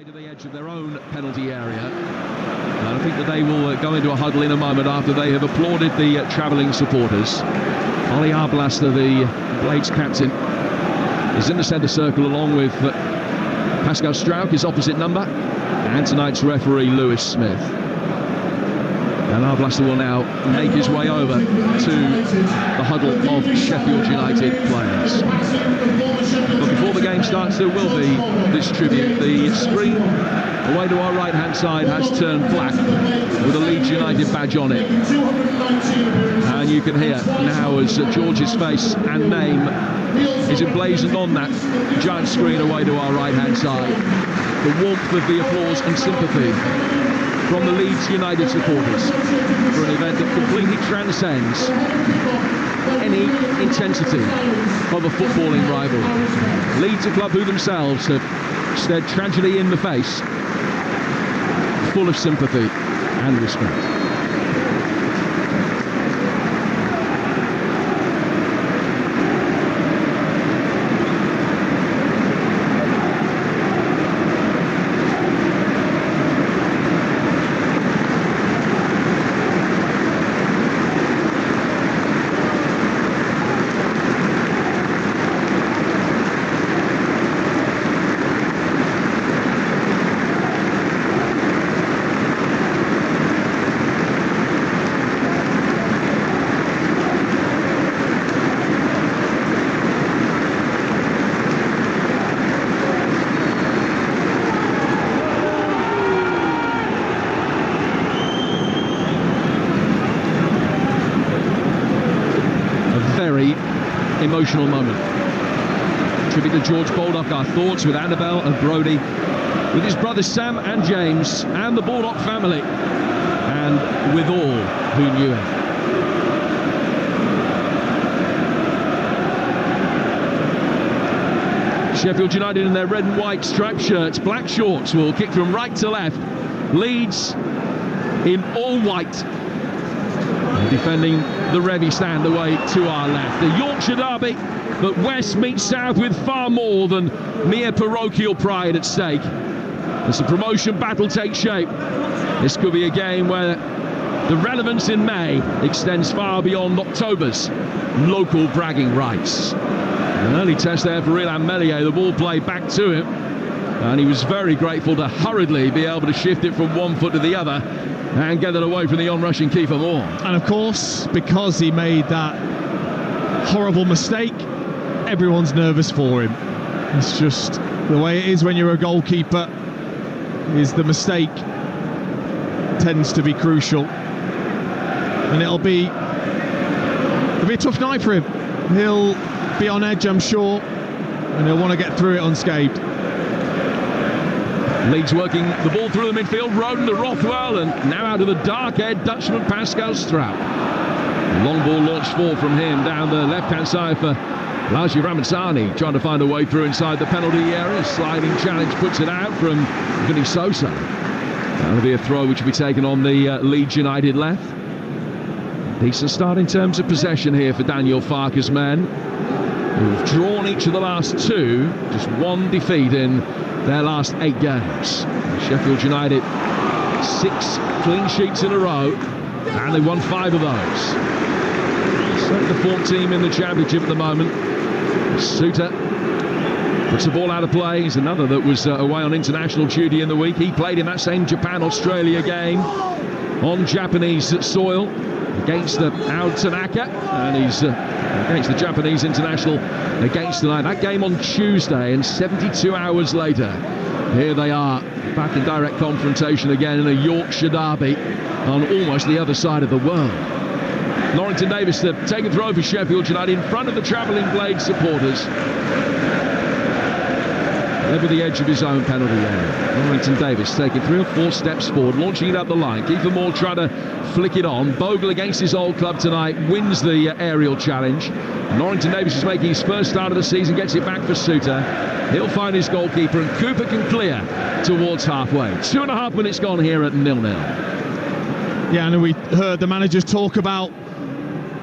to the edge of their own penalty area. And I think that they will go into a huddle in a moment after they have applauded the travelling supporters. Ollie Arblaster, the Blades captain, is in the centre circle along with Pascal Struijk, his opposite number, and tonight's referee Lewis Smith. And Arblaster will now make his way over to the huddle of Sheffield United players. But before the game starts, there will be this tribute. The screen away to our right-hand side has turned black with a Leeds United badge on it. And you can hear now as George's face and name is emblazoned on that giant screen away to our right-hand side. The warmth of the applause and sympathy from the Leeds United supporters for an event that completely transcends any intensity of a footballing rivalry. Leeds, a club who themselves have stared tragedy in the face, full of sympathy and respect. Emotional moment. Tribute to George Baldock. Our thoughts with Annabelle and Brodie, with his brothers Sam and James, and the Baldock family, and with all who knew him. Sheffield United in their red and white striped shirts, black shorts, will kick from right to left. Leeds in all white, defending the Revy stand away to our left. The Yorkshire derby, but West meets South with far more than mere parochial pride at stake. As the promotion battle takes shape, this could be a game where the relevance in May extends far beyond October's local bragging rights. An early test there for Ilan Meslier, the ball played back to him, and he was very grateful to hurriedly be able to shift it from one foot to the other and get it away from the on-rushing Kiefer Moore. And of course, because he made that horrible mistake, everyone's nervous for him. It's just the way it is when you're a goalkeeper, is the mistake tends to be crucial. And it'll be a tough night for him. He'll be on edge, I'm sure, and he'll want to get through it unscathed. Leeds working the ball through the midfield, Roden to Rothwell, and now out of the dark-haired Dutchman Pascal Struijk. Long ball launched forward from him down the left-hand side for Laji Ramazani, trying to find a way through inside the penalty area. Sliding challenge puts it out from Vinny Sosa. That'll be a throw which will be taken on the Leeds United left. Decent start in terms of possession here for Daniel Farke's men, who've drawn each of the last two, just one defeat in their last 8 games. Sheffield United 6 clean sheets in a row, and they won 5 of those. Certainly the form team in the championship at the moment. Suter puts the ball out of play. He's another that was away on international duty in the week. He played in that same Japan-Australia game on Japanese soil against Ao Tanaka, and he's against the Japanese international against tonight. That game on Tuesday, and 72 hours later, here they are back in direct confrontation again in a Yorkshire derby on almost the other side of the world. Norrington Davis, the taken throw for Sheffield United in front of the travelling Blades supporters. Over the edge of his own penalty area. Norrington Davis taking 3 or 4 steps forward, launching it up the line. Kiefer Moore trying to flick it on. Bogle against his old club tonight wins the aerial challenge. Norrington Davis is making his first start of the season, gets it back for Suter. He'll find his goalkeeper, and Cooper can clear towards halfway. 2.5 minutes gone here at 0-0. Yeah, and we heard the managers talk about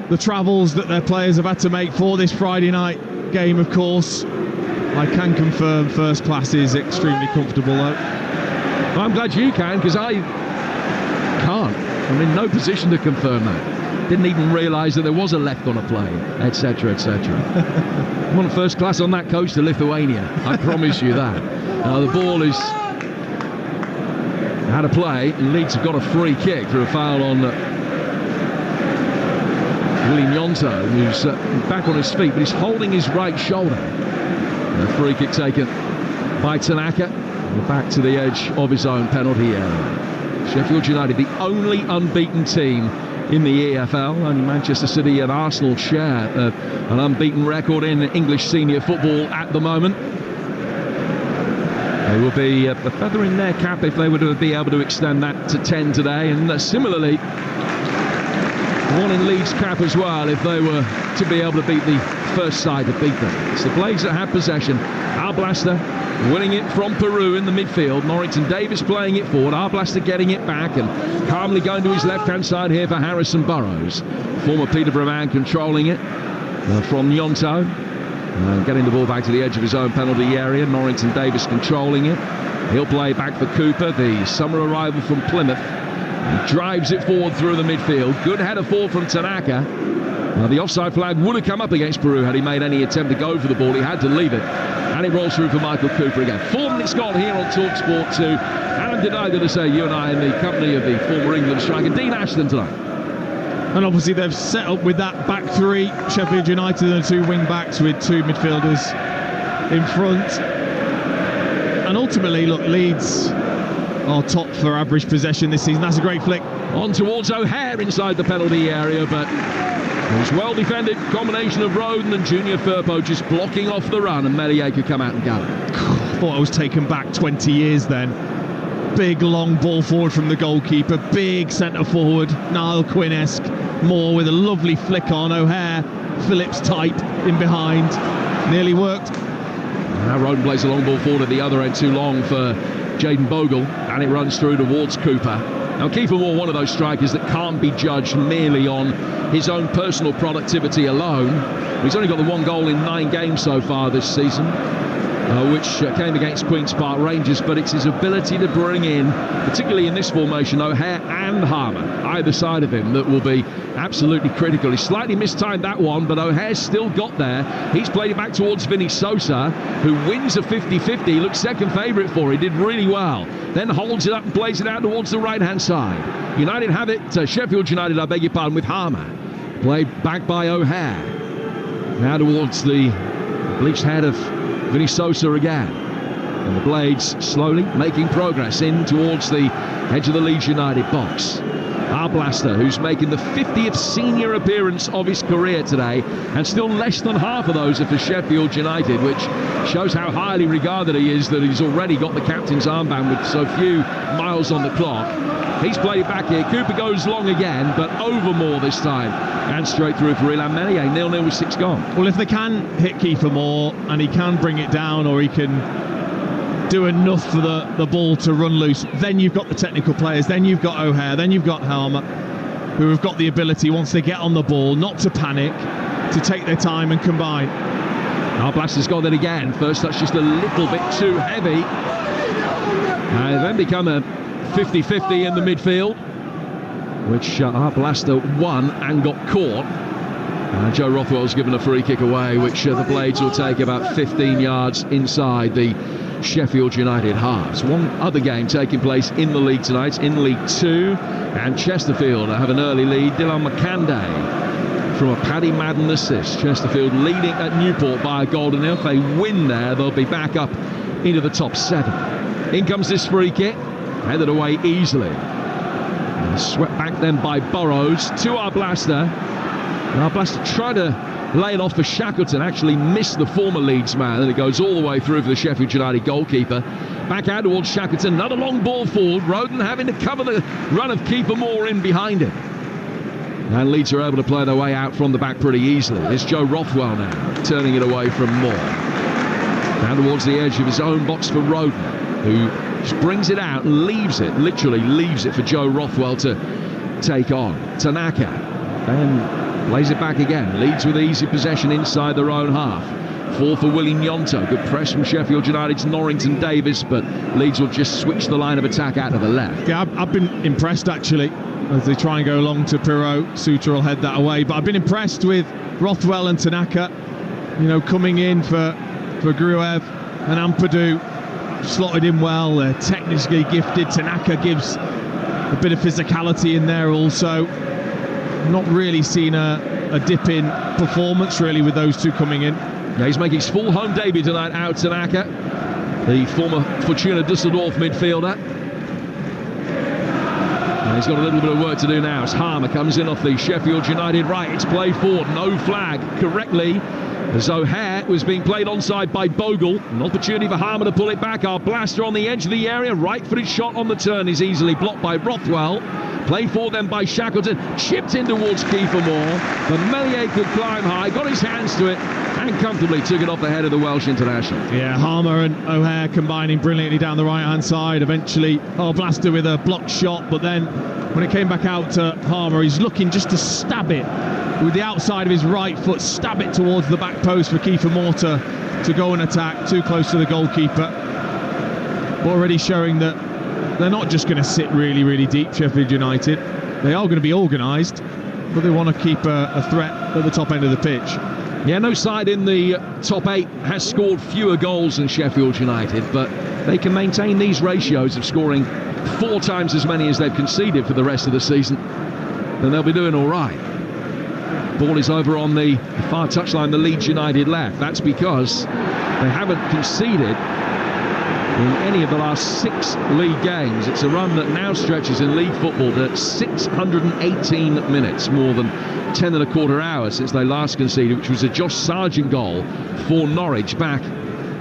the travels that their players have had to make for this Friday night game, of course. I can confirm first class is extremely comfortable though. Well, I'm glad you can, because I can't. I'm in no position to confirm that. Didn't even realise that there was a left on a plane, etc., etc. I'm on first class on that coach to Lithuania. I promise you that. Now the ball is out of play, and Leeds have got a free kick for a foul on Willie Gnonto, who's back on his feet, but he's holding his right shoulder. And a free kick taken by Tanaka. Back to the edge of his own penalty area. Sheffield United, the only unbeaten team in the EFL. Only Manchester City and Arsenal share an unbeaten record in English senior football at the moment. They will be a feather in their cap if they were to be able to extend that to 10 today, and similarly one in Leeds' cap as well if they were to be able to beat the first side to beat them. It's the Blades that have possession. Arblaster winning it from Peru in the midfield. Norrington Davis playing it forward. Arblaster getting it back and calmly going to his left-hand side here for Harrison Burrows. Former Peterborough man controlling it from Gnonto. Getting the ball back to the edge of his own penalty area. Norrington Davis controlling it. He'll play back for Cooper, the summer arrival from Plymouth. He drives it forward through the midfield. Good header forward from Tanaka. The offside flag would have come up against Peru had he made any attempt to go for the ball. He had to leave it. And it rolls through for Michael Cooper again. 4 minutes gone here on Talksport 2. And I'm delighted to say you and I in the company of the former England striker Dean Ashton tonight. And obviously they've set up with that back three, Sheffield United and 2 wing backs with 2 midfielders in front. And ultimately, look, Leeds are top for average possession this season. That's a great flick. On towards O'Hare inside the penalty area, but it was well defended. Combination of Roden and Junior Firpo just blocking off the run, and Melier could come out and gather. I thought I was taken back 20 years then. Big long ball forward from the goalkeeper, big centre forward, Niall Quinn-esque. Moore with a lovely flick on. O'Hare, Phillips type in behind. Nearly worked. Now Roden plays a long ball forward at the other end, too long for Jayden Bogle, and it runs through towards Cooper. Now Kiefer Moore, one of those strikers that can't be judged merely on his own personal productivity alone. He's only got the 1 goal in 9 games so far this season, which came against Queen's Park Rangers, but it's his ability to bring in, particularly in this formation, O'Hare and Harmer, either side of him, that will be absolutely critical. He slightly mistimed that one, but O'Hare's still got there. He's played it back towards Vinny Sosa, who wins a 50-50. He looks second favourite for it. He did really well. Then holds it up and plays it out towards the right-hand side. United have it, Sheffield United, I beg your pardon, with Harmer. Played back by O'Hare. Now towards the bleached head of Vinny Sosa again. And the Blades slowly making progress in towards the edge of the Leeds United box. Arblaster, who's making the 50th senior appearance of his career today, and still less than half of those are for Sheffield United, which shows how highly regarded he is that he's already got the captain's armband with so few miles on the clock. He's played back here. Cooper goes long again, but over Moore this time, and straight through for Ilan Melier. 0-0 with 6 gone. Well, if they can hit Kiefer Moore and he can bring it down, or he can do enough for the ball to run loose, then you've got the technical players, then you've got O'Hare, then you've got Harmer, who have got the ability, once they get on the ball, not to panic, to take their time and combine. Arblaster's got it again. First touch just a little bit too heavy. Then become a 50-50 in the midfield, which Arblaster won and got caught. Joe Rothwell's given a free kick away, which the Blades will take about 15 yards inside the Sheffield United halves. One other game taking place in the league tonight, in League 2, and Chesterfield have an early lead. Dylan McCanday from a Paddy Madden assist. Chesterfield leading at Newport by a goal, and if they win there, they'll be back up into the top 7. In comes this free kick, headed away easily. And swept back then by Burrows to Arblaster. Arblaster tried to lay it off for Shackleton, actually missed the former Leeds man, and it goes all the way through for the Sheffield United goalkeeper. Back out towards Shackleton, another long ball forward. Roden having to cover the run of Kiefer Moore in behind him. And Leeds are able to play their way out from the back pretty easily. It's Joe Rothwell now, turning it away from Moore. Down towards the edge of his own box for Roden, who just brings it out and leaves it, literally leaves it for Joe Rothwell to take on. Tanaka then plays it back again. Leeds with easy possession inside their own half. 4 for Willie Gnonto. Good press from Sheffield United's Norrington Davis, but Leeds will just switch the line of attack out to the left. Yeah, I've been impressed actually as they try and go along to Pirot. Suter will head that away, but I've been impressed with Rothwell and Tanaka, coming in for Gruev and Ampadu. Slotted in well, technically gifted. Tanaka gives a bit of physicality in there also. Not really seen a dip in performance really with those two coming in. Yeah, he's making his full home debut tonight, out Tanaka, the former Fortuna Düsseldorf midfielder. And he's got a little bit of work to do now as Harmer comes in off the Sheffield United right. It's played forward, no flag correctly, as O'Hare was being played onside by Bogle. An opportunity for Harmer to pull it back. Our blaster on the edge of the area. Right-footed shot on the turn is easily blocked by Rothwell. Played forward then by Shackleton. Chipped in towards Kiefer Moore. But Meslier could climb high, got his hands to it, and comfortably took it off the head of the Welsh international. Yeah, Harmer and O'Hare combining brilliantly down the right-hand side. Eventually, Blaster with a blocked shot, but then when it came back out to Harmer, he's looking just to stab it with the outside of his right foot, stab it towards the back post for Kiefer Moore to go and attack, too close to the goalkeeper. Already showing that they're not just going to sit really, really deep, Sheffield United. They are going to be organised, but they want to keep a threat at the top end of the pitch. Yeah, no side in the top 8 has scored fewer goals than Sheffield United, but they can maintain these ratios of scoring 4 times as many as they've conceded for the rest of the season, then they'll be doing all right. Ball is over on the far touchline, the Leeds United left. That's because they haven't conceded in any of the last 6 league games. It's a run that now stretches in league football to 618 minutes, more than 10 and a quarter hours since they last conceded, which was a Josh Sargent goal for Norwich back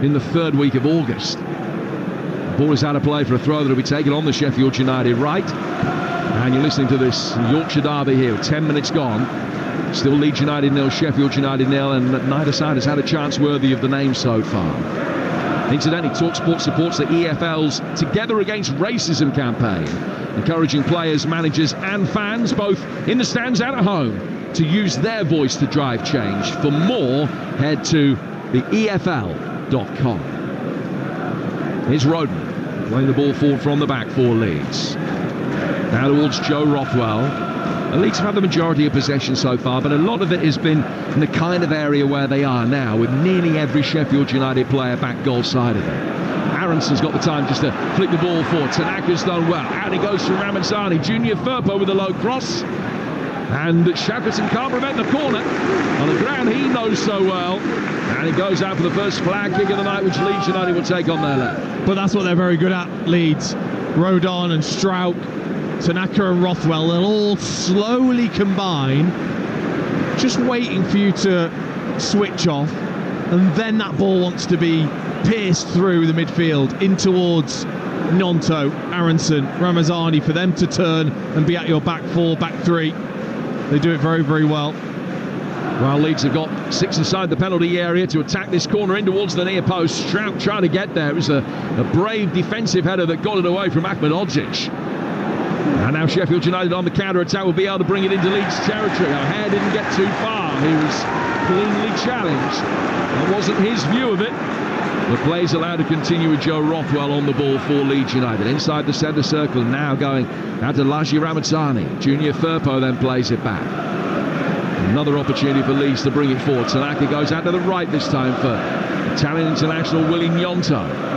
in the 3rd week of August. The ball is out of play for a throw that will be taken on the Sheffield United right. And you're listening to this Yorkshire derby here with 10 minutes gone. Still Leeds United 0, Sheffield United 0, and neither side has had a chance worthy of the name so far. Incidentally, Talksport supports the EFL's Together Against Racism campaign, encouraging players, managers and fans, both in the stands and at home, to use their voice to drive change. For more, head to the EFL.com. Here's Roden playing the ball forward from the back for Leeds. Now towards Joe Rothwell. The Leeds have had the majority of possession so far, but a lot of it has been in the kind of area where they are now, with nearly every Sheffield United player back goal side of them. Aronson's got the time just to flick the ball forward. Tanaka's done well. Out he goes from Ramazani. Junior Firpo with a low cross. And Shackleton can't prevent the corner on the ground he knows so well. And he goes out for the first flag kick of the night, which Leeds United will take on their left. But that's what they're very good at, Leeds. Rodon and Strauch, Tanaka and Rothwell, they'll all slowly combine, just waiting for you to switch off, and then that ball wants to be pierced through the midfield in towards Gnonto, Aronson, Ramazani, for them to turn and be at your back 4, back 3. They do it very, very well. Well, Leeds have got 6 inside the penalty area to attack this corner in towards the near post. Strauch trying to get there. It was a brave defensive header that got it away from Ahmedhodzic. And now Sheffield United on the counter-attack will be able to bring it into Leeds territory. O'Hare didn't get too far. He was cleanly challenged. That wasn't his view of it. The play's allowed to continue with Joe Rothwell on the ball for Leeds United. Inside the centre circle, now going out to Laji Ramazani. Junior Firpo then plays it back. Another opportunity for Leeds to bring it forward. Tanaka goes out to the right this time for Italian international Willie Gnonto.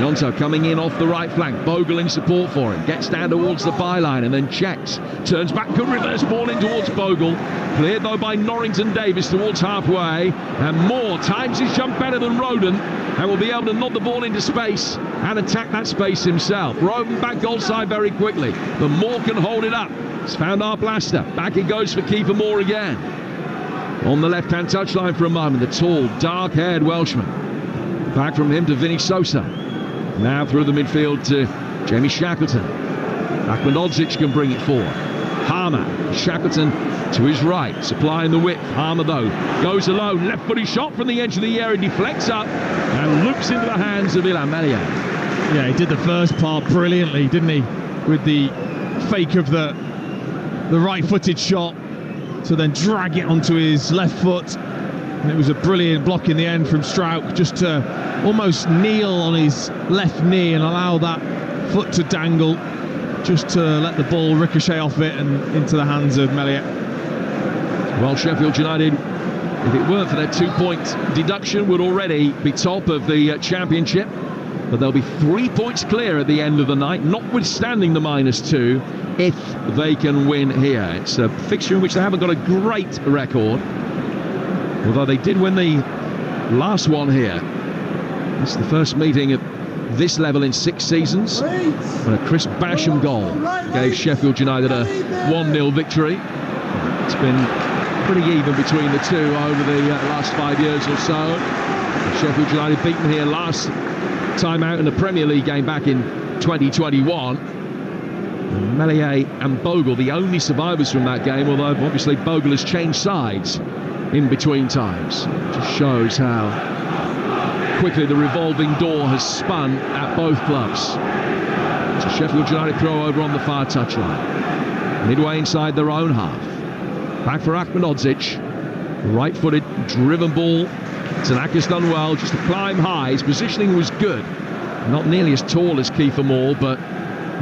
Gnonto coming in off the right flank. Bogle in support for him. Gets down towards the byline and then checks. Turns back. Good reverse ball in towards Bogle. Cleared though by Norrington Davis towards halfway. And Moore times his jump better than Roden and will be able to nod the ball into space and attack that space himself. Roden back goal side very quickly. But Moore can hold it up. He's found our blaster. Back it goes for Kiefer Moore again. On the left-hand touchline for a moment. The tall, dark-haired Welshman. Back from him to Vinny Sosa. Now through the midfield to Jamie Shackleton. Ahmedhodzic can bring it forward. Harmer, Shackleton to his right, supplying the width. Harmer though goes alone, left-footed shot from the edge of the area, deflects up and loops into the hands of Illan Meslier. Yeah, he did the first part brilliantly, didn't he? With the fake of the right-footed shot to then drag it onto his left foot And it was a brilliant block in the end from Strauch, just to almost kneel on his left knee and allow that foot to dangle, just to let the ball ricochet off it and into the hands of Melliet. Well, Sheffield United, if it weren't for their 2-point deduction, would already be top of the championship. But they'll be 3 points clear at the end of the night, notwithstanding the -2, if they can win here. It's a fixture in which they haven't got a great record, although they did win the last one here. It's the first meeting at this level in 6 seasons, and a Chris Basham goal gave Sheffield United a 1-0 victory. It's been pretty even between the two over the last 5 years or so. Sheffield United beaten here last time out in the Premier League game back in 2021. And Melliet and Bogle, the only survivors from that game, although obviously Bogle has changed sides in between times. It just shows how quickly the revolving door has spun at both clubs. It's a Sheffield United throw over on the far touchline, midway inside their own half. Back for Ahmedhodzic, right-footed driven ball. Tanaka's done well just to climb high. His positioning was good, not nearly as tall as Kiefer Moore, but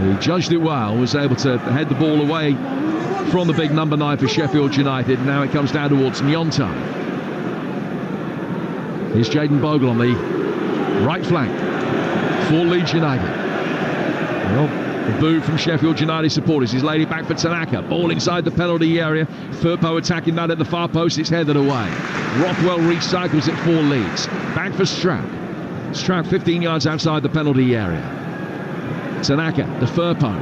he judged it well, was able to head the ball away from the big number 9 for Sheffield United. Now it comes down towards Nyonto. Here's Jayden Bogle on the right flank for Leeds United. Well, a boo from Sheffield United supporters. He's laid it back for Tanaka. Ball inside the penalty area. Firpo attacking that at the far post. It's headed away. Rothwell recycles it for Leeds. Back for Strauch. Strauch 15 yards outside the penalty area. Tanaka, the Firpo.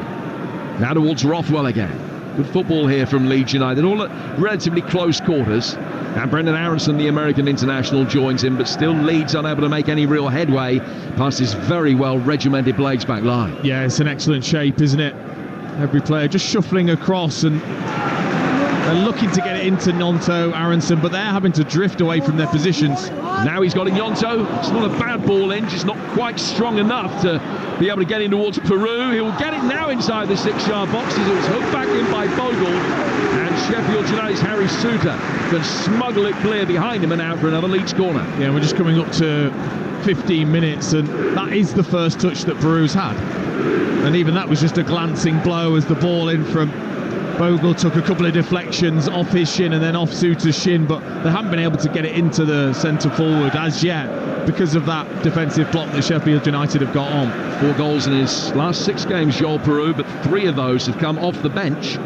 Now towards Rothwell again. Good football here from Leeds United. All at relatively close quarters. And Brendan Aronson, the American international, joins in, but still Leeds unable to make any real headway past this very well regimented Blades back line. Yeah, it's an excellent shape, isn't it? Every player just shuffling across, and they're looking to get it into Nyonto, Aronson, but they're having to drift away from their positions. Now he's got a Nyonto. It's not a bad ball in, just not quite strong enough to be able to get in towards Peru. He'll get it now inside the 6-yard box as it was hooked back in by Bogle. And Sheffield United's Harry Suter can smuggle it clear behind him and out for another Leeds corner. Yeah, we're just coming up to 15 minutes, and that is the first touch that Peru's had. And even that was just a glancing blow as the ball in from Bogle took a couple of deflections off his shin and then off Suter's shin, but they haven't been able to get it into the centre forward as yet because of that defensive block that Sheffield United have got on. 4 goals in his last 6 games, Joel Peru, but 3 of those have come off the bench.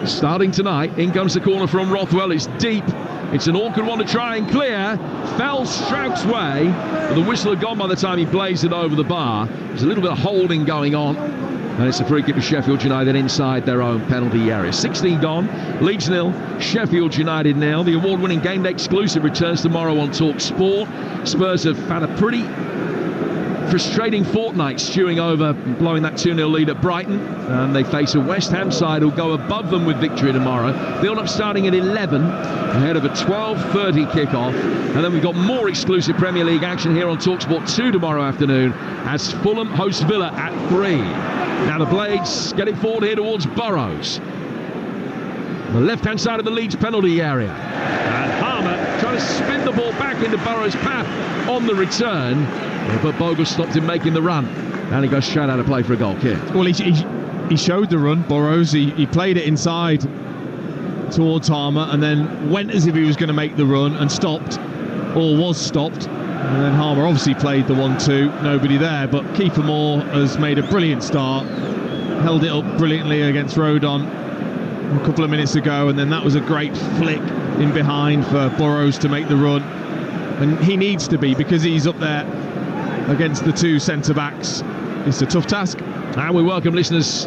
Starting tonight, in comes the corner from Rothwell. It's deep. It's an awkward one to try and clear. Fell Strauch's way, but the whistle had gone by the time he blazed it over the bar. There's a little bit of holding going on. And it's a free kick for Sheffield United inside their own penalty area. 16 gone, Leeds 0, Sheffield United 0. The award-winning game day exclusive returns tomorrow on Talksport. Spurs have had a pretty frustrating fortnight stewing over blowing that 2-0 lead at Brighton, and they face a West Ham side who'll go above them with victory tomorrow. Build up starting at 11 ahead of a 12:30 kickoff, and then we've got more exclusive Premier League action here on Talksport 2 tomorrow afternoon as Fulham host Villa at 3. Now the Blades get it forward here towards Burrows, the left-hand side of the Leeds penalty area, and Harmer trying to spin the ball back into Burrows' path on the return, but Bogle stopped him making the run, and he goes straight out of play for a goal kick. Well, he showed the run, Burrows. He played it inside towards Harmer and then went as if he was going to make the run and stopped, or was stopped. And then Harmer obviously played the 1-2, nobody there, but Kiefer Moore has made a brilliant start, held it up brilliantly against Rodon a couple of minutes ago, and then that was a great flick in behind for Burrows to make the run. And he needs to be, because he's up there against the 2 centre-backs. It's a tough task. And we welcome listeners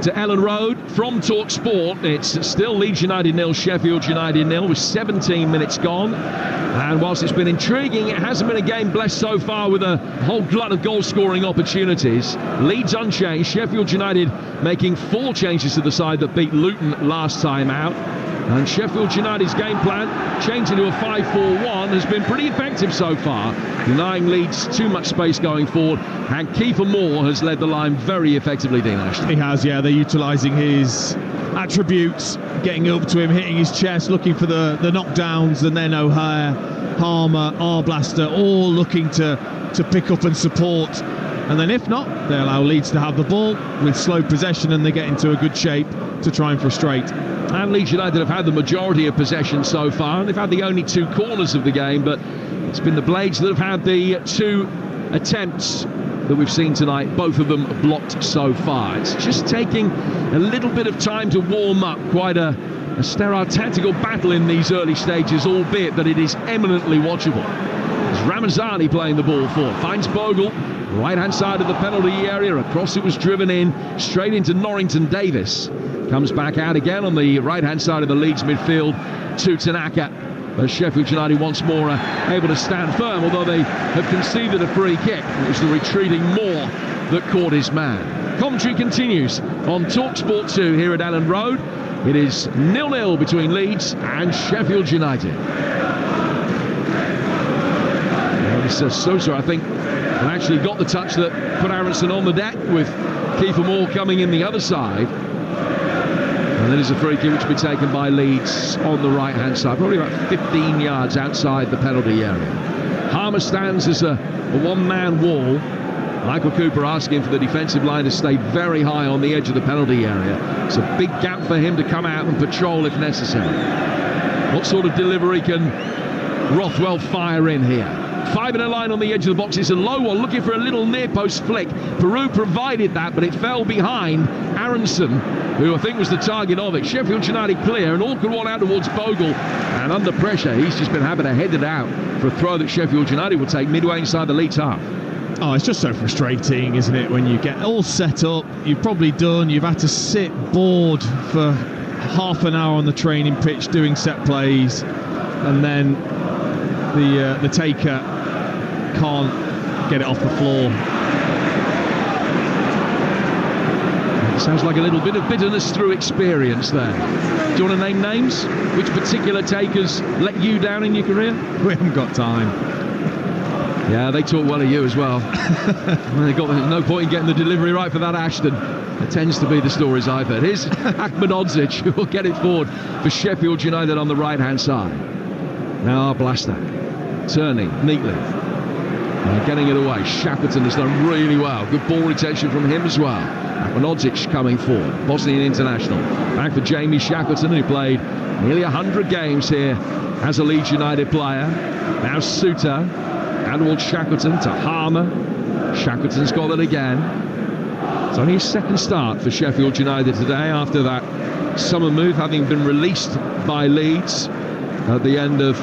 to Ellen Road from Talksport. It's still Leeds United 0, Sheffield United 0 with 17 minutes gone. And whilst it's been intriguing, it hasn't been a game blessed so far with a whole glut of goal-scoring opportunities. Leeds unchanged, Sheffield United making 4 changes to the side that beat Luton last time out. And Sheffield United's game plan, changing to a 5-4-1, has been pretty effective so far, denying Leeds too much space going forward. And Kiefer Moore has led the line very effectively, Dean Ashton. He has, yeah. They're utilising his attributes, getting up to him, hitting his chest, looking for the knockdowns, and then O'Hare, Harmer, Arblaster, all looking to pick up and support. And then if not, they allow Leeds to have the ball with slow possession, and they get into a good shape to try and frustrate. And Leeds United have had the majority of possession so far, and they've had the only 2 corners of the game, but it's been the Blades that have had the 2 attempts that we've seen tonight, both of them blocked so far. It's just taking a little bit of time to warm up. Quite a sterile tactical battle in these early stages, albeit that it is eminently watchable. It's Ramazani playing the ball for, finds Bogle, right hand side of the penalty area, across it was driven in, straight into Norrington Davis. Comes back out again on the right hand side of the Leeds midfield to Tanaka. But Sheffield United once more able to stand firm, although they have conceded a free kick. It was the retreating Moore that caught his man. Commentary continues on Talksport 2 here at Ellen Road. It is 0-0 between Leeds and Sheffield United. Sosa, I think, actually got the touch that put Aronson on the deck, with Kiefer Moore coming in the other side. And then there's a free kick which will be taken by Leeds on the right hand side, probably about 15 yards outside the penalty area. Harmer stands as a one-man wall. Michael Cooper asking for the defensive line to stay very high on the edge of the penalty area. It's a big gap for him to come out and patrol if necessary. What sort of delivery can Rothwell fire in here? 5 in a line on the edge of the box. It's a low one, looking for a little near post flick. Peru provided that, but it fell behind Aronson, who I think was the target of it. Sheffield United clear, an awkward one out towards Bogle, and under pressure he's just been having to head it out for a throw that Sheffield United will take midway inside the Leeds half. Oh, it's just so frustrating, isn't it, when you get all set up, you've probably done, you've had to sit bored for half an hour on the training pitch doing set plays, and then the taker can't get it off the floor. It sounds like a little bit of bitterness through experience there. Do you want to name names? Which particular takers let you down in your career? We haven't got time. Yeah, they talk well of you as well. There's no point in getting the delivery right for that Ashton. It tends to be the stories I've heard. Here's Ahmedhodzic, who will get it forward for Sheffield United on the right-hand side. Now Blaster turning neatly, getting it away. Shackleton has done really well. Good ball retention from him as well. Ahmedhodzic coming forward, Bosnian international. Back for Jamie Shackleton, who played nearly 100 games here as a Leeds United player. Now Suter, down towards Shackleton to Harmer. Shackleton's got it again. It's only his second start for Sheffield United today, after that summer move, having been released by Leeds at the end of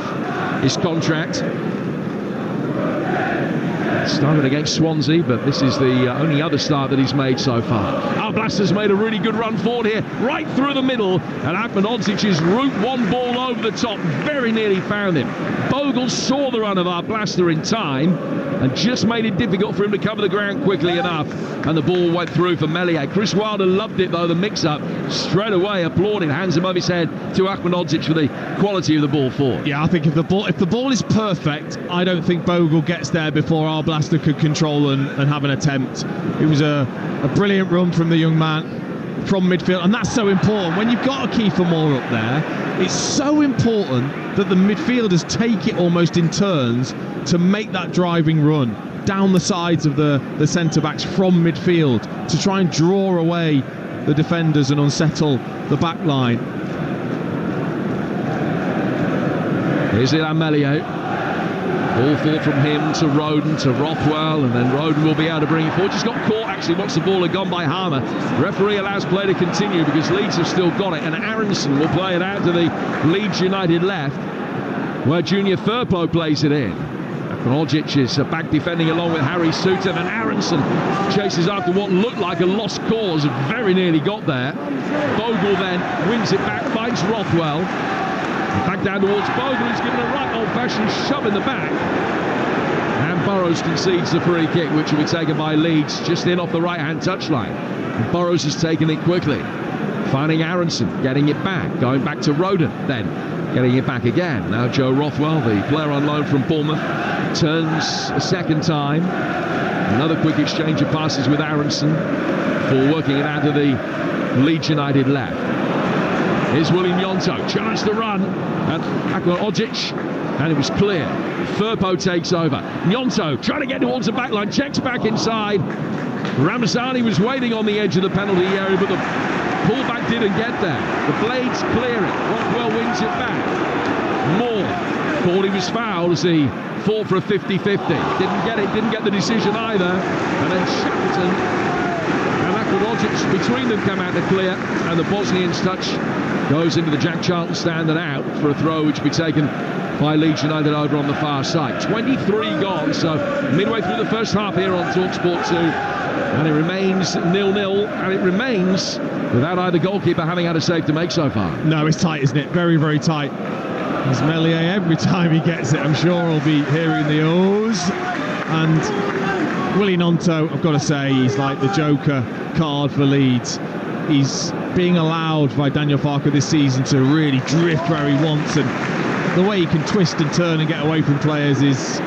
his contract. Started against Swansea, but this is the only other start that he's made so far. Arblaster's made a really good run forward here, right through the middle, and Ahmedhodzic's route one ball over the top, very nearly found him. Bogle saw the run of Arblaster in time and just made it difficult for him to cover the ground quickly enough, and the ball went through for Meslier. Chris Wilder loved it though, the mix-up, straight away applauded, hands above his head to Ahmedhodzic for the quality of the ball forward. Yeah, I think if the ball is perfect, I don't think Bogle gets there before Arblaster could control and have an attempt. It was a brilliant run from the young man from midfield, and that's so important. When you've got a Kiefer Moore up there, it's so important that the midfielders take it almost in turns to make that driving run down the sides of the centre-backs from midfield to try and draw away the defenders and unsettle the back line. Here's it, Meslier. Ball forward from him to Roden, to Rothwell, and then Roden will be able to bring it forward. Just got caught actually once the ball had gone by Harmer. Referee allows play to continue because Leeds have still got it, and Aronson will play it out to the Leeds United left, where Junior Firpo plays it in. Ahmedhodzic is back defending along with Harry Suter, and Aronson chases after what looked like a lost cause, very nearly got there. Bogle then wins it back, finds Rothwell. Back down towards Bogle, he's given a right old-fashioned shove in the back. And Burrows concedes the free kick, which will be taken by Leeds, just in off the right-hand touchline. And Burrows has taken it quickly, finding Aronson, getting it back, going back to Roden, then getting it back again. Now Joe Rothwell, the player on loan from Bournemouth, turns a second time. Another quick exchange of passes with Aronson for working it out to the Leeds United left. Here's William Gnonto, chance to run at Akmanodzic, and it was clear. Firpo takes over. Gnonto trying to get towards the back line, checks back inside. Ramazani was waiting on the edge of the penalty area, but the pullback didn't get there. The Blades clear it. Rothwell wins it back. Moore thought he was fouled as he fought for a 50-50. Didn't get it, didn't get the decision either. And then Shackleton and Akmanodzic between them come out to clear, and the Bosnian's touch goes into the Jack Charlton stand and out for a throw which will be taken by Leeds United over on the far side. 23 gone, so midway through the first half here on Talksport 2, and it remains 0-0, and it remains without either goalkeeper having had a save to make so far. No, it's tight, isn't it? Very, very tight. As Meslier, every time he gets it, I'm sure he'll be hearing the ohs. And Willie Gnonto, I've got to say, he's like the Joker card for Leeds. He's being allowed by Daniel Farke this season to really drift where he wants, and the way he can twist and turn and get away from players is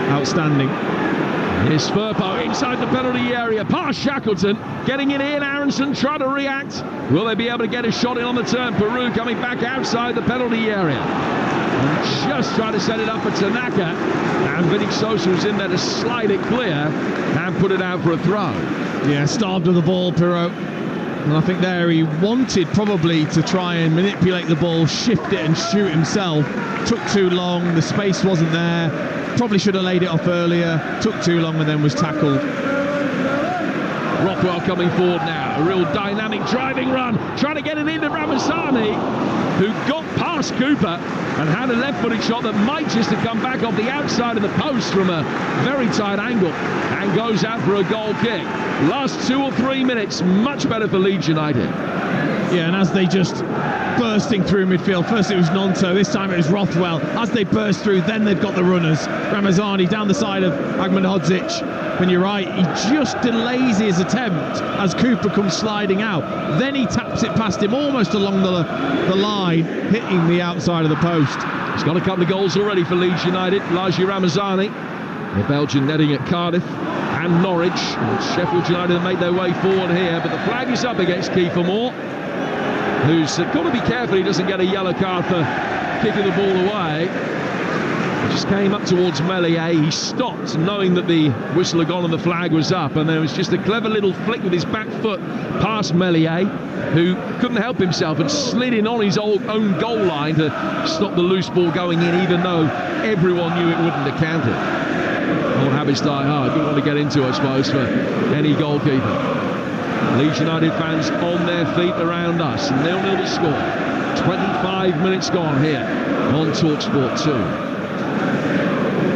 outstanding. Here's Firpo inside the penalty area, past Shackleton, getting it in. Aronson trying to react. Will they be able to get a shot in on the turn? Peru coming back outside the penalty area, and just trying to set it up for Tanaka, and Vinny Sosa was in there to slide it clear and put it out for a throw. Yeah, starved of the ball, Peru. And I think there he wanted probably to try and manipulate the ball, shift it and shoot himself. Took too long, the space wasn't there. Probably should have laid it off earlier. Took too long and then was tackled. Rothwell coming forward now. A real dynamic driving run. Trying to get it into Ramazani, who got past Cooper and had a left-footed shot that might just have come back off the outside of the post from a very tight angle and goes out for a goal kick. Last 2 or 3 minutes, much better for Leeds United. Yeah, and as they just bursting through midfield, first it was Gnonto, this time it was Rothwell. As they burst through, then they've got the runners. Ramazani down the side of Akmanodzic. When you're right, he just delays his attempt as Cooper comes sliding out. Then he taps it past him almost along the line, hitting the outside of the post. He's got a couple of goals already for Leeds United. Laji Ramazani, the Belgian, netting at Cardiff and Norwich. And Sheffield United make their way forward here, but the flag is up against Kiefer Moore, who's got to be careful he doesn't get a yellow card for kicking the ball away. He just came up towards Meslier. He stopped knowing that the whistle had gone and the flag was up, and there was just a clever little flick with his back foot past Meslier, who couldn't help himself and slid in on his own goal line to stop the loose ball going in, even though everyone knew it wouldn't have counted. Old habits die hard. Didn't want to get into, I suppose, for any goalkeeper. Leeds United fans on their feet around us. 0-0 to score. 25 minutes gone here on Talksport 2.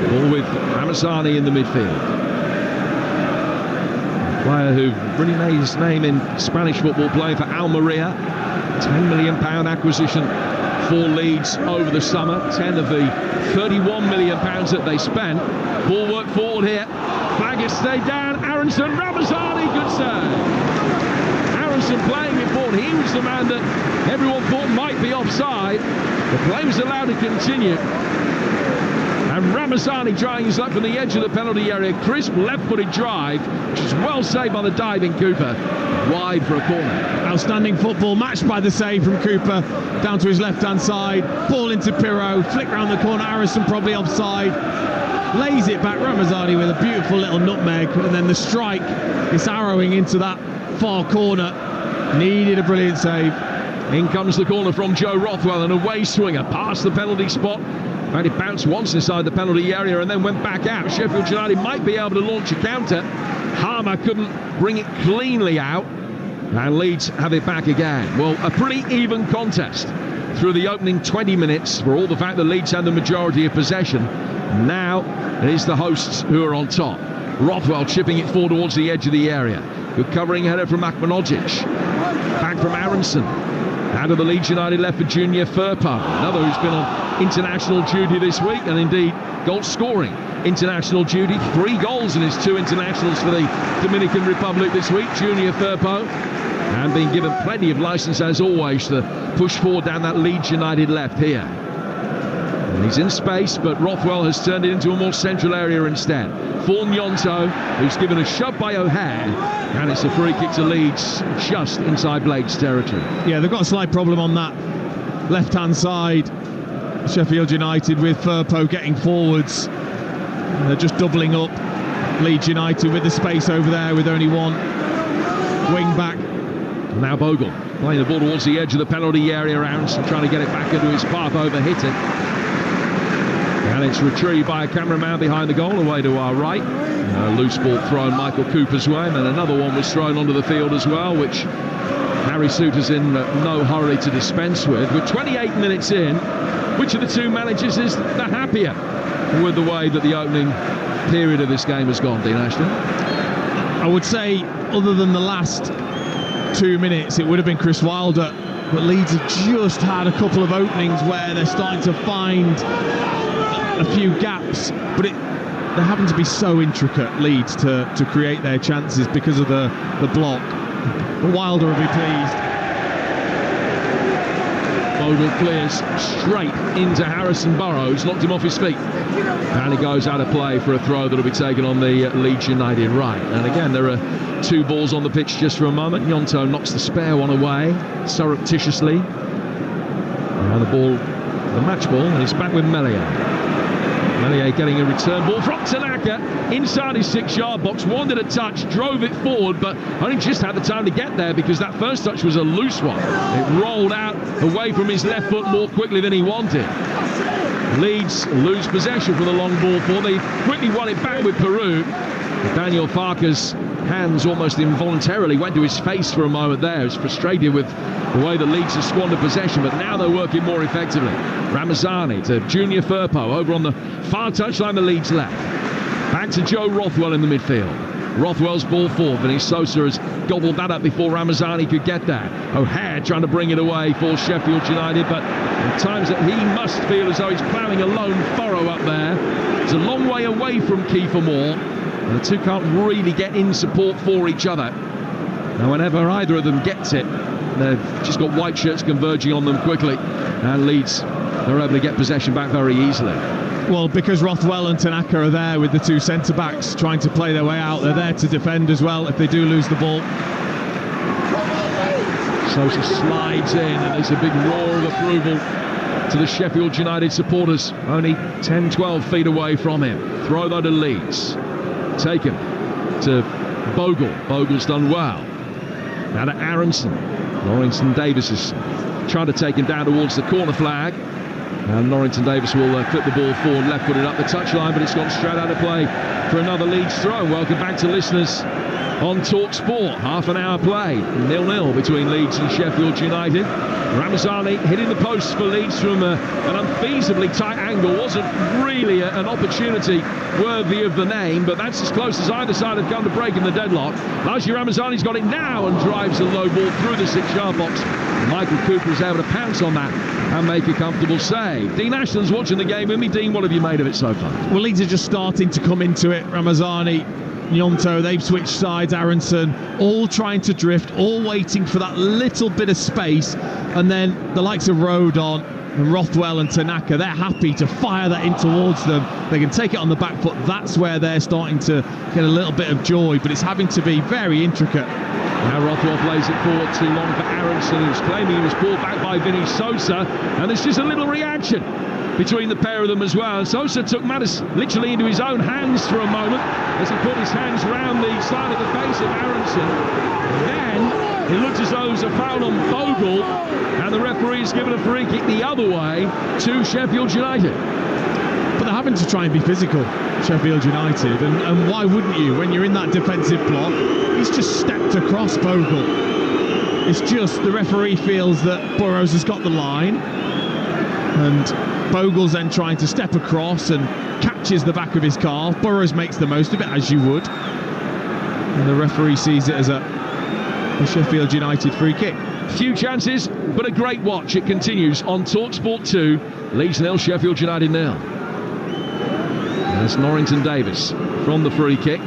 Ball with Ramazani in the midfield. A player who really made his name in Spanish football, playing for Almeria. £10 million acquisition for Leeds over the summer. 10 of the £31 million that they spent. Ball work forward here. Flag has stayed down. Aronson, Ramazani, good save. Aronson playing it forward. He was the man that everyone thought might be offside. The play was allowed to continue. And Ramazani trying his luck from the edge of the penalty area. Crisp left-footed drive, which is well saved by the diving Cooper. Wide for a corner. Outstanding football, matched by the save from Cooper. Down to his left-hand side. Ball into Pirro. Flick round the corner. Aronson probably offside. Lays it back. Ramazani with a beautiful little nutmeg. And then the strike is arrowing into that far corner. Needed a brilliant save. In comes the corner from Joe Rothwell, an away swinger past the penalty spot. And it bounced once inside the penalty area and then went back out. Sheffield United might be able to launch a counter. Harmer couldn't bring it cleanly out. And Leeds have it back again. Well, a pretty even contest through the opening 20 minutes, for all the fact that Leeds had the majority of possession. Now it is the hosts who are on top. Rothwell chipping it forward towards the edge of the area. Good covering header from Akmanodzic. Back from Aronson. Out of the Leeds United left for Junior Firpo, another who's been on international duty this week, and indeed goal-scoring international duty. 3 goals in his 2 internationals for the Dominican Republic this week, Junior Firpo, and being given plenty of licence, as always, to push forward down that Leeds United left here. And he's in space, but Rothwell has turned it into a more central area instead. For Gnonto, who's given a shove by O'Hare, and it's a free kick to Leeds just inside Blake's territory. Yeah, they've got a slight problem on that left-hand side, Sheffield United with Firpo getting forwards. And they're just doubling up Leeds United with the space over there with only one wing back. Now Bogle playing the ball towards the edge of the penalty area. Aronson trying to get it back into his path, overhit it. And it's retrieved by a cameraman behind the goal, away to our right. A loose ball thrown Michael Cooper's way, and then another one was thrown onto the field as well, which Harry Souttar's in no hurry to dispense with. With 28 minutes in, which of the two managers is the happier with the way that the opening period of this game has gone, Dean Ashton? I would say, other than the last 2 minutes, it would have been Chris Wilder, but Leeds have just had a couple of openings where they're starting to find a few gaps, but they happen to be so intricate, Leeds, to create their chances because of the block. But Wilder will be pleased. Bogle clears straight into Harrison Burrows, knocked him off his feet, and he goes out of play for a throw that will be taken on the Leeds United right. And again, there are two balls on the pitch just for a moment. Gnonto knocks the spare one away surreptitiously. Now the ball, the match ball, and he's back with Meslier. Meslier getting a return ball from Tanaka inside his 6-yard box, wanted a touch, drove it forward, but only just had the time to get there because that first touch was a loose one. It rolled out away from his left foot more quickly than he wanted. Leeds lose possession from the long ball for. They quickly won it back with Peru. Daniel Farke's hands almost involuntarily went to his face for a moment there. He was frustrated with the way the Leeds have squandered possession, but now they're working more effectively. Ramazani to Junior Firpo over on the far touchline, the Leeds left. Back to Joe Rothwell in the midfield. Rothwell's ball forward, and Sosa has gobbled that up before Ramazani could get there. O'Hare trying to bring it away for Sheffield United, but at times that he must feel as though he's ploughing a lone furrow up there. It's a long way away from Kiefer Moore, and the two can't really get in support for each other. Now, whenever either of them gets it, they've just got white shirts converging on them quickly, and Leeds, they're able to get possession back very easily. Well, because Rothwell and Tanaka are there with the two centre-backs trying to play their way out, they're there to defend as well if they do lose the ball. Sosa slides in, and there's a big roar of approval to the Sheffield United supporters, only 10-12 feet away from him. Throw though to Leeds. Taken to Bogle. Bogle's done well. Now to Aronson. Norrington Davis is trying to take him down towards the corner flag. And Norrington Davis will flip the ball forward, left-footed up the touchline, but it's gone straight out of play for another Leeds throw. Welcome back to listeners on Talksport. Half an hour play, 0-0 between Leeds and Sheffield United. Ramazani hitting the post for Leeds from an unfeasibly tight angle. Wasn't really an opportunity worthy of the name, but that's as close as either side have come to breaking the deadlock. Lajie Ramazani's got it now and drives a low ball through the 6-yard box. Michael Cooper is able to pounce on that and make a comfortable save. Dean Ashton's watching the game with me. Dean, what have you made of it so far? Well, Leeds are just starting to come into it. Ramazani, Gnonto, they've switched sides. Aronson, all trying to drift, all waiting for that little bit of space. And then the likes of Rodon and Rothwell and Tanaka, they're happy to fire that in towards them. They can take it on the back foot. That's where they're starting to get a little bit of joy, but it's having to be very intricate. Now Rothwell plays it forward too long for Aronson, who's claiming he was pulled back by Vinny Sosa, and there's just a little reaction between the pair of them as well. And Sosa took matters literally into his own hands for a moment as he put his hands round the side of the face of Aronson. Then it looked as though it was a foul on Bogle, and the referee has given a free kick the other way to Sheffield United. But they're having to try and be physical, Sheffield United, and why wouldn't you when you're in that defensive block? He's just stepped across Bogle. It's just the referee feels that Burrows has got the line, and Bogle's then trying to step across and catches the back of his calf. Burrows makes the most of it, as you would, and the referee sees it as a Sheffield United free kick. Few chances, but a great watch. It continues on Talksport 2. Leeds 0, Sheffield United 0. That's Norrington Davis from the free kick.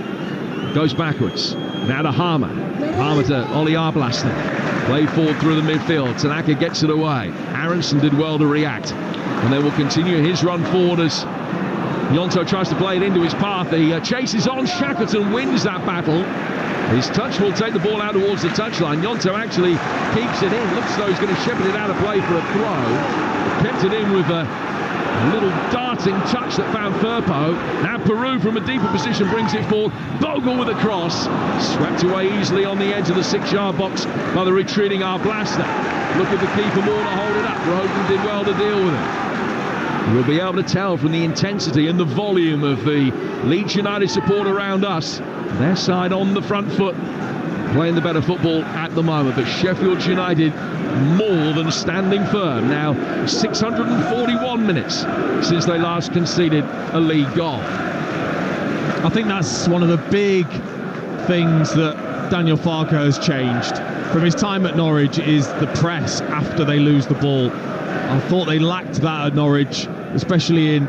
Goes backwards. Now to Harmer. Harmer to Ollie Arblasner. Played forward through the midfield. Tanaka gets it away. Aronson did well to react. And then will continue his run forward as Gnonto tries to play it into his path. He chases on. Shackleton wins that battle. His touch will take the ball out towards the touchline. Gnonto actually keeps it in. Looks as though he's going to shepherd it out of play for a throw. Kept it in with a little darting touch that found Firpo. Now Peru from a deeper position brings it forward. Bogle with a cross. Swept away easily on the edge of the 6-yard box by the retreating Arblaster. Look at the keeper more to hold it up. Roden did well to deal with it. We'll be able to tell from the intensity and the volume of the Leeds United support around us. Their side on the front foot, playing the better football at the moment. But Sheffield United more than standing firm. Now 641 minutes since they last conceded a league goal. I think that's one of the big things that Daniel Farke has changed from his time at Norwich, is the press after they lose the ball. I thought they lacked that at Norwich, especially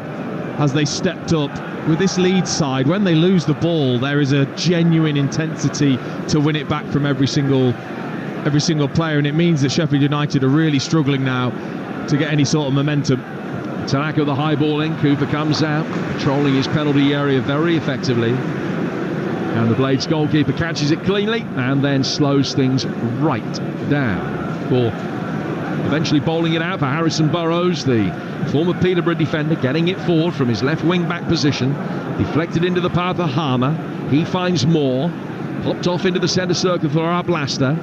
as they stepped up. With this Leeds side, when they lose the ball, there is a genuine intensity to win it back from every single player, and it means that Sheffield United are really struggling now to get any sort of momentum. Attack of the high ball in. Cooper comes out, controlling his penalty area very effectively. And the Blades goalkeeper catches it cleanly and then slows things right down for eventually bowling it out for Harrison Burrows, the former Peterborough defender, getting it forward from his left wing back position. Deflected into the path of Harmer. He finds Moore. Popped off into the centre circle for Arblaster.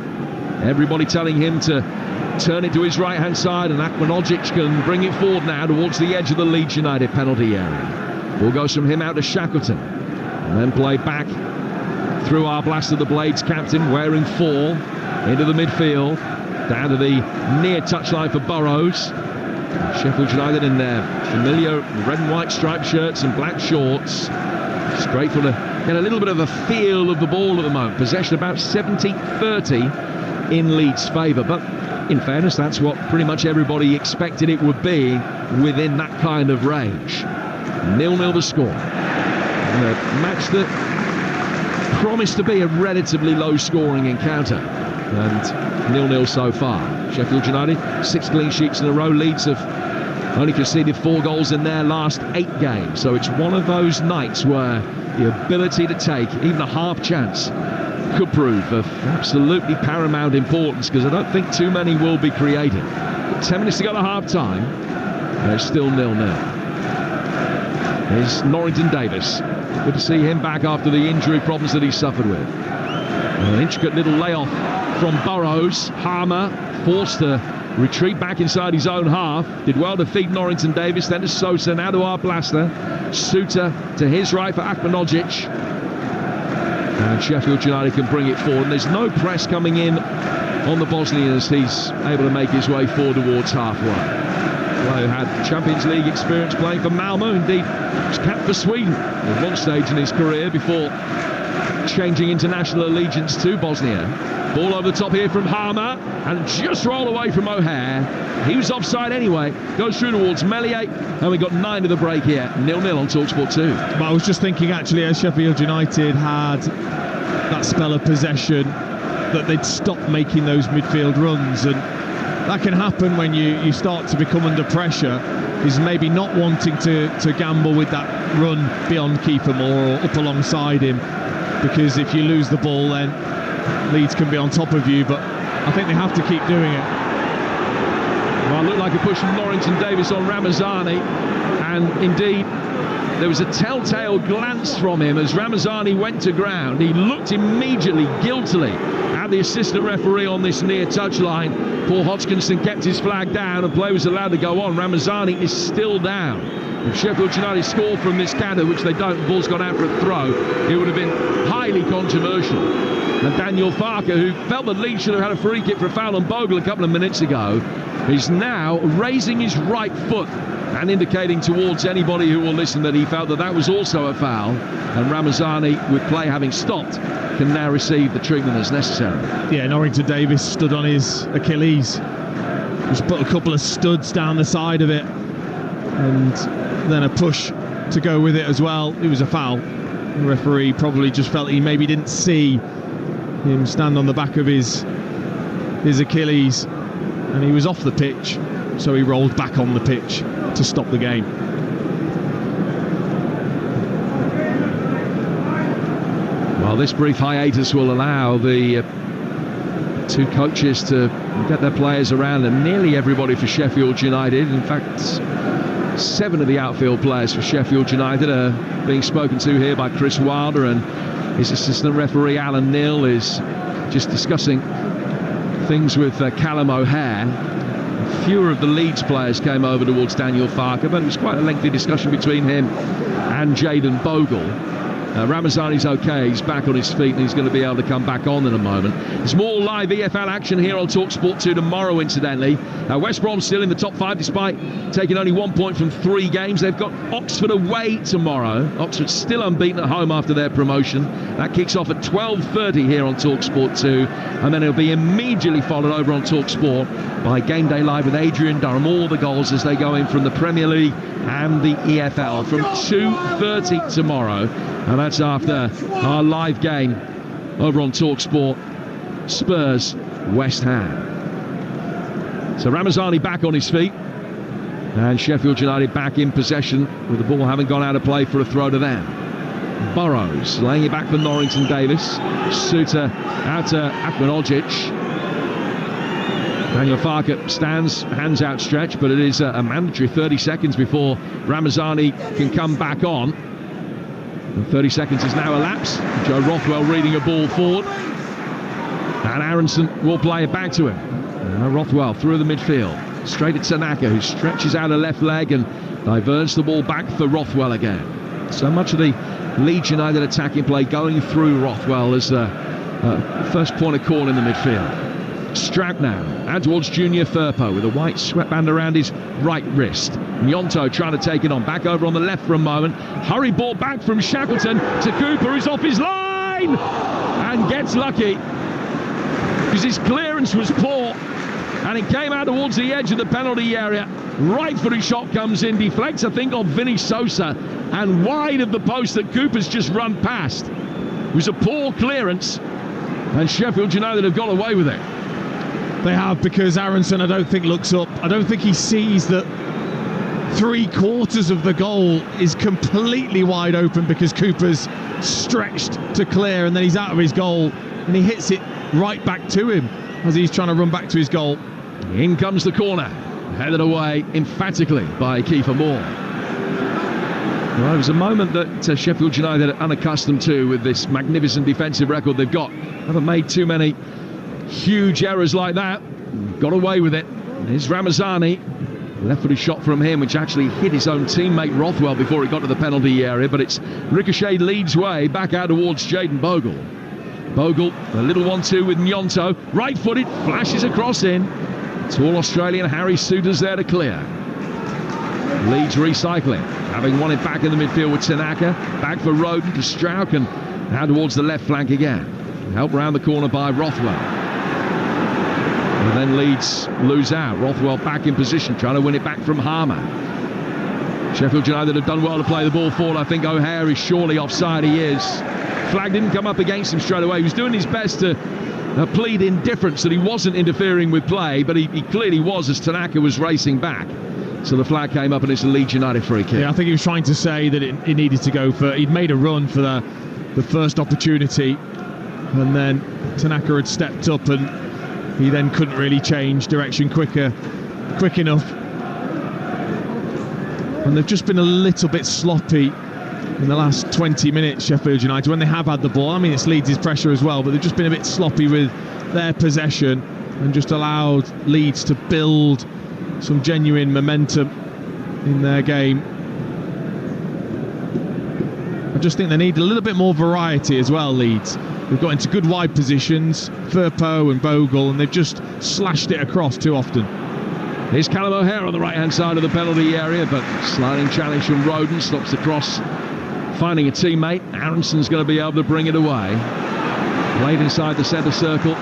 Everybody telling him to turn it to his right hand side, and Akmanogic can bring it forward now towards the edge of the Leeds United penalty area. Ball goes from him out to Shackleton, and then play back through Arblaster, the Blades captain, wearing 4 into the midfield, down to the near touchline for Burrows. Sheffield United in their familiar red and white striped shirts and black shorts. It's grateful to get a little bit of a feel of the ball at the moment. Possession about 70-30 in Leeds' favour, but in fairness, that's what pretty much everybody expected it would be within that kind of range. 0-0 the score. And a match that promised to be a relatively low-scoring encounter, and 0-0 so far. Sheffield United 6 clean sheets in a row. Leeds have only conceded 4 goals in their last 8 games, so it's one of those nights where the ability to take even a half chance could prove of absolutely paramount importance, because I don't think too many will be created. 10 minutes to go to half time, and it's still 0-0. Here's Norrington Davis. Good to see him back after the injury problems that he suffered with. An intricate little layoff from Burrows. Harmer forced to retreat back inside his own half. Did well to feed Norrington Davis, then to Sosa, now to Arblaster. Suter to his right for Akmanogic. And Sheffield United can bring it forward. And there's no press coming in on the Bosnian as he's able to make his way forward towards halfway. Who had Champions League experience playing for Malmo. Indeed, was capped for Sweden at one stage in his career before changing international allegiance to Bosnia. Ball over the top here from Harmer, and just roll away from O'Hare. He was offside anyway. Goes through towards Meslier, and we got 9 to the break here. 0-0 on Talksport 2. But I was just thinking, actually, as Sheffield United had that spell of possession, that they'd stop making those midfield runs, and that can happen when you start to become under pressure, is maybe not wanting to gamble with that run beyond keeper more or up alongside him, because if you lose the ball then Leeds can be on top of you. But I think they have to keep doing it. Well, it looked like a push from Norrington Davis on Ramazani, and indeed there was a telltale glance from him as Ramazani went to ground. He looked immediately guiltily at the assistant referee on this near touchline. Paul Hodgkinson kept his flag down and play was allowed to go on. Ramazani is still down. If Sheffield United scored from this counter, which they don't, the ball's gone out for a throw, it would have been highly controversial. And Daniel Farke, who felt that Leeds should have had a free kick for a foul on Bogle a couple of minutes ago, is now raising his right foot and indicating towards anybody who will listen that he felt that was also a foul. And Ramazani, with play having stopped, can now receive the treatment as necessary. Yeah, Norrington Davis stood on his Achilles. Just put a couple of studs down the side of it, and then a push to go with it as well. It was a foul. The referee probably just felt he maybe didn't see him stand on the back of his Achilles, and he was off the pitch, so he rolled back on the pitch to stop the game. this brief hiatus will allow the two coaches to get their players around, and nearly everybody for Sheffield United. In fact, 7 of the outfield players for Sheffield United are being spoken to here by Chris Wilder, and his assistant referee Alan Neal is just discussing things with Callum O'Hare. Fewer of the Leeds players came over towards Daniel Farke, but it was quite a lengthy discussion between him and Jayden Bogle. Ramazani's okay, he's back on his feet and he's going to be able to come back on in a moment. There's more live EFL action here on Talksport 2 tomorrow, incidentally. West Brom still in the top 5 despite taking only 1 point from 3 games. They've got Oxford away tomorrow. Oxford still unbeaten at home after their promotion. That kicks off at 12:30 here on Talksport 2, and then it'll be immediately followed over on Talksport by Game Day Live with Adrian Durham. All the goals as they go in from the Premier League and the EFL from 2:30 tomorrow. And that's after our live game over on Talksport, Spurs West Ham. So Ramazani back on his feet, and Sheffield United back in possession with the ball having gone out of play for a throw to them. Burrows laying it back for Norrington Davis. Suter out to Akmanogic. Daniel Farke stands, hands outstretched, but it is a mandatory 30 seconds before Ramazani can come back on. And 30 seconds has now elapsed. Joe Rothwell reading a ball forward, and Aronson will play it back to him. Rothwell through the midfield, straight at Tanaka, who stretches out a left leg and diverts the ball back for Rothwell again. So much of the Leeds United attacking play going through Rothwell as the first point of call in the midfield. Strout now, out towards Junior Firpo with a white sweatband around his right wrist. Nyonto trying to take it on, back over on the left for a moment. Hurry ball back from Shackleton to Cooper, who's off his line and gets lucky because his clearance was poor and it came out towards the edge of the penalty area. Right-footed shot comes in, deflects I think on Vinny Sosa and wide of the post that Cooper's just run past. It was a poor clearance and Sheffield United have got away with it. They have, because Aronson, I don't think, looks up. I don't think he sees that 3/4 of the goal is completely wide open because Cooper's stretched to clear, and then he's out of his goal and he hits it right back to him as he's trying to run back to his goal. In comes the corner, headed away emphatically by Kiefer Moore. Well, it was a moment that Sheffield United are unaccustomed to with this magnificent defensive record they've got. Haven't made too many huge errors like that. Got away with it. Here's Ramazani. Left-footed shot from him, which actually hit his own teammate Rothwell before it got to the penalty area, but it's ricocheted Leeds' way, back out towards Jayden Bogle. Bogle, a little 1-2 with Nyonto. Right-footed, flashes across in. Tall Australian Harry Suter's there to clear. Leeds recycling, having won it back in the midfield with Tanaka. Back for Roden to Strauch and now towards the left flank again. Help round the corner by Rothwell. And then Leeds lose out. Rothwell back in position, trying to win it back from Harmer. Sheffield United have done well to play the ball forward. I think O'Hare is surely offside. He is. Flag didn't come up against him straight away. He was doing his best to plead indifference that he wasn't interfering with play, but he clearly was as Tanaka was racing back. So the flag came up and it's a Leeds United free kick. Yeah, I think he was trying to say that it needed to go for... He'd made a run for the first opportunity, and then Tanaka had stepped up and he then couldn't really change direction quick enough. And they've just been a little bit sloppy in the last 20 minutes, Sheffield United, when they have had the ball. I mean, it's Leeds' pressure as well, but they've just been a bit sloppy with their possession and just allowed Leeds to build some genuine momentum in their game. I just think they need a little bit more variety as well, Leeds. They've got into good wide positions, Firpo and Bogle, and they've just slashed it across too often. Here's Callum O'Hare on the right-hand side of the penalty area, but sliding challenge from Roden stops the cross, finding a teammate. Aronson's going to be able to bring it away. Played inside the centre circle.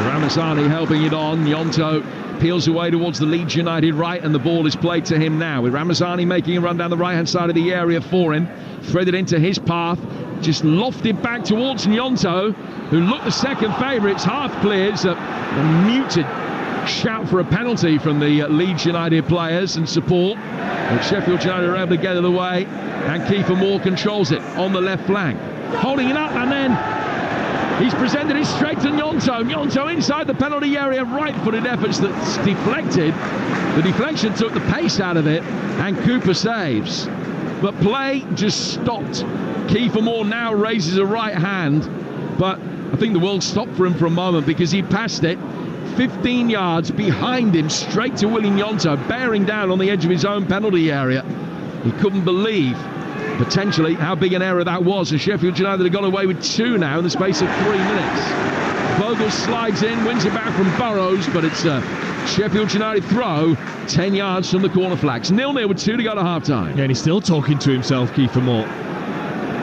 Ramazani helping it on. Nyonto peels away towards the Leeds United right, and the ball is played to him now, with Ramazani making a run down the right-hand side of the area for him. Threaded into his path, just lofted back towards Nyonto, who looked the second favourites. Half clears, a muted shout for a penalty from the Leeds United players and support. And Sheffield United are able to get it away, and Kiefer Moore controls it on the left flank, holding it up, and then He's presented it straight to Gnonto. Gnonto inside the penalty area, right-footed efforts that's deflected. The deflection took the pace out of it, and Cooper saves. But play just stopped. Kiefer Moore now raises a right hand, but I think the world stopped for him for a moment because he passed it 15 yards behind him, straight to Willie Gnonto, bearing down on the edge of his own penalty area. He couldn't believe potentially how big an error that was, and Sheffield United have got away with 2 now in the space of 3 minutes. Vogel slides in, wins it back from Burrows, but it's a Sheffield United throw 10 yards from the corner flags. 0-0 with 2 to go to half-time. Yeah, and he's still talking to himself, Kiefer Moore.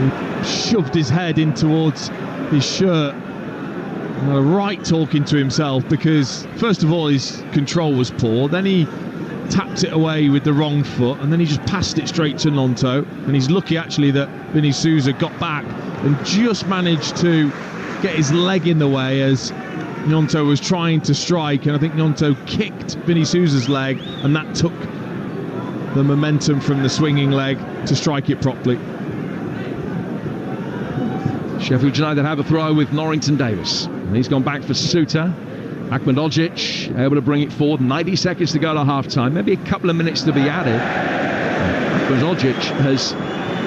He shoved his head in towards his shirt. Right, talking to himself, because first of all his control was poor, then he tapped it away with the wrong foot, and then he just passed it straight to Gnonto, and he's lucky actually that Vinny Souza got back and just managed to get his leg in the way as Gnonto was trying to strike, and I think Gnonto kicked Vinny Souza's leg, and that took the momentum from the swinging leg to strike it properly. Sheffield United have a throw with Norrington Davis, and he's gone back for Suter. Akmanogic able to bring it forward. 90 seconds to go to half-time, maybe a couple of minutes to be added. Akmanogic has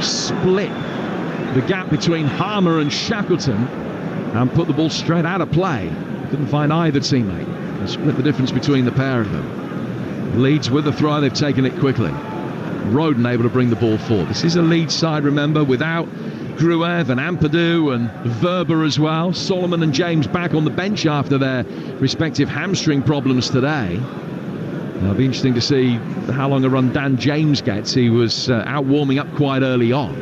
split the gap between Harmer and Shackleton and put the ball straight out of play. Couldn't find either teammate and split the difference between the pair of them. Leeds with the throw, they've taken it quickly. Roden able to bring the ball forward. This is a Leeds side, remember, without Gruev and Ampadu and Verber as well. Solomon and James back on the bench after their respective hamstring problems today. It'll be interesting to see how long a run Dan James gets. He was out warming up quite early on.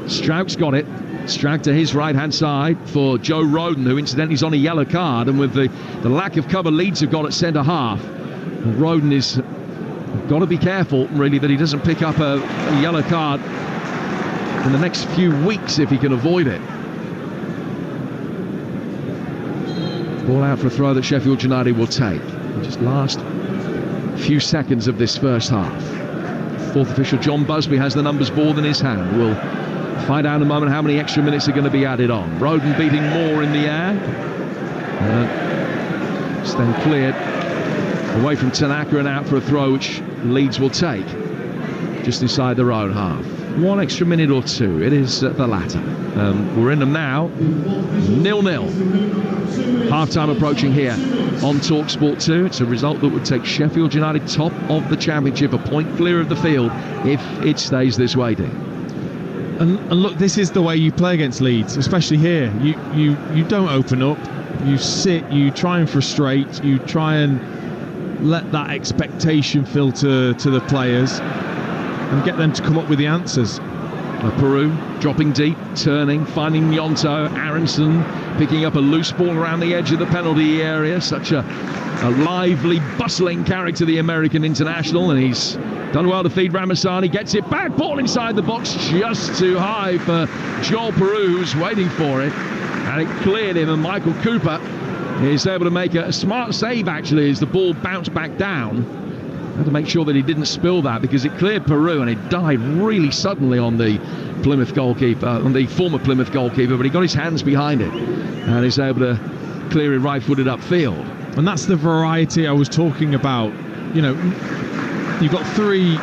Strouk's got it. Strouk to his right-hand side for Joe Roden, who incidentally is on a yellow card, and with the lack of cover Leeds have got at centre-half, Roden is got to be careful, really, that he doesn't pick up a yellow card in the next few weeks if he can avoid it. Ball out for a throw that Sheffield United will take. Just last few seconds of this first half. Fourth official John Busby has the numbers board in his hand. We'll find out in a moment how many extra minutes are going to be added on. Roden beating Moore in the air. It's then cleared away from Tanaka and out for a throw which Leeds will take just inside their own half. 1 extra minute or 2. It is the latter. We're in them now. 0-0. Half-time approaching here on Talksport 2. It's a result that would take Sheffield United top of the championship, a point clear of the field if it stays this way, Dean. And look, this is the way you play against Leeds, especially here. You don't open up. You sit. You try and frustrate. You try and let that expectation filter to the players and get them to come up with the answers. Peru dropping deep, turning, finding Gnonto. Aronson picking up a loose ball around the edge of the penalty area. Such a lively, bustling character, the American international, and he's done well to feed Ramasani. Gets it back, ball inside the box, just too high for Joel Peru, who's waiting for it, and it cleared him, and Michael Cooper is able to make a smart save actually as the ball bounced back down. Had to make sure that he didn't spill that because it cleared Peru and it died really suddenly on the Plymouth goalkeeper, on the former Plymouth goalkeeper, but he got his hands behind it and is able to clear it right-footed upfield. And that's the variety I was talking about. You know, you've got 3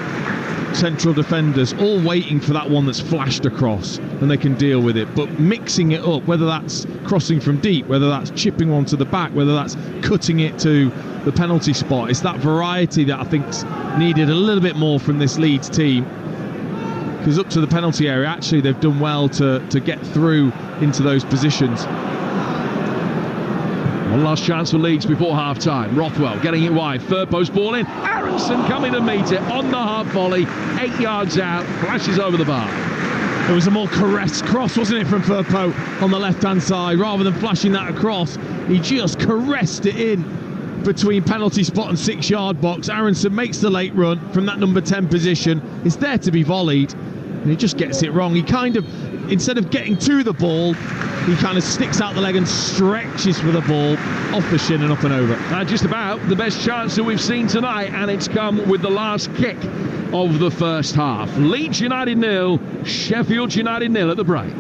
central defenders all waiting for that one that's flashed across and they can deal with it, but mixing it up, whether that's crossing from deep, whether that's chipping one to the back, whether that's cutting it to the penalty spot. It's that variety that I think's needed a little bit more from this Leeds team, because up to the penalty area actually they've done well to get through into those positions. One last chance for Leeds before half-time. Rothwell getting it wide. Third post ball in. Aronson coming to meet it on the half volley. 8 yards out. Flashes over the bar. It was a more caressed cross, wasn't it, from Firpo on the left-hand side? Rather than flashing that across, he just caressed it in between penalty spot and 6-yard box. Aronson makes the late run from that number 10 position. It's there to be volleyed, and he just gets it wrong. He kind of, instead of getting to the ball, he kind of sticks out the leg and stretches for the ball off the shin and up and over. Just about the best chance that we've seen tonight, and it's come with the last kick of the first half. Leeds United 0, Sheffield United 0 at the break.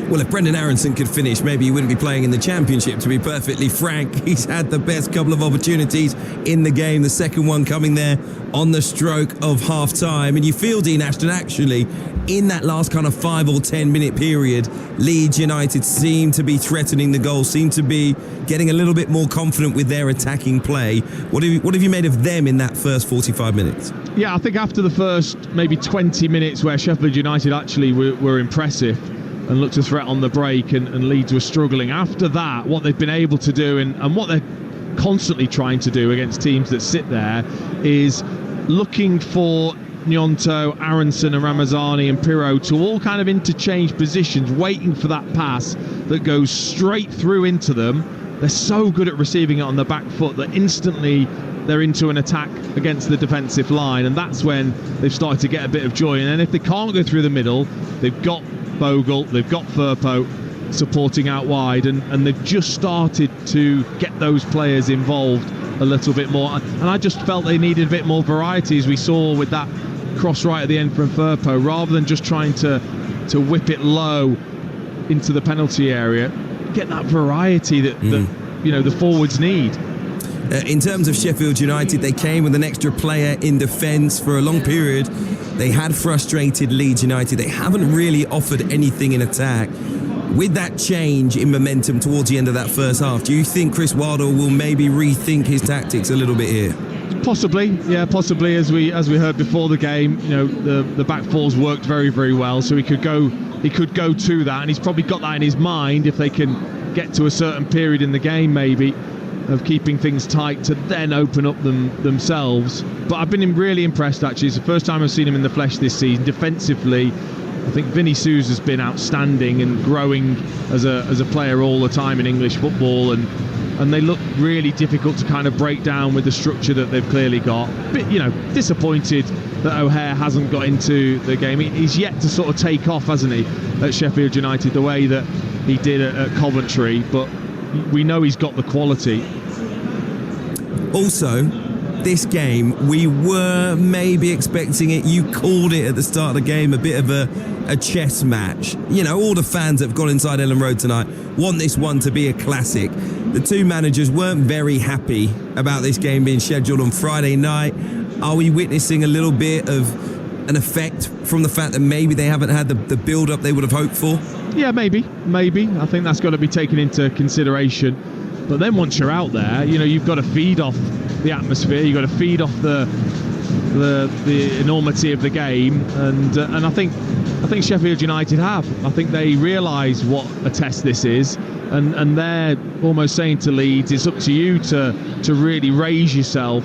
Well, if Brendan Aronson could finish, maybe he wouldn't be playing in the Championship, to be perfectly frank. He's had the best couple of opportunities in the game, the second one coming there on the stroke of half-time. And you feel, Dean Ashton, actually, in that last kind of 5 or 10 minute period, Leeds United seem to be threatening the goal, seem to be getting a little bit more confident with their attacking play. What have you made of them in that first 45 minutes? Yeah, I think after the first maybe 20 minutes where Sheffield United actually were impressive and looked a threat on the break, and Leeds were struggling. After that, what they've been able to do and what they're constantly trying to do against teams that sit there is looking for Gnonto, Aronson and Ramazani and Pirro to all kind of interchange positions, waiting for that pass that goes straight through into them. They're so good at receiving it on the back foot that instantly they're into an attack against the defensive line, and that's when they've started to get a bit of joy. And then if they can't go through the middle, they've got Bogle, they've got Firpo supporting out wide, and they've just started to get those players involved a little bit more. And I just felt they needed a bit more variety, as we saw with that cross right at the end from Firpo, rather than just trying to whip it low into the penalty area. Get that variety that the forwards need. In terms of Sheffield United, they came with an extra player in defence for a long period. They had frustrated Leeds United. They haven't really offered anything in attack. With that change in momentum towards the end of that first half, do you think Chris Wilder will maybe rethink his tactics a little bit here? Possibly, yeah, possibly. As we heard before the game, the back fours worked very, very well, so he could go to that, and he's probably got that in his mind if they can get to a certain period in the game, maybe, of keeping things tight to then open up themselves. But I've been really impressed, actually. It's the first time I've seen him in the flesh this season. Defensively, I think Vinny Souza has been outstanding and growing as a player all the time in English football, and they look really difficult to kind of break down with the structure that they've clearly got. Bit, disappointed that O'Hare hasn't got into the game. He's yet to sort of take off, hasn't he, at Sheffield United, the way that he did at Coventry, but we know he's got the quality. Also, this game, we were maybe expecting it. You called it at the start of the game, a bit of a chess match. All the fans that have gone inside Ellen Road tonight want this one to be a classic. The two managers weren't very happy about this game being scheduled on Friday night. Are we witnessing a little bit of an effect from the fact that maybe they haven't had the build-up they would have hoped for? Yeah, maybe. I think that's got to be taken into consideration. But then once you're out there, you've got to feed off the atmosphere. You've got to feed off the enormity of the game, and I think Sheffield United have. I think they realise what a test this is, and they're almost saying to Leeds, it's up to you to really raise yourself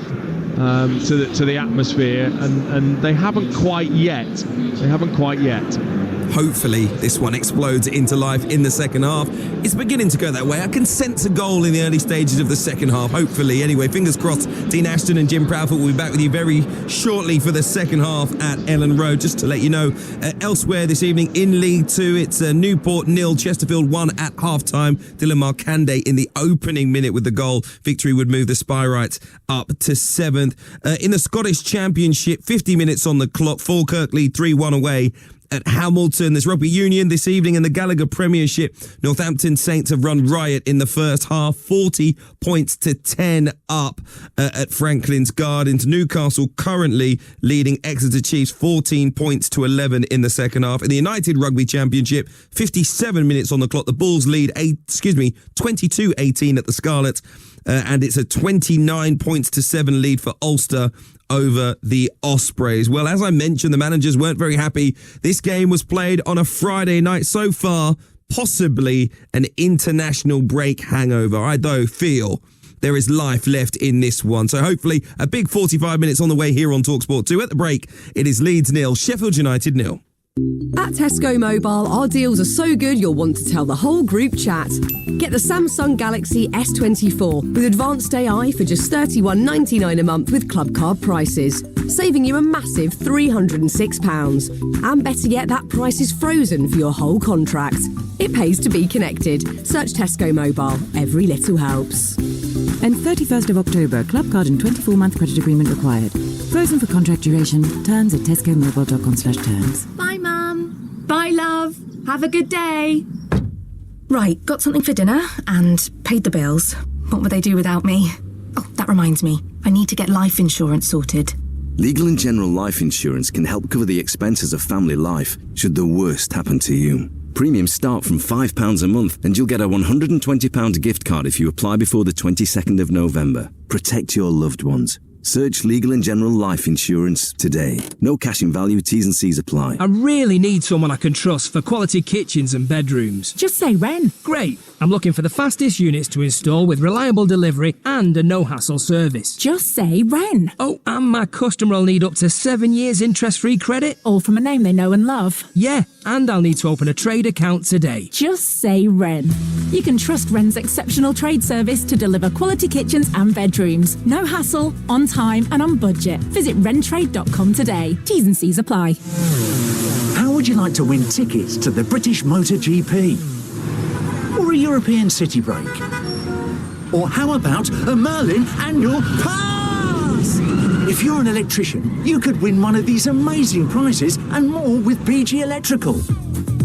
to the atmosphere, and they haven't quite yet. Hopefully this one explodes into life in the second half. It's beginning to go that way. I can sense a goal in the early stages of the second half, hopefully. Anyway, fingers crossed. Dean Ashton and Jim Proudfoot will be back with you very shortly for the second half at Ellen Road. Just to let you know, elsewhere this evening in League 2, it's Newport 0, Chesterfield 1 at half-time. Dylan Markande in the opening minute with the goal. Victory would move the Spyrites up to 7th. In the Scottish Championship, 50 minutes on the clock. Falkirk lead 3-1 away at Hamilton. There's rugby union this evening in the Gallagher Premiership. Northampton Saints have run riot in the first half, 40 points to 10 up at Franklin's Gardens. Newcastle currently leading Exeter Chiefs 14 points to 11 in the second half. In the United Rugby Championship, 57 minutes on the clock. The Bulls lead 22-18 at the Scarlets. And it's a 29 points to 7 lead for Ulster over the Ospreys. Well, as I mentioned, the managers weren't very happy. This game was played on a Friday night. So far, possibly an international break hangover. I, though, feel there is life left in this one. So hopefully a big 45 minutes on the way here on Talksport 2. At the break, it is Leeds 0, Sheffield United 0. At Tesco Mobile, our deals are so good you'll want to tell the whole group chat. Get the Samsung Galaxy S24 with advanced AI for just $31.99 a month with club card prices, saving you a massive £306. And better yet, that price is frozen for your whole contract. It pays to be connected. Search Tesco Mobile. Every little helps. And 31st of October, club card and 24-month credit agreement required. Frozen for contract duration. Terms at tescomobile.com/terms. Bye, Mum. Bye, love. Have a good day. Right, got something for dinner and paid the bills. What would they do without me? Oh, that reminds me. I need to get life insurance sorted. Legal & General Life Insurance can help cover the expenses of family life should the worst happen to you. Premiums start from £5 a month and you'll get a £120 gift card if you apply before the 22nd of November. Protect your loved ones. Search Legal & General Life Insurance today. No cash in value, T's and C's apply. I really need someone I can trust for quality kitchens and bedrooms. Just say Wren. Great. I'm looking for the fastest units to install with reliable delivery and a no-hassle service. Just say Wren. Oh, and my customer will need up to 7 years interest-free credit. All from a name they know and love. Yeah, and I'll need to open a trade account today. Just say Wren. You can trust Wren's exceptional trade service to deliver quality kitchens and bedrooms. No hassle, on time and on budget. Visit wrentrade.com today. T's and C's apply. How would you like to win tickets to the British Motor GP? Or a European city break? Or how about a Merlin annual pass? If you're an electrician, you could win one of these amazing prizes and more with BG Electrical.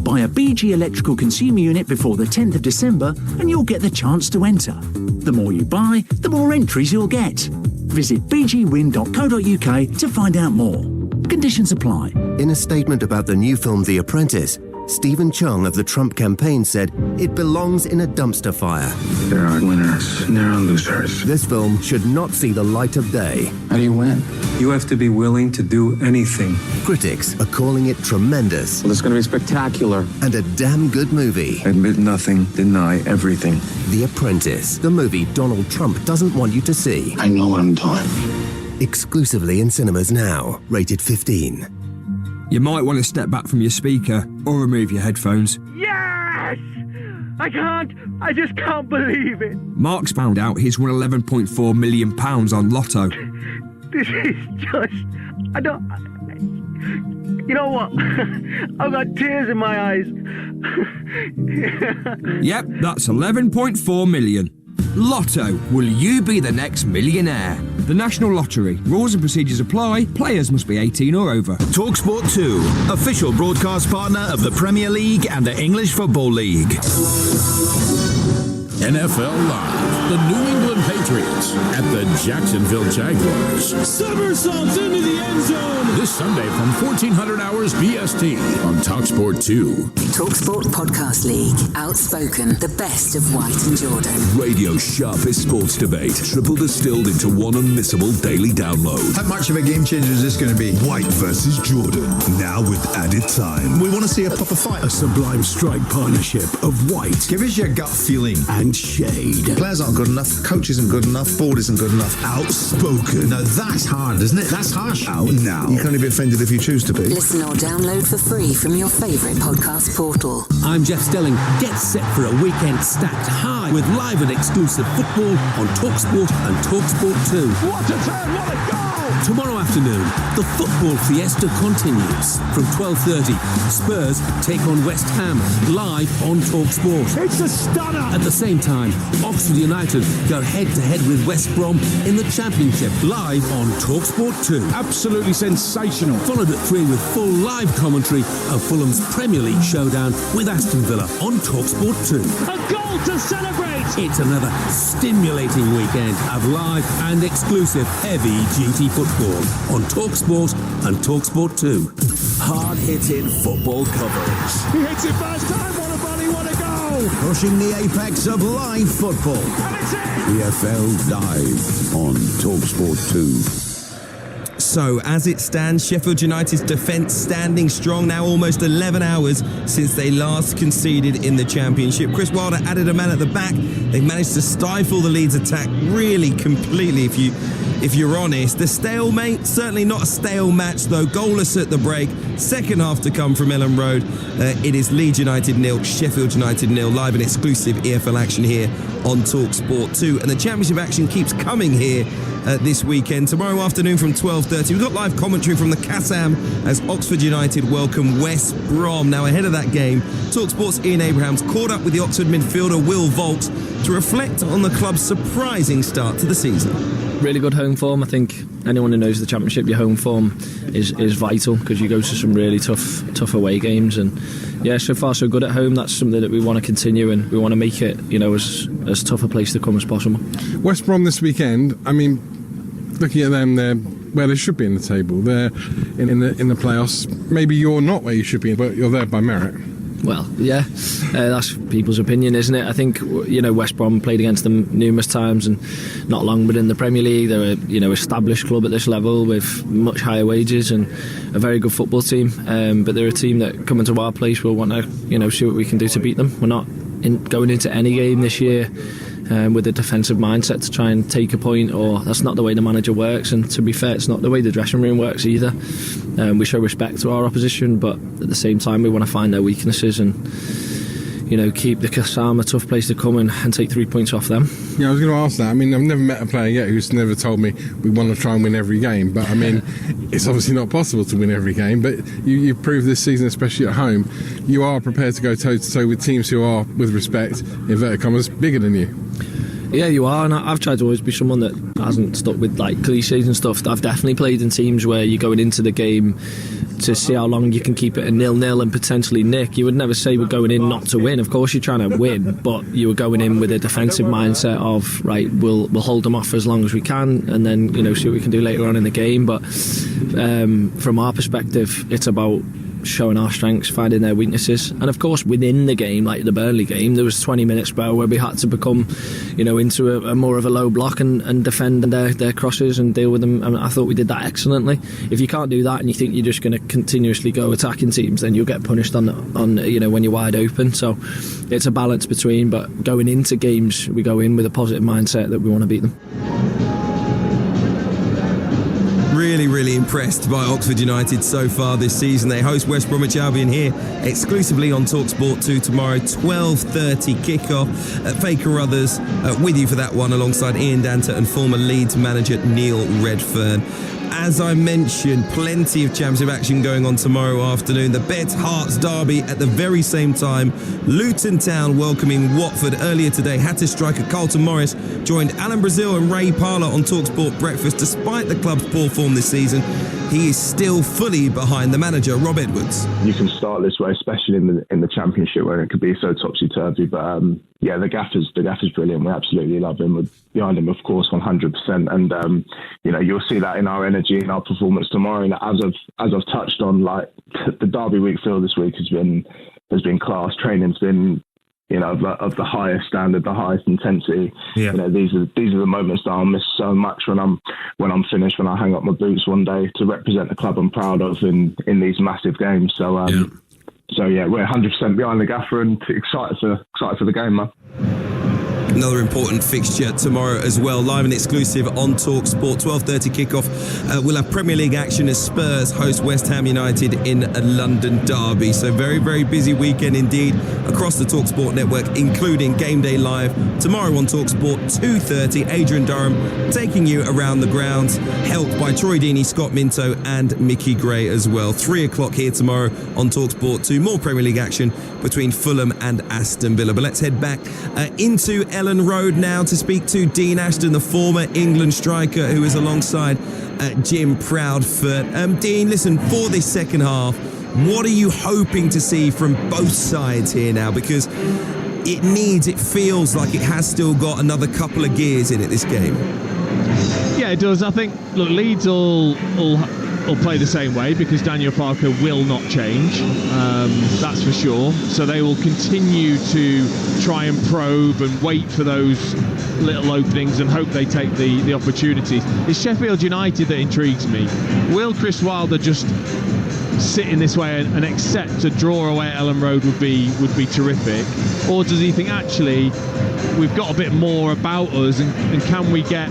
Buy a BG Electrical consumer unit before the 10th of December and you'll get the chance to enter. The more you buy, the more entries you'll get. Visit bgwin.co.uk to find out more. Conditions apply. In a statement about the new film The Apprentice, Stephen Chung of the Trump campaign said it belongs in a dumpster fire. There are winners and there are losers. This film should not see the light of day. How do you win? You have to be willing to do anything. Critics are calling it tremendous. Well, it's going to be spectacular. And a damn good movie. Admit nothing, deny everything. The Apprentice, the movie Donald Trump doesn't want you to see. I know what I'm doing. Exclusively in cinemas now. Rated 15. You might want to step back from your speaker or remove your headphones. Yes! I just can't believe it. Mark's found out he's won £11.4 million on Lotto. This is just... You know what? I've got tears in my eyes. Yep, that's 11.4 million. Lotto, will you be the next millionaire? The National Lottery. Rules and procedures apply. Players must be 18 or over. Talksport 2, official broadcast partner of the Premier League and the English Football League. NFL Live, the New England Patriots at the Jacksonville Jaguars. Somersaults into the end zone. This Sunday from 1400 hours BST on Talksport 2. Talksport Podcast League. Outspoken, the best of White and Jordan. Radio's sharpest sports debate, triple distilled into one unmissable daily download. How much of a game changer is this going to be? White versus Jordan, now with added time. We want to see a proper fight. A sublime strike partnership of White. Give us your gut feeling. And Shade. Players aren't good enough, coach isn't good enough, board isn't good enough. Outspoken. No, that's hard, isn't it? That's harsh. Out now. You can only be offended if you choose to be. Listen or download for free from your favourite podcast portal. I'm Jeff Stelling. Get set for a weekend stacked high with live and exclusive football on Talksport and Talksport 2. What a turn, what a goal! Tomorrow afternoon, the football fiesta continues. From 12:30, Spurs take on West Ham live on Talksport. It's a stunner! At the same time, Oxford United go head-to-head with West Brom in the Championship live on Talksport 2. Absolutely sensational. Followed at 3 with full live commentary of Fulham's Premier League showdown with Aston Villa on Talksport 2. A goal to celebrate! It's another stimulating weekend of live and exclusive heavy-duty football on Talksport and Talksport 2. Hard-hitting football coverage. He hits it first time, what a volley, what a goal! Pushing the apex of live football. And it's in! EFL Live on Talksport 2. So, as it stands, Sheffield United's defence standing strong now almost 11 hours since they last conceded in the Championship. Chris Wilder added a man at the back. They've managed to stifle the Leeds attack really completely, if you're honest. The stalemate, certainly not a stale match though. Goalless at the break. Second half to come from Ellen Road. It is Leeds United 0, Sheffield United 0. Live and exclusive EFL action here on Talksport 2. And the Championship action keeps coming here this weekend. Tomorrow afternoon from 12:30, we've got live commentary from the Kassam as Oxford United welcome West Brom. Now ahead of that game, Talksport's Ian Abrahams caught up with the Oxford midfielder Will Vaulks to reflect on the club's surprising start to the season. Really good home form. I think anyone who knows the Championship, your home form is vital, because you go to some really tough away games, and yeah, so far so good at home. That's something that we want to continue, and we want to make it, as tough a place to come as possible. West Brom this weekend, I mean, looking at them, they're where they should be in the table. They're in the playoffs. Maybe you're not where you should be, but you're there by merit. Well, yeah, that's people's opinion, isn't it? I think, West Brom played against them numerous times, and not long but in the Premier League. They're a established club at this level with much higher wages and a very good football team. But they're a team that, coming to our place, will want to see what we can do to beat them. We're not going into any game this year with a defensive mindset to try and take a point, or that's not the way the manager works, and to be fair, it's not the way the dressing room works either. We show respect to our opposition, but at the same time we want to find their weaknesses and keep the Kassam a tough place to come and take 3 points off them. Yeah, I was going to ask that. I mean, I've never met a player yet who's never told me we want to try and win every game, but I mean it's obviously not possible to win every game, but you've proved this season, especially at home, you are prepared to go toe to toe with teams who are, with respect, inverted commas, bigger than you. Yeah, you are, and I've tried to always be someone that hasn't stuck with cliches and stuff. I've definitely played in teams where you're going into the game to see how long you can keep it a 0-0 and potentially nick. You would never say we're going in not to win. Of course you're trying to win, but you were going in with a defensive mindset of, right, we'll hold them off for as long as we can, and then see what we can do later on in the game. But from our perspective, it's about showing our strengths, finding their weaknesses, and of course within the game, like the Burnley game, there was 20 minute spell where we had to become into a more of a low block and defend their crosses and deal with them, and I thought we did that excellently. If you can't do that and you think you're just going to continuously go attacking teams, then you'll get punished on when you're wide open. So it's a balance between, but going into games we go in with a positive mindset that we want to beat them. Really impressed by Oxford United so far this season. They host West Bromwich Albion here exclusively on Talksport 2 tomorrow, 12:30 kickoff. Faye Carruthers with you for that one, alongside Ian Danter and former Leeds manager Neil Redfern. As I mentioned, plenty of Championship action going on tomorrow afternoon. The Beds Hearts derby at the very same time. Luton Town welcoming Watford earlier today. Hatters striker Carlton Morris joined Alan Brazil and Ray Parlour on Talksport Breakfast. Despite the club's poor form this season, he is still fully behind the manager, Rob Edwards. You can start this way, especially in the Championship, where it could be so topsy-turvy. But yeah, the gaffer's brilliant. We absolutely love him. We're behind him, of course, 100%. And you'll see that in our energy, in our performance tomorrow. And as I've touched on, the Derby week feel this week has been class. Training's been of the highest standard, the highest intensity. Yeah. These are the moments that I'll miss so much when I'm finished, when I hang up my boots one day to represent the club I'm proud of in these massive games. So So yeah, we're 100% behind the gaffer and excited for the game, man. Another important fixture tomorrow as well, live and exclusive on Talksport, 12:30 kickoff. We'll have Premier League action as Spurs host West Ham United in a London derby. So very, very busy weekend indeed across the Talksport network, including Game Day Live tomorrow on Talksport, 2:30. Adrian Durham taking you around the grounds, helped by Troy Deeney, Scott Minto and Mickey Gray as well. 3 o'clock here tomorrow on Talksport 2. More Premier League action between Fulham and Aston Villa. But let's head back into Ellen Road now to speak to Dean Ashton, the former England striker who is alongside Jim Proudfoot. Dean, listen, for this second half, what are you hoping to see from both sides here now? Because it feels like it has still got another couple of gears in it, this game. Yeah, it does. I think, look, Leeds will play the same way because Daniel Parker will not change, that's for sure. So they will continue to try and probe and wait for those little openings and hope they take the opportunities. It's Sheffield United that intrigues me. Will Chris Wilder just sit in this way and accept a draw away at Ellen Road would be terrific, or does he think actually we've got a bit more about us and can we get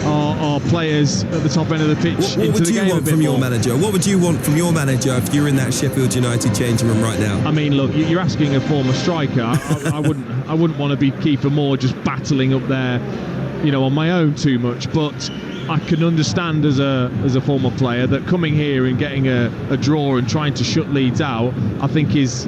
our players at the top end of the pitch into the game a bit more? What would you want from your manager? What would you want from your manager if you're in that Sheffield United changing room right now? I mean, look, you're asking a former striker. I wouldn't want to be keeper more just battling up there, on my own too much. But I can understand as a former player that coming here and getting a draw and trying to shut Leeds out, I think is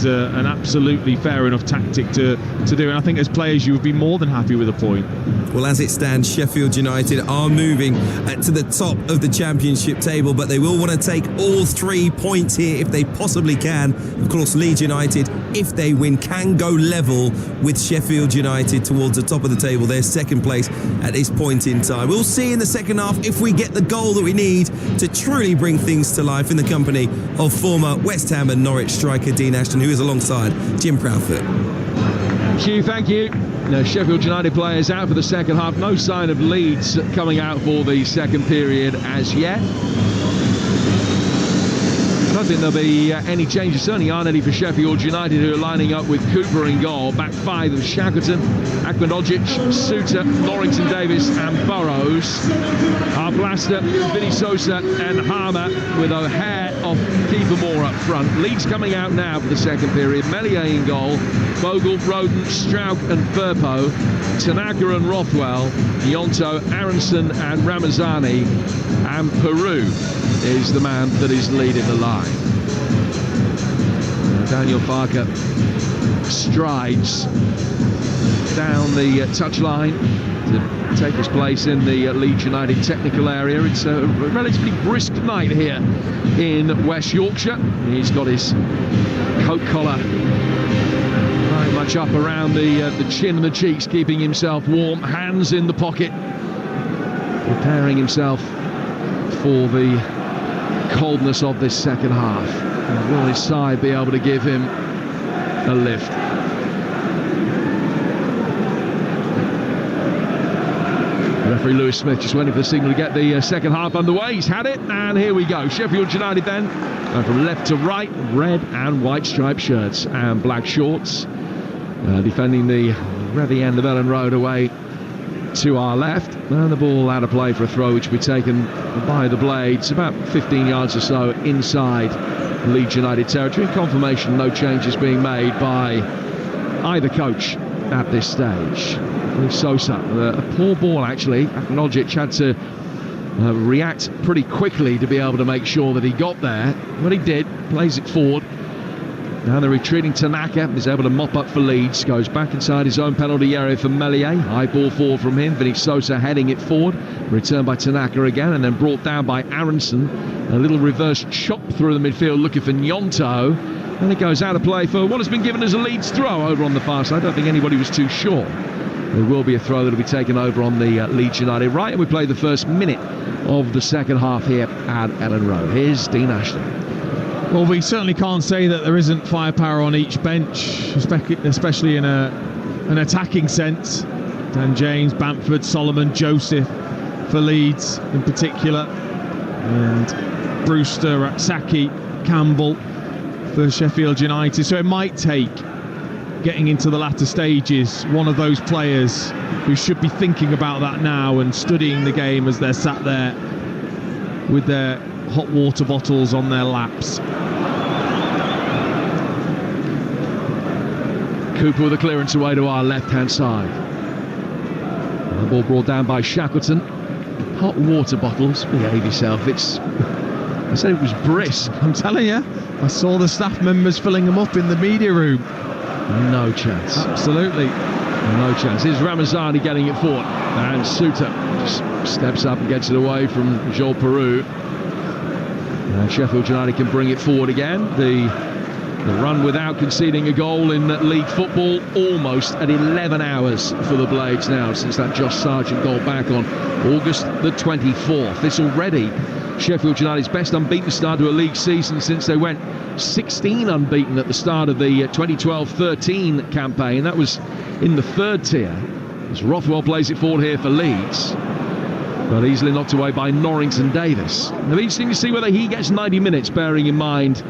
an absolutely fair enough tactic to do. And I think as players you would be more than happy with a point. Well, as it stands, Sheffield United are moving to the top of the Championship table, but they will want to take all 3 points here if they possibly can. Of course, Leeds United, if they win, can go level with Sheffield United towards the top of the table. They're second place at this point in time. We'll see in the second half if we get the goal that we need to truly bring things to life in the company of former West Ham and Norwich striker Dean Ashton, who is alongside Jim Proudfoot. Thank you. Now, Sheffield United players out for the second half. No sign of Leeds coming out for the second period as yet. I don't think there'll be any changes. Certainly aren't any for Sheffield United, who are lining up with Cooper in goal. Back five of Shackleton, Akmanogic, Suter, Norrington Davis and Burrows. Our blaster, Vinny Sosa and Harmer, with O'Hare off keeper Moore up front. Leeds coming out now for the second period. Meslier in goal, Bogle, Roden, Strauk and Firpo, Tanaka and Rothwell, Yonto, Aronson and Ramazani, and Peru is the man that is leading the line. Daniel Farker strides down the touchline to take his place in the Leeds United technical area. It's a relatively brisk night here in West Yorkshire. He's got his coat collar very much up around the chin and the cheeks, keeping himself warm, hands in the pocket, preparing himself for the coldness of this second half. And will his side be able to give him a lift? Referee Lewis Smith just waiting for the signal to get the second half underway. He's had it, and here we go. Sheffield United then, from left to right, red and white striped shirts and black shorts, defending the ready end of Ellen Road away to our left, and the ball out of play for a throw which will be taken by the Blades about 15 yards or so inside Leeds United territory. Confirmation no changes being made by either coach at this stage. Sosa, a poor ball actually. Akmanogic had to react pretty quickly to be able to make sure that he got there. When he did, plays it forward. Now the retreating Tanaka is able to mop up for Leeds, goes back inside his own penalty area for Meslier. High ball forward from him, Vinny Sosa heading it forward. Returned by Tanaka again and then brought down by Aronson. A little reverse chop through the midfield looking for Nyonto. And it goes out of play for what has been given as a Leeds throw over on the far side. I don't think anybody was too sure. There will be a throw that will be taken over on the Leeds United right, and we play the first minute of the second half here at Ellen Road. Here's Dean Ashton. Well, we certainly can't say that there isn't firepower on each bench, especially in an attacking sense. Dan James, Bamford, Solomon, Joseph for Leeds in particular, and Brewster, Saki, Campbell for Sheffield United. So it might take, getting into the latter stages, one of those players who should be thinking about that now and studying the game as they're sat there with their hot water bottles on their laps. Cooper with a clearance away to our left-hand side. The ball brought down by Shackleton. Hot water bottles, behave yourself. I said it was brisk. I'm telling you, I saw the staff members filling them up in the media room. No chance. Absolutely. No chance. Here's Ramazani getting it forward. And Suter just steps up and gets it away from Joel Peru. And Sheffield United can bring it forward again. The run without conceding a goal in league football, almost at 11 hours for the Blades now, since that Josh Sargent goal back on August the 24th. It's already Sheffield United's best unbeaten start to a league season since they went 16 unbeaten at the start of the 2012-13 campaign. That was in the third tier, as Rothwell plays it forward here for Leeds, but easily knocked away by Norrington Davis. It'll be interesting to see whether he gets 90 minutes, bearing in mind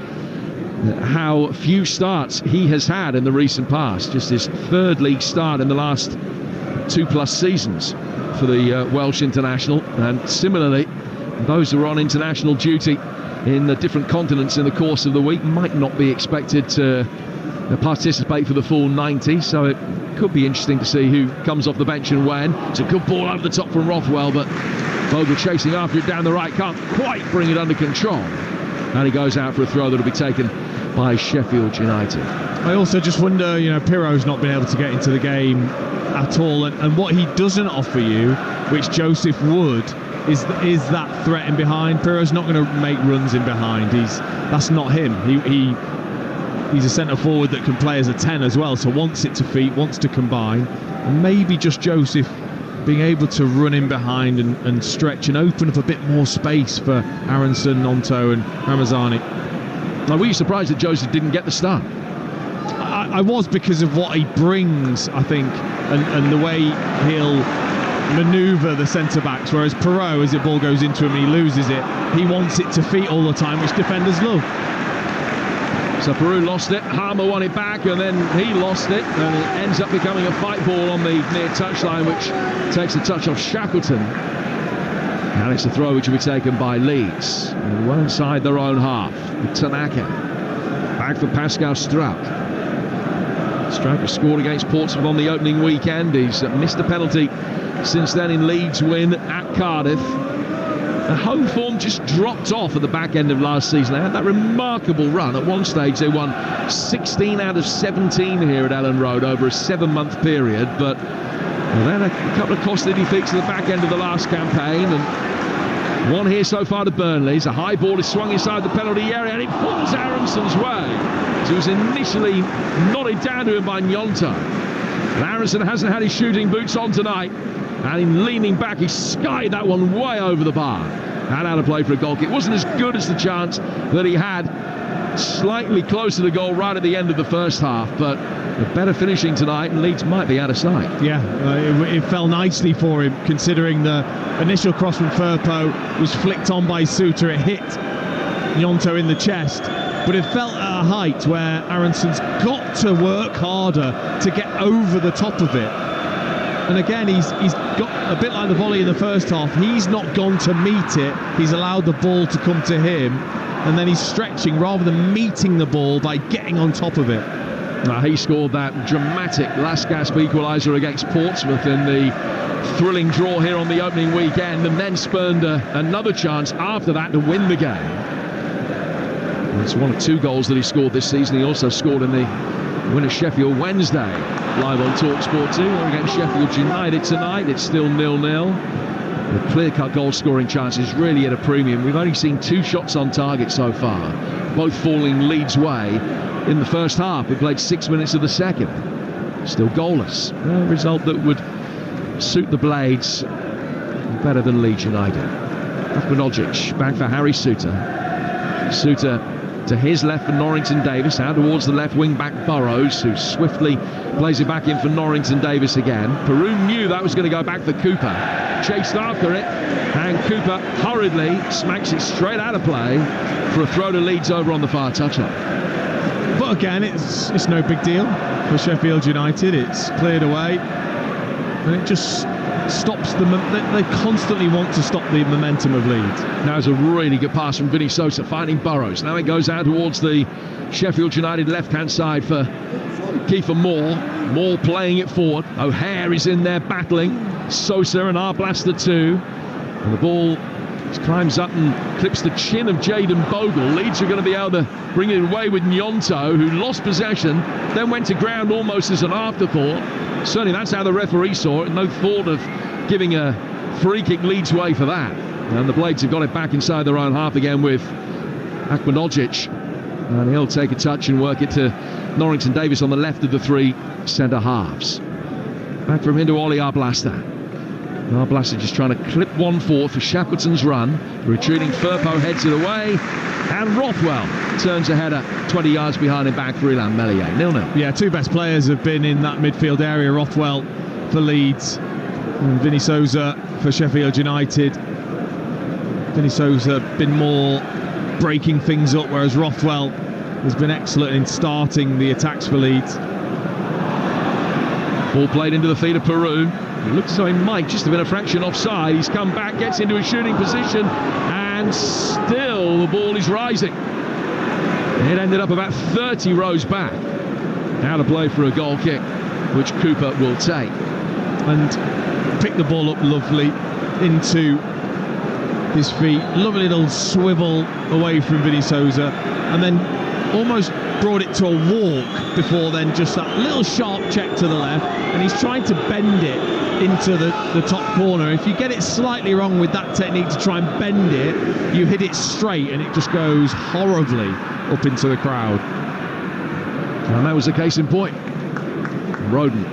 how few starts he has had in the recent past. Just his third league start in the last 2+ seasons for the Welsh international. And similarly, those who are on international duty in the different continents in the course of the week might not be expected to participate for the full 90, so it could be interesting to see who comes off the bench and when. It's a good ball over the top from Rothwell, but Bogle chasing after it down the right, can't quite bring it under control. And he goes out for a throw that'll be taken by Sheffield United. I also just wonder, Pirro's not been able to get into the game at all, and what he doesn't offer you, which Joseph would, is that threat in behind. Pirro's not going to make runs in behind. That's not him. He's a centre forward that can play as a 10 as well, so wants it to feet, wants to combine, and maybe just Joseph being able to run in behind and stretch and open up a bit more space for Aronson, Gnonto and Ramazani. Now, were you surprised that Joseph didn't get the start? I was, because of what he brings, I think, and the way he'll manoeuvre the centre-backs, whereas Perrault, as the ball goes into him and he loses it, he wants it to feet all the time, which defenders love. So Perrault lost it, Harmer won it back, and then he lost it, and it ends up becoming a fight ball on the near touchline, which takes the touch off Shackleton. And it's a throw which will be taken by Leeds, well inside their own half. Tanaka back for Pascal Struijk. Struijk has scored against Portsmouth on the opening weekend. He's missed a penalty since then in Leeds' win at Cardiff. The home form just dropped off at the back end of last season. They had that remarkable run. At one stage they won 16 out of 17 here at Ellen Road over a 7-month period, but then a couple of costly defeats at the back end of the last campaign, and one here so far to Burnley. A high ball is swung inside the penalty area and it falls Aronson's way. He was initially nodded down to him by Gnonto. And Aronson hasn't had his shooting boots on tonight, and in leaning back he skied that one way over the bar and out of play for a goal kick. It wasn't as good as the chance that he had slightly closer to goal right at the end of the first half, but a better finishing tonight and Leeds might be out of sight. Yeah, it fell nicely for him, considering the initial cross from Firpo was flicked on by Suter. It hit Gnonto in the chest, but it fell at a height where Aronson's got to work harder to get over the top of it. And again, he's got a bit like the volley in the first half. He's not gone to meet it. He's allowed the ball to come to him, and then he's stretching rather than meeting the ball by getting on top of it. He scored that dramatic last gasp equaliser against Portsmouth in the thrilling draw here on the opening weekend, and then spurned another chance after that to win the game. It's one of 2 goals that he scored this season. He also scored in the win at Sheffield Wednesday, live on Talksport 2. We're against Sheffield United tonight. It's still 0-0. The clear-cut goal-scoring chance is really at a premium. We've only seen 2 shots on target so far, both falling Leeds' way in the first half. We played 6 minutes of the second. Still goalless. A result that would suit the Blades better than Leeds United. Akmanogic back for Harry Suter. Suter to his left for Norrington Davis, out towards the left wing back Burrows, who swiftly plays it back in for Norrington Davis again. Perrault knew that was going to go back for Cooper, chased after it, and Cooper hurriedly smacks it straight out of play for a throw to Leeds over on the far touchline. But again, it's no big deal for Sheffield United. It's cleared away, and it just stops them. They constantly want to stop the momentum of Leeds. Now it's a really good pass from Vinny Sosa, finding Burrows. Now it goes out towards the Sheffield United left-hand side for Kiefer Moore. Moore playing it forward. O'Hare is in there battling Sosa and Arblaster too. And the ball climbs up and clips the chin of Jayden Bogle. Leeds are going to be able to bring it away with Gnonto, who lost possession, then went to ground almost as an afterthought. Certainly that's how the referee saw it. No thought of giving a free kick Leeds way for that. And the Blades have got it back inside their own half again with Akmanogic. And he'll take a touch and work it to Norrington Davis on the left of the 3 centre halves. Back from him to Ollie Arblaster. Arblaster just trying to clip one forward for Shackleton's run. Retreating Firpo heads it away, and Rothwell turns a header 20 yards behind him back for Ilan Meslier. 0-0. Yeah, 2 best players have been in that midfield area. Rothwell for Leeds and Vinny Sosa for Sheffield United. Vinny Sosa been more breaking things up, whereas Rothwell has been excellent in starting the attacks for Leeds. Ball played into the feet of Perrault. It looks as though he might just have been a fraction offside. He's come back, gets into a shooting position, and still the ball is rising. It ended up about 30 rows back. Out of play for a goal kick, which Cooper will take. And picked the ball up lovely into his feet, lovely little swivel away from Vinny Souza, and then almost brought it to a walk before then just that little sharp check to the left, and he's trying to bend it into the top corner. If you get it slightly wrong with that technique to try and bend it, you hit it straight and it just goes horribly up into the crowd. And that was the case in point. Roden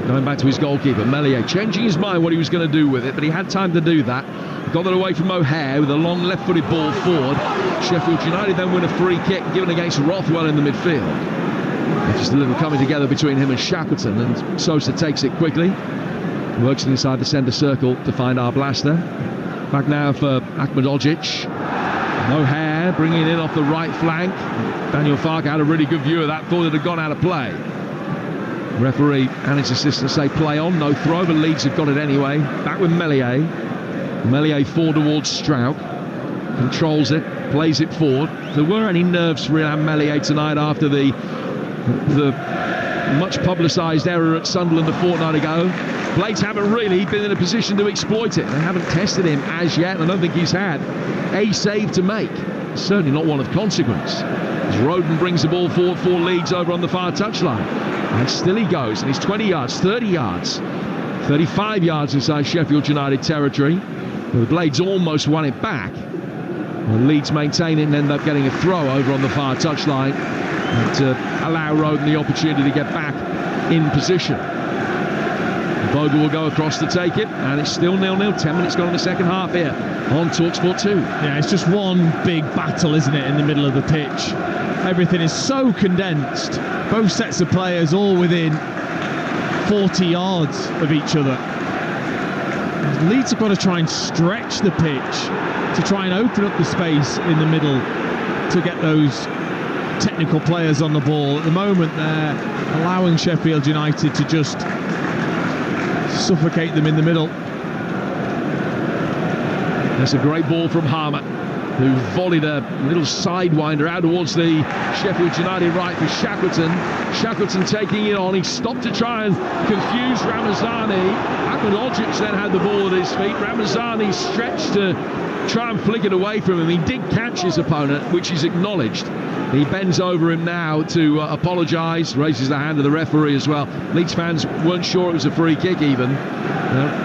going back to his goalkeeper, Meslier, changing his mind what he was going to do with it, but he had time to do that. Got it away from O'Hare with a long left-footed ball forward. Sheffield United then win a free kick given against Rothwell in the midfield. Just a little coming together between him and Shackleton, and Sosa takes it quickly. Works it inside the centre circle to find our blaster. Back now for Ahmedhodzic. O'Hare bringing it in off the right flank. Daniel Farke had a really good view of that, thought it had gone out of play. Referee and his assistant say play on, no throw, but Leeds have got it anyway. Back with Meslier. Meslier forward towards Strauch. Controls it, plays it forward. If there were any nerves for Ilhan Meslier tonight after the much publicised error at Sunderland a fortnight ago, Blades haven't really been in a position to exploit it. They haven't tested him as yet, and I don't think he's had a save to make. Certainly not one of consequence. As Roden brings the ball forward for Leeds over on the far touchline. And still he goes, and he's 20 yards, 30 yards, 35 yards inside Sheffield United territory. The Blades almost won it back. And Leeds maintain it and end up getting a throw over on the far touchline to allow Roden the opportunity to get back in position. Bogle will go across to take it, and it's still 0-0. 10 minutes gone in the second half here on Talksport 2. Yeah, it's just one big battle, isn't it, in the middle of the pitch. Everything is so condensed. Both sets of players all within 40 yards of each other. Leeds have got to try and stretch the pitch to try and open up the space in the middle to get those technical players on the ball. At the moment, they're allowing Sheffield United to just suffocate them in the middle. That's a great ball from Harmer, who volleyed a little sidewinder out towards the Sheffield United right for Shackleton. Shackleton taking it on. He stopped to try and confuse Ramazani. Ahmedhodzic then had the ball at his feet. Ramazani stretched to try and flick it away from him. He did catch his opponent, which is acknowledged. He bends over him now to apologise, raises the hand of the referee as well. Leeds fans weren't sure it was a free kick even.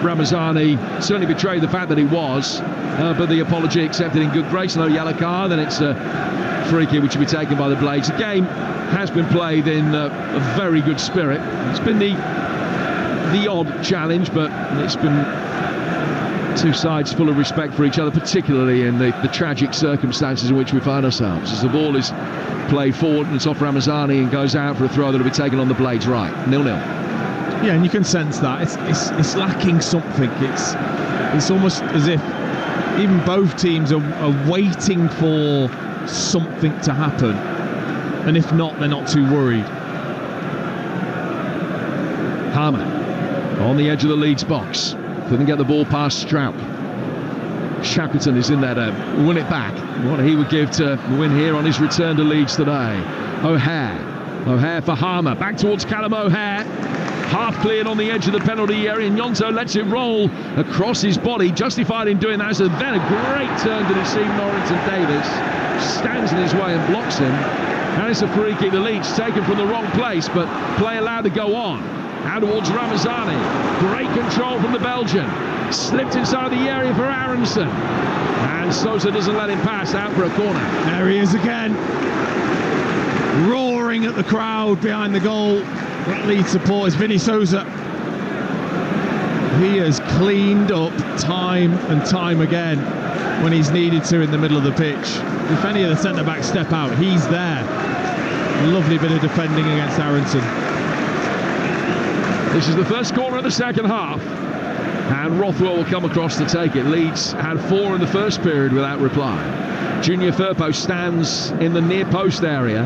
Ramazani certainly betrayed the fact that it was, but the apology accepted in good grace. No yellow card, then it's a free kick which will be taken by the Blades. The game has been played in a very good spirit. It's been the odd challenge, but it's been two sides full of respect for each other, particularly in the tragic circumstances in which we find ourselves. As the ball is played forward and it's off Ramazani and goes out for a throw that will be taken on the Blades right. 0-0. Yeah, and you can sense that it's lacking something. It's almost as if even both teams are waiting for something to happen, and if not, they're not too worried. Harmer on the edge of the Leeds box. Couldn't get the ball past Strauch. Shackleton is in there to win it back. What he would give to win here on his return to Leeds today. O'Hare for Harmer. Back towards Callum O'Hare. Half cleared on the edge of the penalty area. Nyonto lets it roll across his body. Justified in doing that. So then a great turn to deceive Norrington Davis. Stands in his way and blocks him. And it's a free kick. The Leeds taken from the wrong place, but play allowed to go on. Out towards Ramazani. Great control from the Belgian. Slipped inside the area for Aronson. And Sosa doesn't let him pass, out for a corner. There he is again. Roaring at the crowd behind the goal. That Leeds supporters, Vinny Souza. He has cleaned up time and time again when he's needed to in the middle of the pitch. If any of the centre-backs step out, he's there. Lovely bit of defending against Aronson. This is the first corner of the second half, and Rothwell will come across to take it. Leeds had 4 in the first period without reply. Junior Firpo stands in the near post area.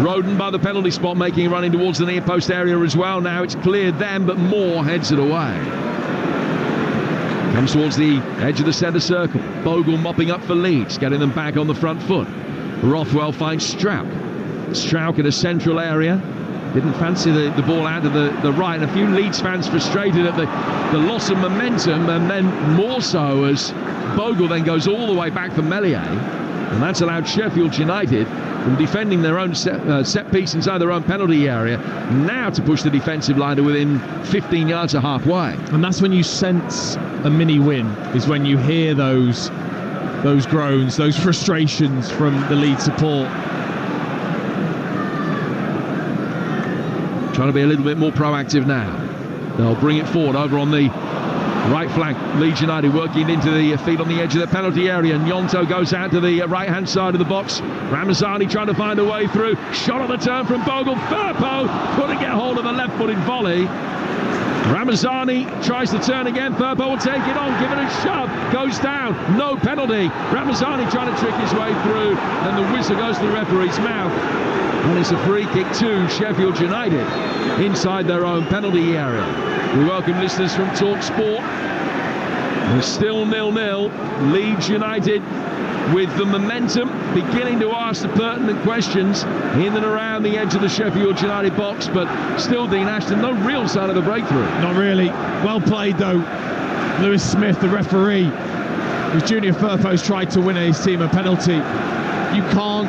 Roden by the penalty spot, making a run in towards the near post area as well. Now it's cleared them, but Moore heads it away. Comes towards the edge of the centre circle. Bogle mopping up for Leeds, getting them back on the front foot. Rothwell finds Strauch. Strauch in a central area. didn't fancy the ball out of the right, and a few Leeds fans frustrated at the loss of momentum, and then more so as Bogle then goes all the way back for Meslier, and that's allowed Sheffield United, from defending their own set piece inside their own penalty area, now to push the defensive line to within 15 yards of halfway. And that's when you sense a mini win, is when you hear those groans, those frustrations from the Leeds support. Trying to be a little bit more proactive now. They'll bring it forward over on the right flank. Leeds United working into the feet on the edge of the penalty area. Gnonto goes out to the right-hand side of the box. Ramazani trying to find a way through. Shot on the turn from Bogle. Firpo couldn't get hold of the left-footed volley. Ramazani tries to turn again. Firpo will take it on, give it a shove. Goes down. No penalty. Ramazani trying to trick his way through, and the whistle goes to the referee's mouth. And it's a free kick to Sheffield United inside their own penalty area. We welcome listeners from Talksport. It's still 0-0. Leeds United with the momentum, beginning to ask the pertinent questions in and around the edge of the Sheffield United box, but still, Dean Ashton, no real sign of a breakthrough. Not really. Well played though, Lewis Smith, the referee, whose Junior Firpo's tried to win his team a penalty. You can't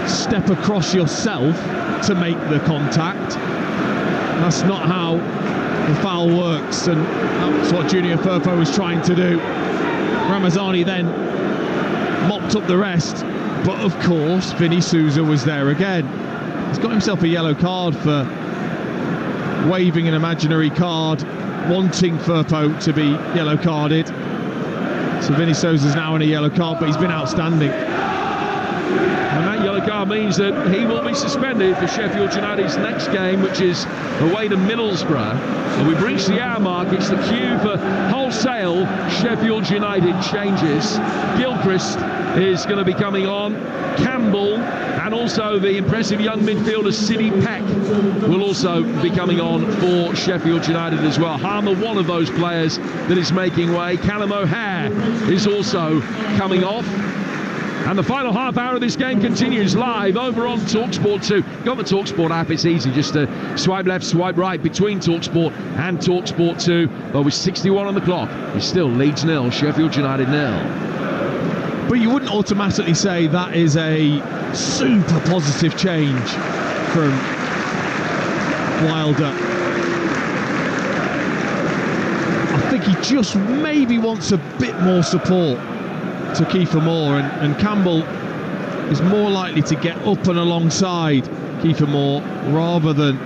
step across yourself to make the contact. That's not how the foul works, and that's what Junior Firpo was trying to do. Ramazani then mopped up the rest, but of course Vinny Souza was there again. He's got himself a yellow card for waving an imaginary card, wanting Firpo to be yellow carded. So Vinny Souza's now in a yellow card, but he's been outstanding. And that yellow card means that he will be suspended for Sheffield United's next game, which is away to Middlesbrough. And we've reached the hour mark. It's the cue for wholesale Sheffield United changes. Gilchrist is going to be coming on. Campbell and also the impressive young midfielder Sidney Peck will also be coming on for Sheffield United as well. Harmer, one of those players that is making way. Callum O'Hare is also coming off. And the final half hour of this game continues live over on Talksport 2. Got the Talksport app, it's easy, just to swipe left, swipe right between Talksport and Talksport 2. But with 61 on the clock, it's still Leeds 0, Sheffield United 0. But you wouldn't automatically say that is a super positive change from Wilder. I think he just maybe wants a bit more support to Kiefer Moore, and Campbell is more likely to get up and alongside Kiefer Moore rather than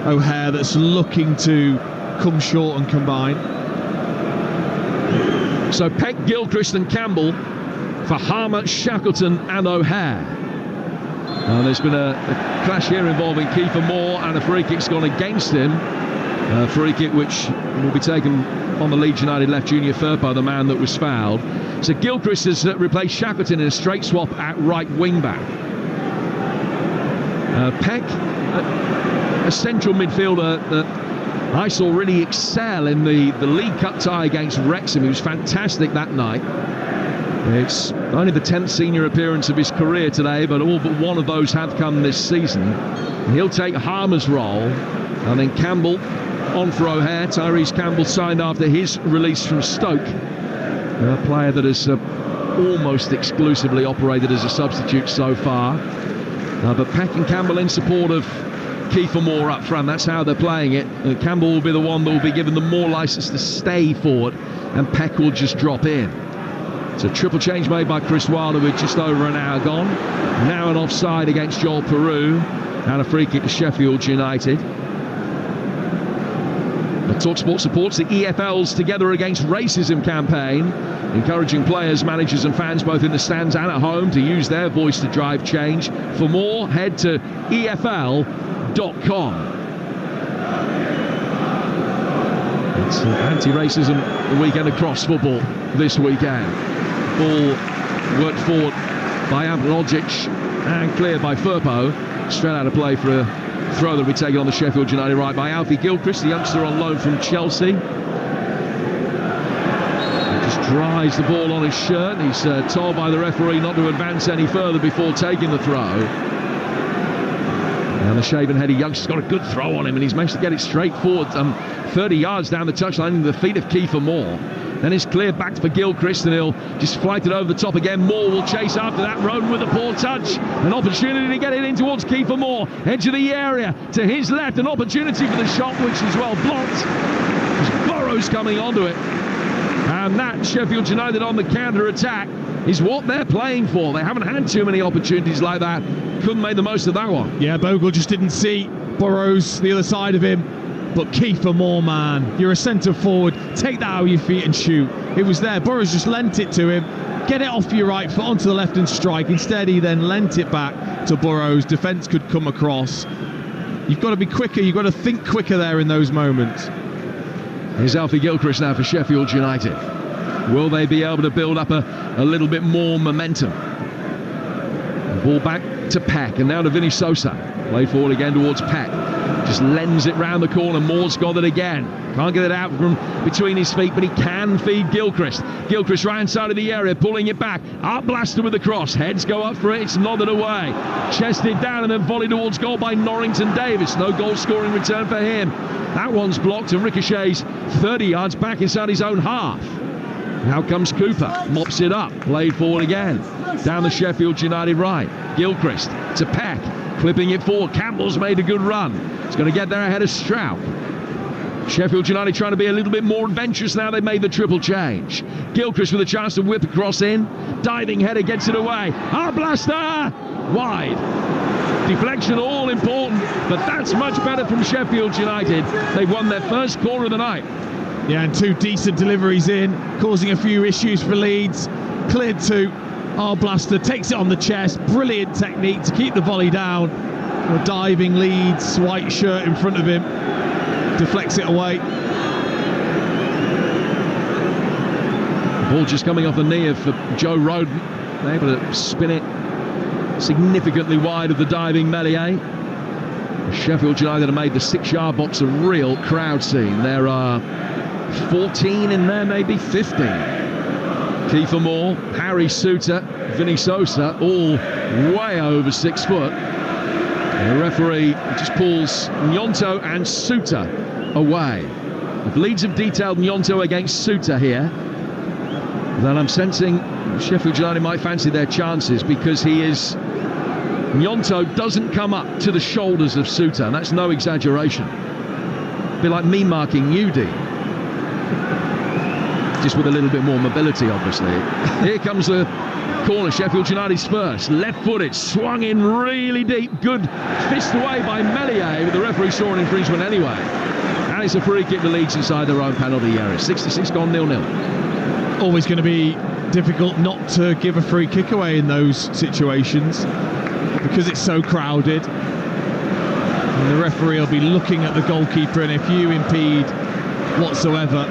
O'Hare, that's looking to come short and combine. So Peck, Gilchrist and Campbell for Harmer, Shackleton and O'Hare. There's been a clash here involving Kiefer Moore, and a free kick's gone against him. A free kick which will be taken on the Leeds United left, Junior Firpo, the man that was fouled. So Gilchrist has replaced Shackleton in a straight swap at right wing back. Peck, a central midfielder that I saw really excel in the League Cup tie against Wrexham. He was fantastic that night. It's only the 10th senior appearance of his career today, but all but one of those have come this season. And he'll take Harmer's role, and then Campbell on for O'Hare. Tyrese Campbell signed after his release from Stoke, a player that has almost exclusively operated as a substitute so far. But Peck and Campbell in support of Kiefer Moore up front. That's how they're playing it. Campbell will be the one that will be given the more license to stay forward, and Peck will just drop in. It's a triple change made by Chris Wilder with just over an hour gone. Now an offside against Joel Peru, and a free kick to Sheffield United. Talksport supports the EFL's Together Against Racism campaign, encouraging players, managers and fans both in the stands and at home to use their voice to drive change. For more, head to EFL.com. It's anti-racism weekend across football this weekend. Ball worked forward by Amplodžić and cleared by Firpo. Straight out of play for a throw that will be taken on the Sheffield United right by Alfie Gilchrist, the youngster on loan from Chelsea. He just dries the ball on his shirt. He's told by the referee not to advance any further before taking the throw. And the shaven-headed youngster's got a good throw on him, and he's managed to get it straight forward, 30 yards down the touchline into the feet of Kiefer Moore. Then it's cleared back for Gilchrist, and he'll just flight it over the top again. Moore will chase after that. Roden with a poor touch. An opportunity to get it in towards Kiefer Moore. Edge of the area to his left. An opportunity for the shot, which is well blocked. Burrows coming onto it. And that, Sheffield United on the counter-attack, is what they're playing for. They haven't had too many opportunities like that. Couldn't make the most of that one. Yeah, Bogle just didn't see Burrows the other side of him. But Kiefer Moore, man, you're a centre forward. Take that out of your feet and shoot. It was there. Burrows just lent it to him. Get it off your right foot onto the left and strike. Instead, he then lent it back to Burrows. Defence could come across. You've got to be quicker. You've got to think quicker there in those moments. Here's Alfie Gilchrist now for Sheffield United. Will they be able to build up a little bit more momentum? Ball back to Peck, and now to Vinny Sosa. Play forward again towards Peck. Just lends it round the corner. Moore's got it again. Can't get it out from between his feet, but he can feed Gilchrist. Gilchrist right inside of the area, pulling it back. Up Blaster with the cross. Heads go up for it. It's nodded away. Chested down and then volleyed towards goal by Norrington Davis. No goal scoring return for him. That one's blocked and ricochets 30 yards back inside his own half. Now comes Cooper, mops it up, played forward again. Down the Sheffield United right. Gilchrist to Peck, clipping it forward. Campbell's made a good run. He's going to get there ahead of Stroud. Sheffield United trying to be a little bit more adventurous now they've made the triple change. Gilchrist with a chance to whip across in. Diving header gets it away. Blaster! Wide. Deflection all important, but that's much better from Sheffield United. They've won their first corner of the night. Yeah, and two decent deliveries in, causing a few issues for Leeds. Cleared to Blaster, takes it on the chest. Brilliant technique to keep the volley down. A diving Leeds white shirt in front of him. Deflects it away. Ball just coming off the knee of Joe Roden. Able to spin it significantly wide of the diving Meslier. Sheffield United have made the 6-yard box a real crowd scene. There are 14 in there, maybe 15. Kiefer Moore, Harry Suter, Vinny Sosa, all way over 6 foot. And the referee just pulls Gnonto and Suter away. If Leeds have detailed Gnonto against Suter here, then I'm sensing Sheffield United might fancy their chances, because Gnonto doesn't come up to the shoulders of Suter, and that's no exaggeration. A bit like me marking Newdy. Just with a little bit more mobility, obviously. Here comes the corner, Sheffield United's first. Left-footed, swung in really deep. Good fist away by Meslier, but the referee saw an infringement anyway. And it's a free kick to Leeds inside their own penalty area. 66 gone 0-0. Always going to be difficult not to give a free kick away in those situations, because it's so crowded. And the referee will be looking at the goalkeeper, and if you impede whatsoever,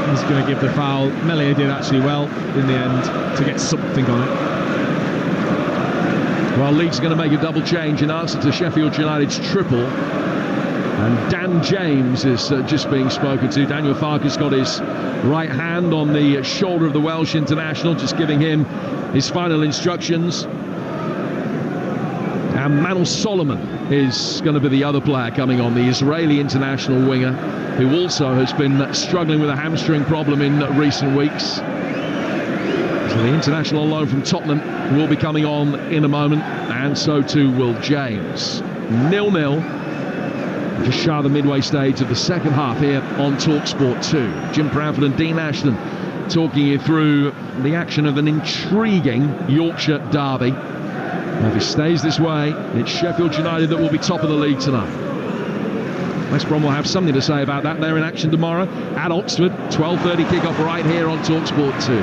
he's going to give the foul. Meslier did actually well in the end to get something on it. Well, Leeds are going to make a double change in answer to Sheffield United's triple. And Dan James is just being spoken to. Daniel Farke's got his right hand on the shoulder of the Welsh international, just giving him his final instructions. And Manal Solomon is going to be the other player coming on, the Israeli international winger, who also has been struggling with a hamstring problem in recent weeks. So the international on loan from Tottenham will be coming on in a moment, and so too will James. 0-0, just shy of the midway stage of the second half here on Talksport 2. Jim Proudfoot and Dean Ashton talking you through the action of an intriguing Yorkshire derby. And if it stays this way, it's Sheffield United that will be top of the league tonight. West Brom will have something to say about that. They're in action tomorrow at Oxford. 12:30 kickoff right here on Talksport 2.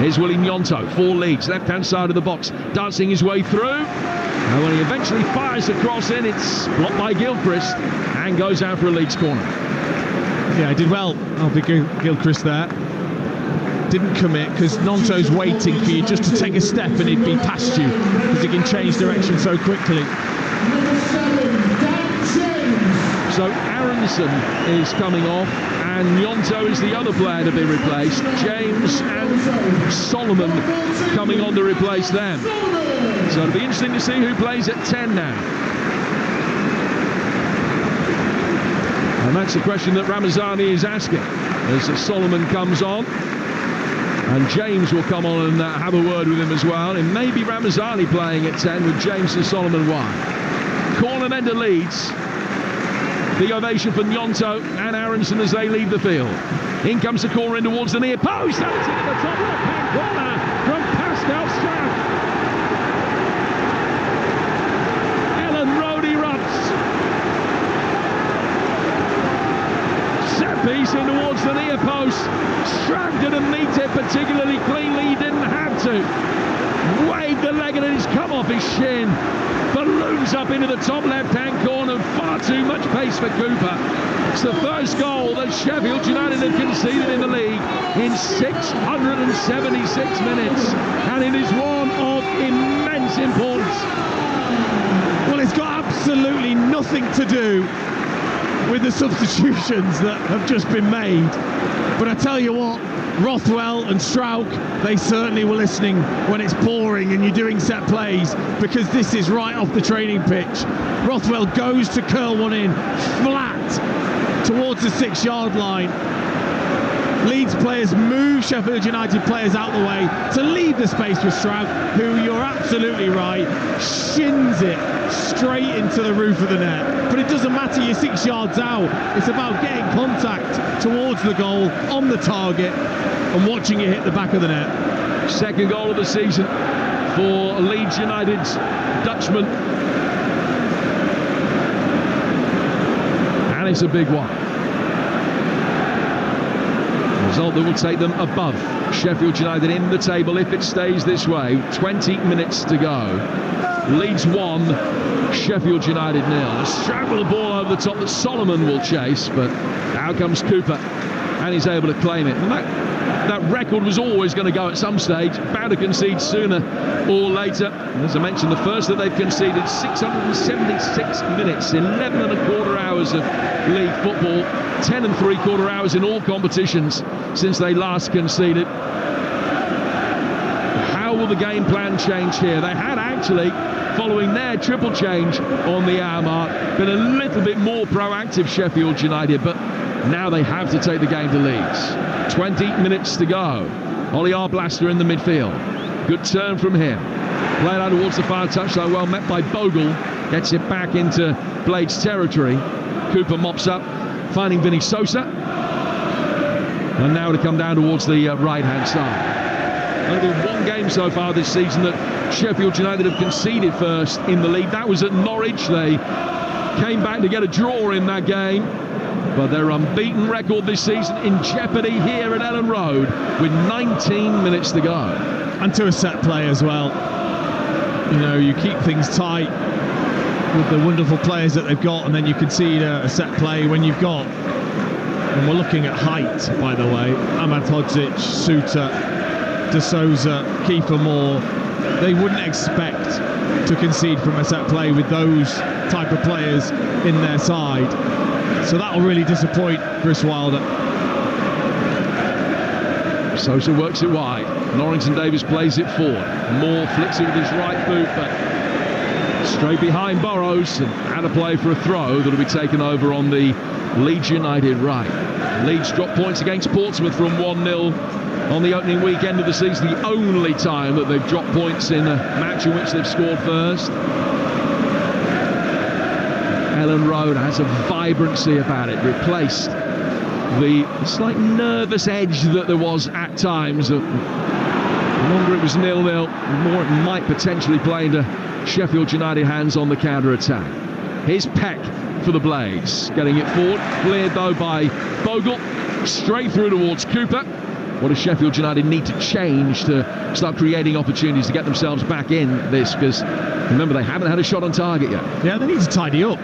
Here's Willie Gnonto for Leeds, left-hand side of the box, dancing his way through. And when he eventually fires the cross in, it's blocked by Gilchrist and goes out for a Leeds corner. Yeah, he did well. Gilchrist there. Didn't commit, because Gnonto's waiting for you just to take a step and he'd be past you, because he can change direction so quickly. So Aronson is coming off, and Gnonto is the other player to be replaced. James and Solomon coming on to replace them. So it'll be interesting to see who plays at 10 now. And that's the question that Ramazani is asking as Solomon comes on. And James will come on and have a word with him as well. It may be Ramazani playing at 10 with James and Solomon wide. Corner then to Leeds. The ovation for Nyonto and Aronson as they leave the field. In comes the corner in towards the near post. And it's into the top left-hand corner from Pascal Stroud. Ellen Road erupts. Set piece in towards the near post. Stroud didn't meet it particularly cleanly. He didn't have to. Waved the leg and it's come off his shin. Balloons up into the top left-hand corner. Far too much pace for Cooper. It's the first goal that Sheffield United have conceded in the league in 676 minutes. And it is one of immense importance. Well, it's got absolutely nothing to do with the substitutions that have just been made. But I tell you what, Rothwell and Strauch, they certainly were listening when it's pouring and you're doing set plays, because this is right off the training pitch. Rothwell goes to curl one in flat towards the 6-yard line. Leeds players move Sheffield United players out the way to leave the space for Strauch, who, you're absolutely right, shins it straight into the roof of the net. But it doesn't matter, you're 6 yards out. It's about getting contact towards the goal, on the target, and watching it hit the back of the net. Second goal of the season for Leeds United's Dutchman. And it's a big one. Result that will take them above Sheffield United in the table if it stays this way. 20 minutes to go. Leeds 1, Sheffield United 0. A strap of the ball over the top that Solomon will chase, but out comes Cooper and he's able to claim it. And that record was always going to go at some stage, bound to concede sooner or later. And as I mentioned, the first that they've conceded, 676 minutes, 11 and a quarter hours of league football, 10 and 3/4 hours in all competitions since they last conceded. How will the game plan change here? They had actually, following their triple change on the hour mark, been a little bit more proactive, Sheffield United, but now they have to take the game to Leeds. 20 minutes to go. Ollie Arblaster in the midfield. Good turn from him. Played out towards the far touchline, well met by Bogle. Gets it back into Blades territory. Cooper mops up, finding Vinny Sosa. And now to come down towards the right-hand side. Only one game so far this season that Sheffield United have conceded first in the league. That was at Norwich. They came back to get a draw in that game. But their unbeaten record this season in jeopardy here at Ellen Road with 19 minutes to go. And to a set play as well. You know, you keep things tight with the wonderful players that they've got, and then you concede a set play when you've got, and we're looking at height, by the way, Ahmad Hodzic, Suter, De Souza, Kiefer Moore. They wouldn't expect to concede from a set play with those type of players in their side. So that'll really disappoint Chris Wilder. Sosa works it wide. Norrington Davis plays it forward. Moore flicks it with his right boot, but straight behind Burrows, and out of play for a throw that'll be taken over on the Leeds United right. Leeds drop points against Portsmouth from 1-0 on the opening weekend of the season, the only time that they've dropped points in a match in which they've scored first. Ellen Road has a vibrancy about it, replaced the slight nervous edge that there was at times. The longer it was 0-0, the more it might potentially play into Sheffield United hands on the counter-attack. Here's Peck for the Blades, getting it forward, cleared though by Bogle, straight through towards Cooper. What does Sheffield United need to change to start creating opportunities to get themselves back in this? Because remember, they haven't had a shot on target yet. Yeah, they need to tidy up.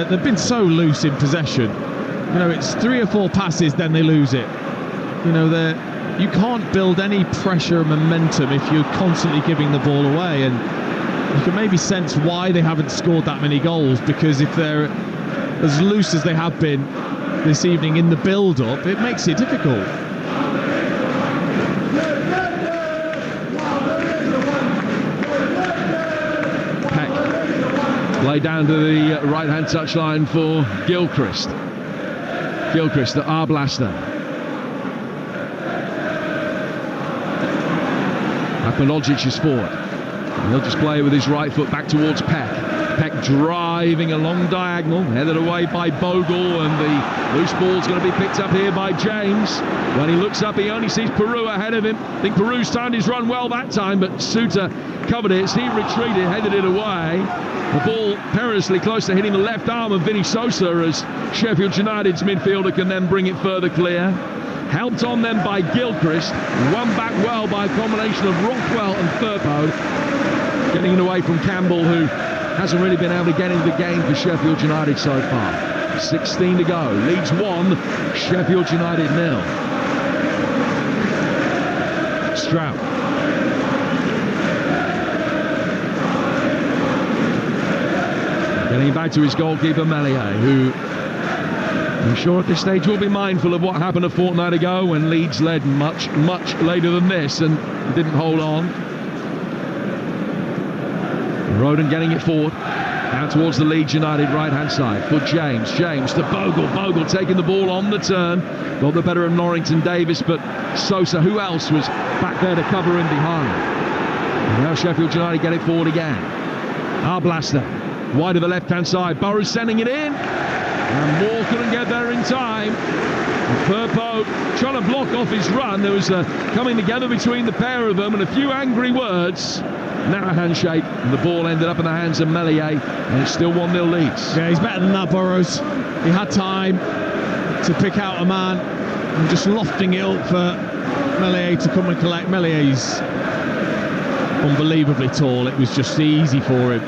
They've been so loose in possession. You know, it's 3 or 4 passes, then they lose it. You know, you can't build any pressure and momentum if you're constantly giving the ball away. And you can maybe sense why they haven't scored that many goals, because if they're as loose as they have been this evening in the build-up, it makes it difficult. Play down to the right-hand touchline for Gilchrist. Gilchrist, the Arblaster. Akmanogic is forward. And he'll just play with his right foot back towards Peck. Peck driving a long diagonal, headed away by Bogle, and the loose ball's going to be picked up here by James. When he looks up, he only sees Peru ahead of him. I think Peru's timed his run well that time, but Suter covered it. He retreated, headed it away. The ball perilously close to hitting the left arm of Vinny Sosa as Sheffield United's midfielder can then bring it further clear. Helped on then by Gilchrist, won back well by a combination of Rothwell and Firpo, getting it away from Campbell, who hasn't really been able to get into the game for Sheffield United so far. 16 to go. Leeds 1, Sheffield United 0. Stroud. Getting back to his goalkeeper, Melier, who I'm sure at this stage will be mindful of what happened a fortnight ago when Leeds led much, much later than this and didn't hold on. Roden getting it forward, out towards the Leeds United right-hand side for James. James to Bogle. Bogle taking the ball on the turn. Got the better of Norrington Davis, but Sosa, who else was back there to cover him behind? And now Sheffield United get it forward again. Arblaster, wide of the left-hand side. Burrows sending it in. And Moore couldn't get there in time. Firpo trying to block off his run. There was a coming together between the pair of them and a few angry words. Now a handshake, and the ball ended up in the hands of Melier, and it's still 1-0 Leeds. Yeah, he's better than that, Burrows. He had time to pick out a man and just lofting it up for Melier to come and collect. Melier's unbelievably tall. It was just easy for him.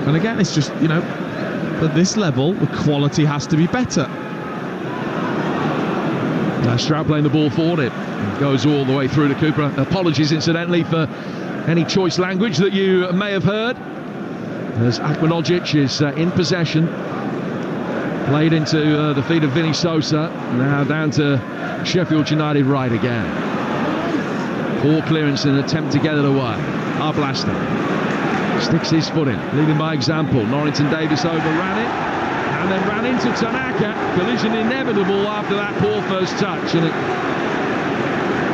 And again, it's just, you know, at this level, the quality has to be better. Now Stroud playing the ball forward. It goes all the way through to Cooper. Apologies, incidentally, for any choice language that you may have heard. As Akmanogic is in possession. Played into the feet of Vinny Sosa. Now down to Sheffield United right again. Poor clearance in an attempt to get it away. Arblaster sticks his foot in, leading by example. Norrington Davis overran it and then ran into Tanaka. Collision inevitable after that poor first touch, and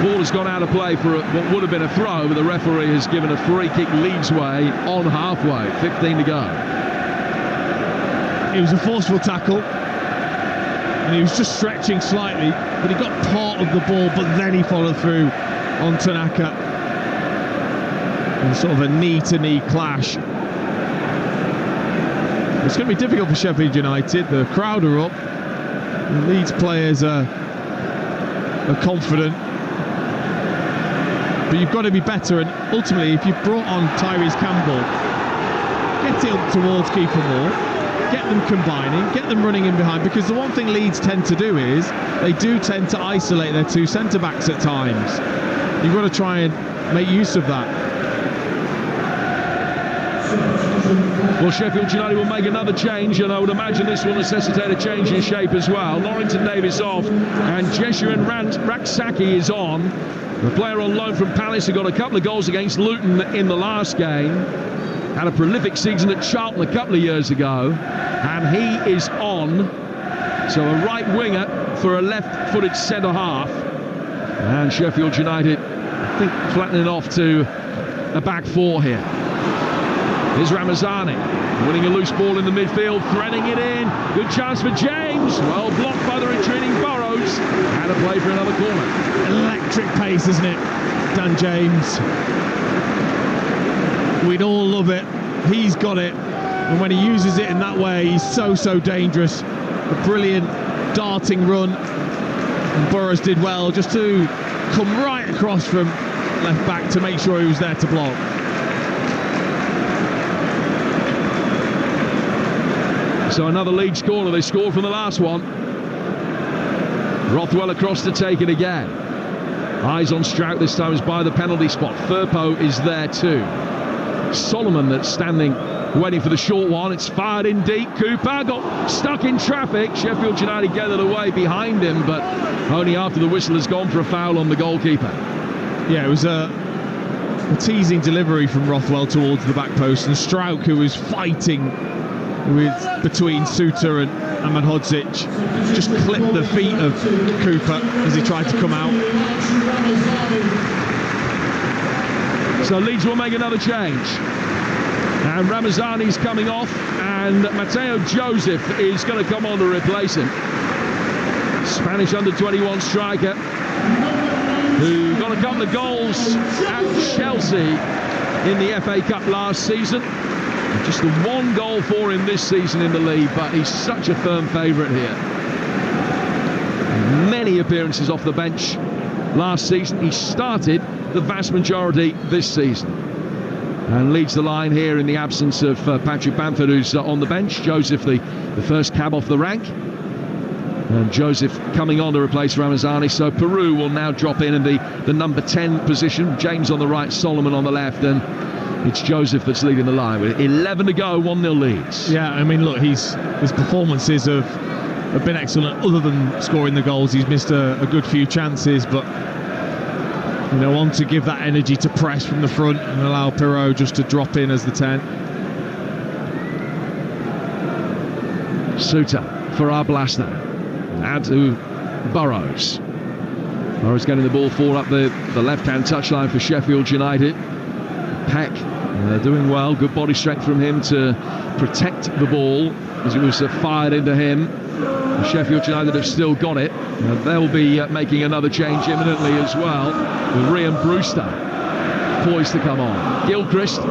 ball has gone out of play for what would have been a throw, but the referee has given a free kick Leeds way on halfway. 15 to go. It was a forceful tackle, and he was just stretching slightly, but he got part of the ball, but then he followed through on Tanaka. And sort of a knee-to-knee clash. It's going to be difficult for Sheffield United. The crowd are up. The Leeds players are confident. But you've got to be better, and ultimately, if you've brought on Tyrese Campbell, get it up towards keeper Moore, get them combining, get them running in behind, because the one thing Leeds tend to do is they do tend to isolate their two centre-backs at times. You've got to try and make use of that. Well, Sheffield United will make another change, and I would imagine this will necessitate a change in shape as well. Norrington Davis off, and Jessurin Raksaki is on. The player on loan from Palace who got a couple of goals against Luton in the last game. Had a prolific season at Charlton a couple of years ago, and he is on. So a right winger for a left-footed centre-half. And Sheffield United, I think, flattening off to a back four here. Here's Ramazani, winning a loose ball in the midfield, threading it in. Good chance for James. Well blocked by the retreating Burrows. And a play for another corner. Electric pace, isn't it, Dan James? We'd all love it. He's got it. And when he uses it in that way, he's so dangerous. A brilliant darting run. And Burrows did well just to come right across from left back to make sure he was there to block. So another Leeds corner. They scored from the last one. Rothwell across to take it again. Eyes on Strout, this time is by the penalty spot. Firpo is there too. Solomon that's standing waiting for the short one. It's fired in deep. Cooper got stuck in traffic. Sheffield United gathered away behind him, but only after the whistle has gone for a foul on the goalkeeper. Yeah, it was a teasing delivery from Rothwell towards the back post, and Strout, who was fighting with between Suter and Ahmedhodzic, just clipped the feet of Cooper as he tried to come out. So Leeds will make another change. And Ramazani's coming off, and Mateo Joseph is going to come on to replace him. Spanish under-21 striker who got a couple of goals at Chelsea in the FA Cup last season. Just the one goal for him this season in the league, but he's such a firm favourite here. Many appearances off the bench last season. He started the vast majority this season and leads the line here in the absence of Patrick Bamford, who's on the bench. Joseph, the first cab off the rank. And Joseph coming on to replace Ramazani. So Peru will now drop in the number 10 position. James on the right, Solomon on the left, and it's Joseph that's leading the line with 11 to go, 1-0 Leeds. Yeah, I mean, look, his performances have been excellent. Other than scoring the goals, he's missed a good few chances, but on to give that energy to press from the front and allow Pirot just to drop in as the 10. Suter for our blaster. Out to Burrows. Burrows getting the ball forward up the left-hand touchline for Sheffield United. Peck doing well. Good body strength from him to protect the ball as it was fired into him. Sheffield United have still got it. They'll be making another change imminently as well, with Ryan Brewster poised to come on. Gilchrist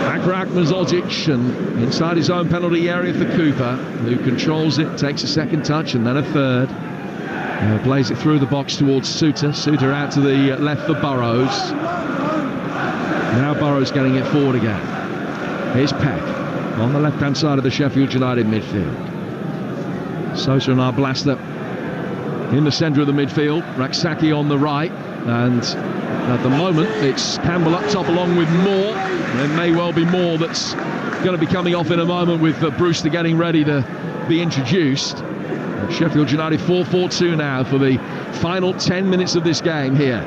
back for Ahmedhodzic, and inside his own penalty area for Cooper, who controls it, takes a second touch and then a third. Plays it through the box towards Suter. Suter out to the left for Burrows. Now Burrows getting it forward again. Here's Peck on the left-hand side of the Sheffield United midfield. Sosa and Arblaster in the centre of the midfield. Raksaki on the right, and at the moment it's Campbell up top along with Moore. There may well be Moore that's going to be coming off in a moment, with Brewster getting ready to be introduced. Sheffield United 4-4-2 now for the final 10 minutes of this game here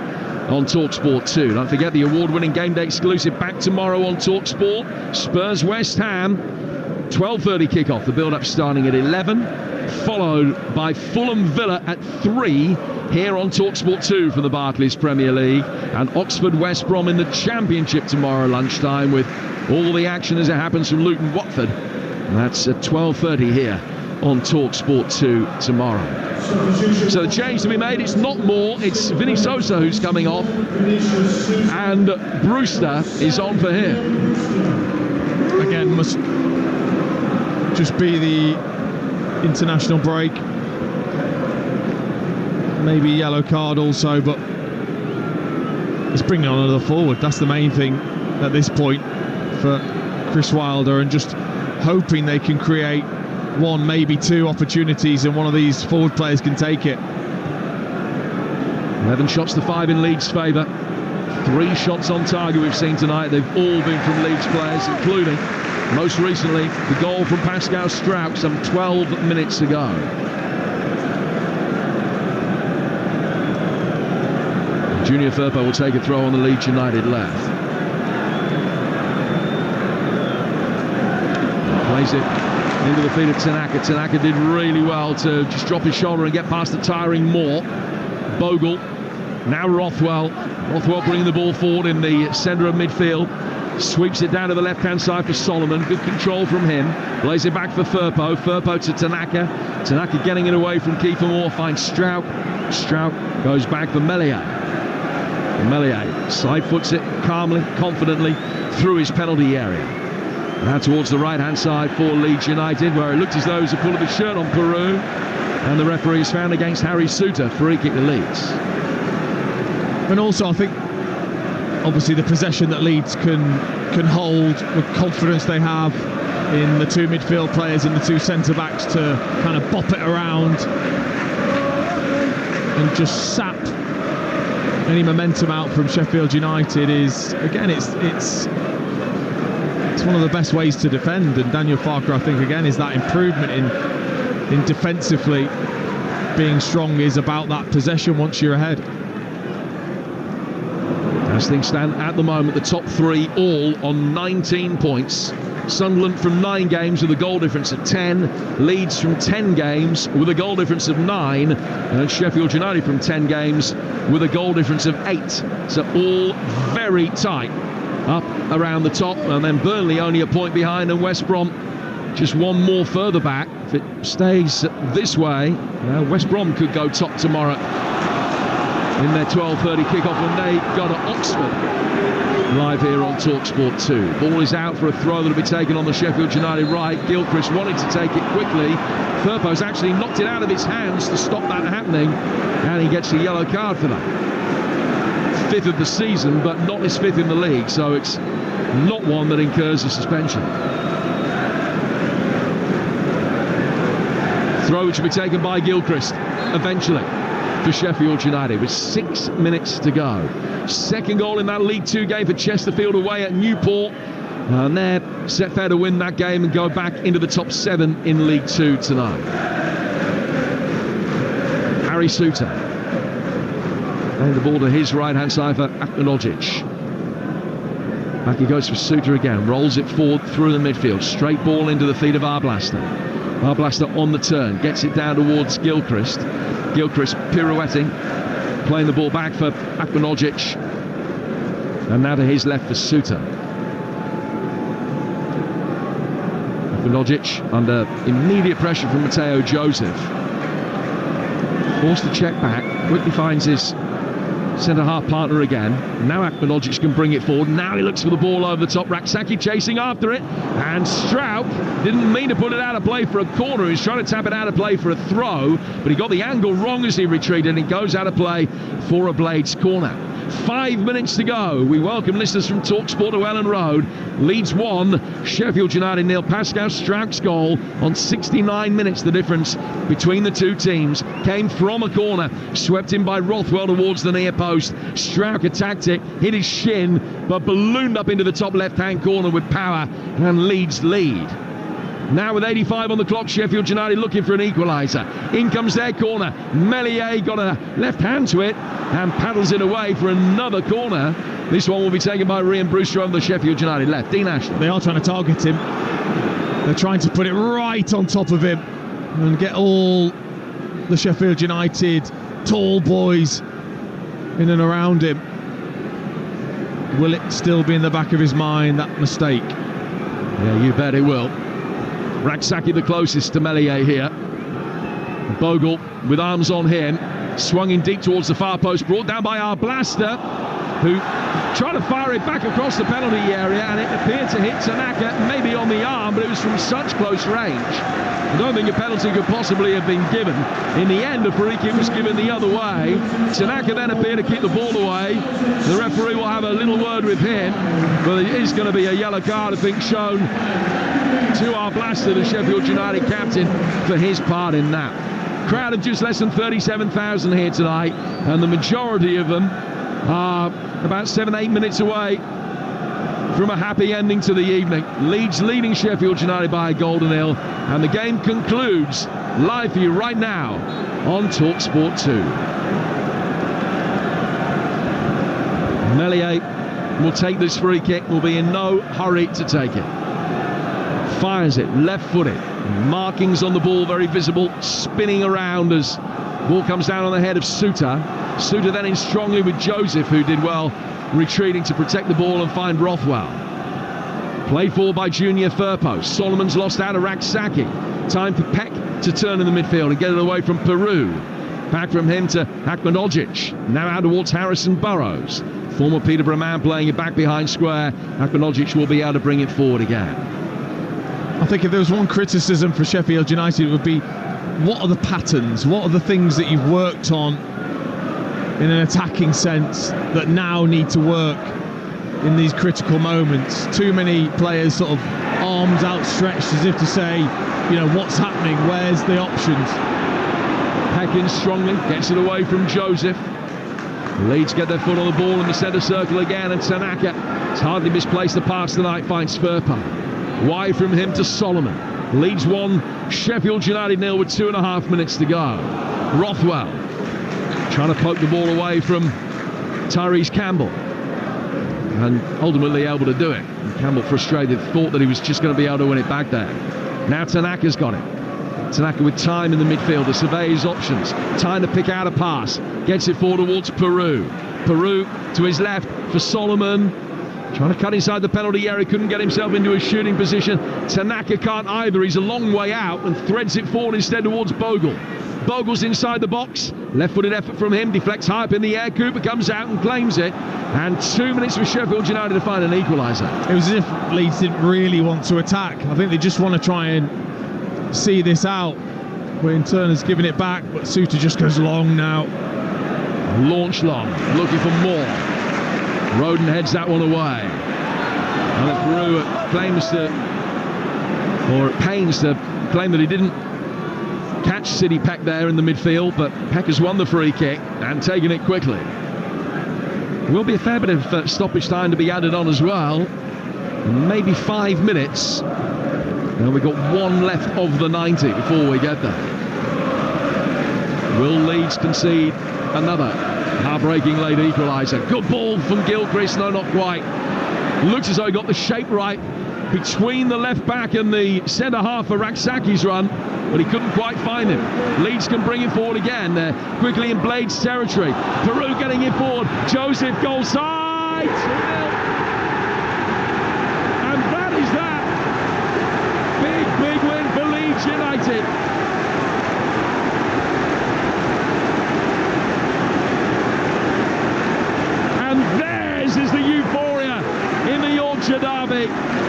on Talksport 2. Don't forget the award-winning game day exclusive back tomorrow on Talksport. Spurs West Ham, 12:30 kickoff. The build-up starting at 11, followed by Fulham Villa at 3 here on Talksport 2 from the Barclays Premier League, and Oxford West Brom in the Championship tomorrow lunchtime, with all the action as it happens from Luton Watford. And that's at 12:30 here on Talksport 2 tomorrow. So the change to be made, it's not Moore, it's Vinny Sosa who's coming off, and Brewster is on for him. Again, must just be the international break, maybe yellow card also, but it's bringing on another forward. That's the main thing at this point for Chris Wilder, and just hoping they can create one, maybe two opportunities, and one of these forward players can take it. 11 shots to 5 in Leeds' favour. 3 shots on target we've seen tonight. They've all been from Leeds players, including, most recently, the goal from Pascal Struijk some 12 minutes ago. Junior Firpo will take a throw on the Leeds United left. Plays it into the feet of Tanaka. Tanaka did really well to just drop his shoulder and get past the tiring Moore. Bogle, now Rothwell. Rothwell bringing the ball forward in the centre of midfield. Sweeps it down to the left-hand side for Solomon. Good control from him. Plays it back for Firpo. Firpo to Tanaka. Tanaka getting it away from Kiefer Moore. Finds Struijk. Struijk goes back for Meslier. Meslier side foots it calmly, confidently through his penalty area. Now towards the right-hand side for Leeds United, where it looked as though he was pulling the shirt on Peru, and the referee has found against Harry Suter. Free kick to Leeds. And also, I think, obviously, the possession that Leeds can hold, the confidence they have in the two midfield players and the two centre-backs to kind of bop it around and just sap any momentum out from Sheffield United is, again, it's one of the best ways to defend. And Daniel Farke, I think, again, is that improvement in defensively being strong is about that possession once you're ahead. As things stand at the moment, the top 3 all on 19 points. Sunderland from 9 games with a goal difference of 10. Leeds from 10 games with a goal difference of 9. And Sheffield United from 10 games with a goal difference of 8. So all very tight up around the top. And then Burnley only a point behind, and West Brom just one more further back. If it stays this way, West Brom could go top tomorrow in their 12:30 kickoff when they go to Oxford. Live here on Talksport 2. Ball is out for a throw that'll be taken on the Sheffield United right. Gilchrist wanted to take it quickly. Firpo's actually knocked it out of his hands to stop that happening, and he gets a yellow card for that. 5th of the season, but not his 5th in the league, so it's not one that incurs a suspension. Throw which will be taken by Gilchrist eventually for Sheffield United with 6 minutes to go. Second goal in that League 2 game for Chesterfield away at Newport, and they're set fair to win that game and go back into the top 7 in League 2 tonight. Harry Souttar playing the ball to his right hand side for Akmanogic. Back he goes for Souttar again, rolls it forward through the midfield, straight ball into the feet of Arblaster. Arblaster on the turn, gets it down towards Gilchrist. Gilchrist pirouetting, playing the ball back for Akmanogic, and now to his left for Souttar. Akmanogic under immediate pressure from Matteo Joseph, forced to check back, quickly finds his centre-half partner again. Now Akmanogic can bring it forward. Now he looks for the ball over the top. Raksaki chasing after it, and Strouk didn't mean to put it out of play for a corner. He was trying to tap it out of play for a throw, but he got the angle wrong as he retreated, and it goes out of play for a Blades corner. 5 minutes to go. We welcome listeners from Talksport to Ellen Road. Leeds 1, Sheffield United 0. Pascal Strouk's goal on 69 minutes. The difference between the two teams came from a corner, swept in by Rothwell towards the near post. Strouk attacked it, hit his shin, but ballooned up into the top left-hand corner with power, and Leeds lead. Now with 85 on the clock, Sheffield United looking for an equaliser. In comes their corner. Meslier got a left hand to it and paddles it away for another corner. This one will be taken by Rhian Brewster on the Sheffield United left. Dean Ashton. They are trying to target him. They're trying to put it right on top of him and get all the Sheffield United tall boys in and around him. Will it still be in the back of his mind, that mistake? Yeah, you bet it will. Raksaki the closest to Meslier here. Bogle with arms on him, swung in deep towards the far post, brought down by Arblaster, who tried to fire it back across the penalty area, and it appeared to hit Tanaka, maybe on the arm, but it was from such close range. I don't think a penalty could possibly have been given. In the end, a free kick was given the other way. Tanaka then appeared to keep the ball away. The referee will have a little word with him, but it is going to be a yellow card, I think, shown to Arblaster, the Sheffield United captain, for his part in that. Crowd of just less than 37,000 here tonight, and the majority of them are about 7-8 minutes away from a happy ending to the evening. Leeds leading Sheffield United by a goal to nil, and the game concludes live for you right now on Talksport 2. Meslier will take this free kick, will be in no hurry to take it. Fires it, left-footed. Markings on the ball very visible, spinning around as ball comes down on the head of Souttar. Souttar then in strongly with Joseph, who did well retreating to protect the ball and find Rothwell. Played forward by Junior Firpo. Solomon's lost out of Raksaki. Time for Peck to turn in the midfield and get it away from Peru. Back from him to Akmanogic. Now out towards Harrison Burrows. Former Peterborough man playing it back behind square. Akmanogic will be able to bring it forward again. I think if there was one criticism for Sheffield United, it would be, what are the patterns? What are the things that you've worked on in an attacking sense that now need to work in these critical moments? Too many players sort of arms outstretched as if to say, you know, what's happening? Where's the options? Peckins strongly gets it away from Joseph. Leeds get their foot on the ball in the centre circle again, and Tanaka has hardly misplaced the pass tonight, finds Firpo. Wide from him to Solomon. Leeds 1, Sheffield United 0 with 2.5 minutes to go. Rothwell trying to poke the ball away from Tyrese Campbell. and ultimately able to do it. And Campbell, frustrated, thought that he was just going to be able to win it back there. Now Tanaka's got it. Tanaka with time in the midfield to survey his options. Time to pick out a pass. Gets it forward towards Peru. Peru to his left for Solomon. Trying to cut inside the penalty area. Couldn't get himself into a shooting position. Tanaka can't either. He's a long way out and threads it forward instead towards Bogle. Bogle's inside the box. Left-footed effort from him. Deflects high up in the air. Cooper comes out and claims it. And 2 minutes for Sheffield United to find an equaliser. It was as if Leeds didn't really want to attack. I think they just want to try and see this out. When Turner's giving it back, but Suter just goes long now. Launch long, looking for more. Roden heads that one away. And Peru claims to, or pains to claim that he didn't catch City Peck there in the midfield, but Peck has won the free kick and taken it quickly. There will be a fair bit of stoppage time to be added on as well. Maybe 5 minutes. Now we've got one left of the 90 before we get there. Will Leeds concede another heartbreaking late equaliser? Good ball from Gilchrist, no, not quite. Looks as though he got the shape right between the left back and the centre half for Raksaki's run, but he couldn't quite find him. Leeds can bring him forward again. They're quickly in Blades territory. Peru getting it forward. Joseph goal side. And that is that. Big win for Leeds United. And theirs is the euphoria in the Yorkshire derby.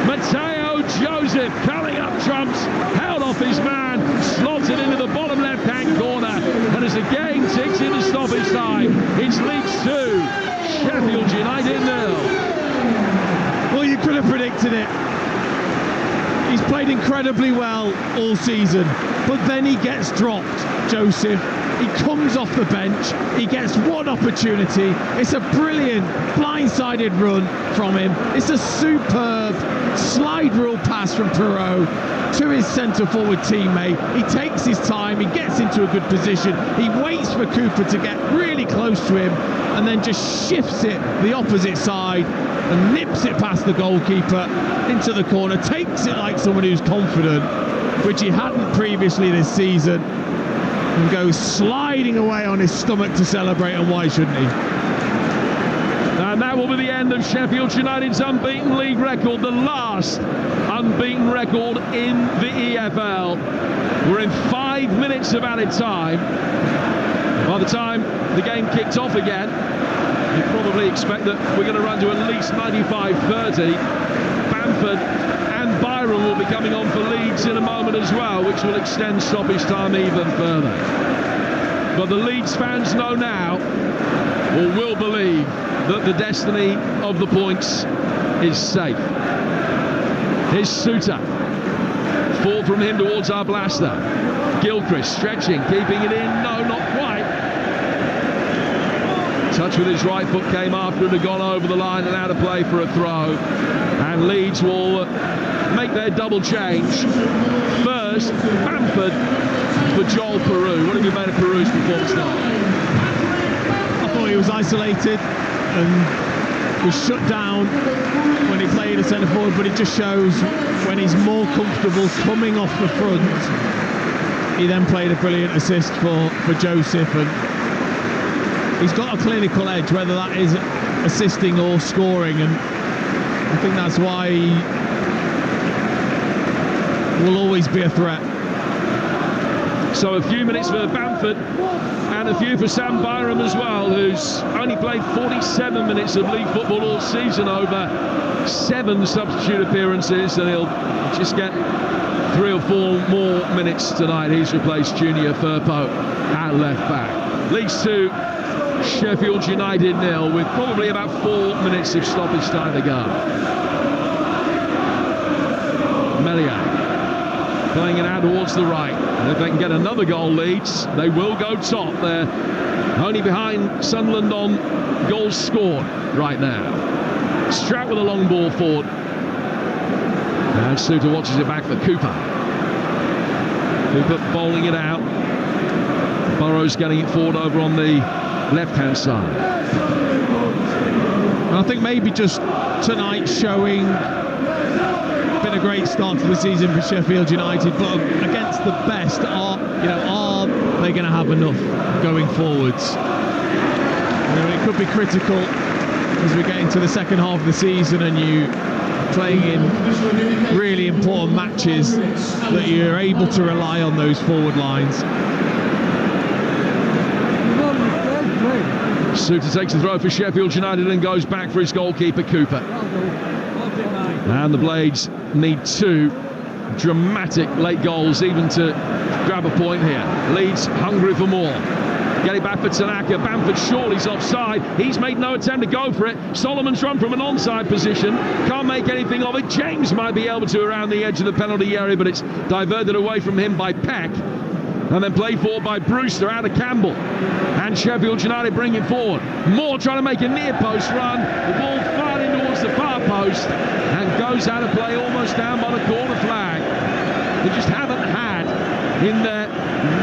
Matteo Joseph curling up trumps, held off his man, slots it into the bottom left-hand corner, and as the game ticks into stoppage time, it's Leeds 2, Sheffield United 0. Well, you could have predicted it. He's played incredibly well all season, but then he gets dropped, Joseph. He comes off the bench, he gets one opportunity. It's a brilliant blindsided run from him. It's a superb slide rule pass from Perot to his centre-forward teammate. He takes his time, he gets into a good position. He waits for Cooper to get really close to him and then just shifts it the opposite side and nips it past the goalkeeper into the corner, takes it like someone who's confident, which he hadn't previously this season, and goes sliding away on his stomach to celebrate, and why shouldn't he? And that will be the end of Sheffield United's unbeaten league record, the last unbeaten record in the EFL. We're in 5 minutes of added time. By the time the game kicks off again, you probably expect that we're going to run to at least 95-30. Bamford and Byron will be coming on for Leeds in a moment as well, which will extend stoppage time even further. But the Leeds fans know now, or will believe, that the destiny of the points is safe. Here's Suter. Fall from him towards our blaster. Gilchrist stretching, keeping it in. No, not quite. Touch with his right foot came after it had gone over the line and out of play for a throw. And Leeds will make their double change. First, Bamford for Joel Peru. What have you made of Peru's performance now? I thought he was isolated and was shut down when he played a centre forward, but it just shows when he's more comfortable coming off the front. He then played a brilliant assist for Joseph, and he's got a clinical edge, whether that is assisting or scoring, and I think that's why he will always be a threat. So a few minutes for Bamford and a few for Sam Byram as well, who's only played 47 minutes of league football all season, over 7 substitute appearances, and he'll just get 3 or 4 more minutes tonight. He's replaced Junior Firpo at left back. Leeds 2, Sheffield United 0, with probably about 4 minutes of stoppage time to go. Melian playing it out towards the right, and if they can get another goal, Leeds, they will go top. They're only behind Sunderland on goals scored right now. Strout with a long ball forward, and Suter watches it back for Cooper. Cooper bowling it out. Burrows getting it forward over on the left-hand side. And I think maybe just tonight showing been a great start to the season for Sheffield United, but against the best, are they going to have enough going forwards? It could be critical as we get into the second half of the season and you playing in really important matches that you're able to rely on those forward lines. Suter takes the throw for Sheffield United and goes back for his goalkeeper, Cooper. And the Blades need 2 dramatic late goals even to grab a point here. Leeds hungry for more. Get it back for Tanaka. Bamford Shawley's offside. He's made no attempt to go for it. Solomon's run from an onside position. Can't make anything of it. James might be able to around the edge of the penalty area, but it's diverted away from him by Peck. And then played forward by Brewster out of Campbell. And Sheffield United bring it forward. Moore trying to make a near post run. The ball fired in towards the far post and goes out of play almost down by the corner flag. They just haven't had, in their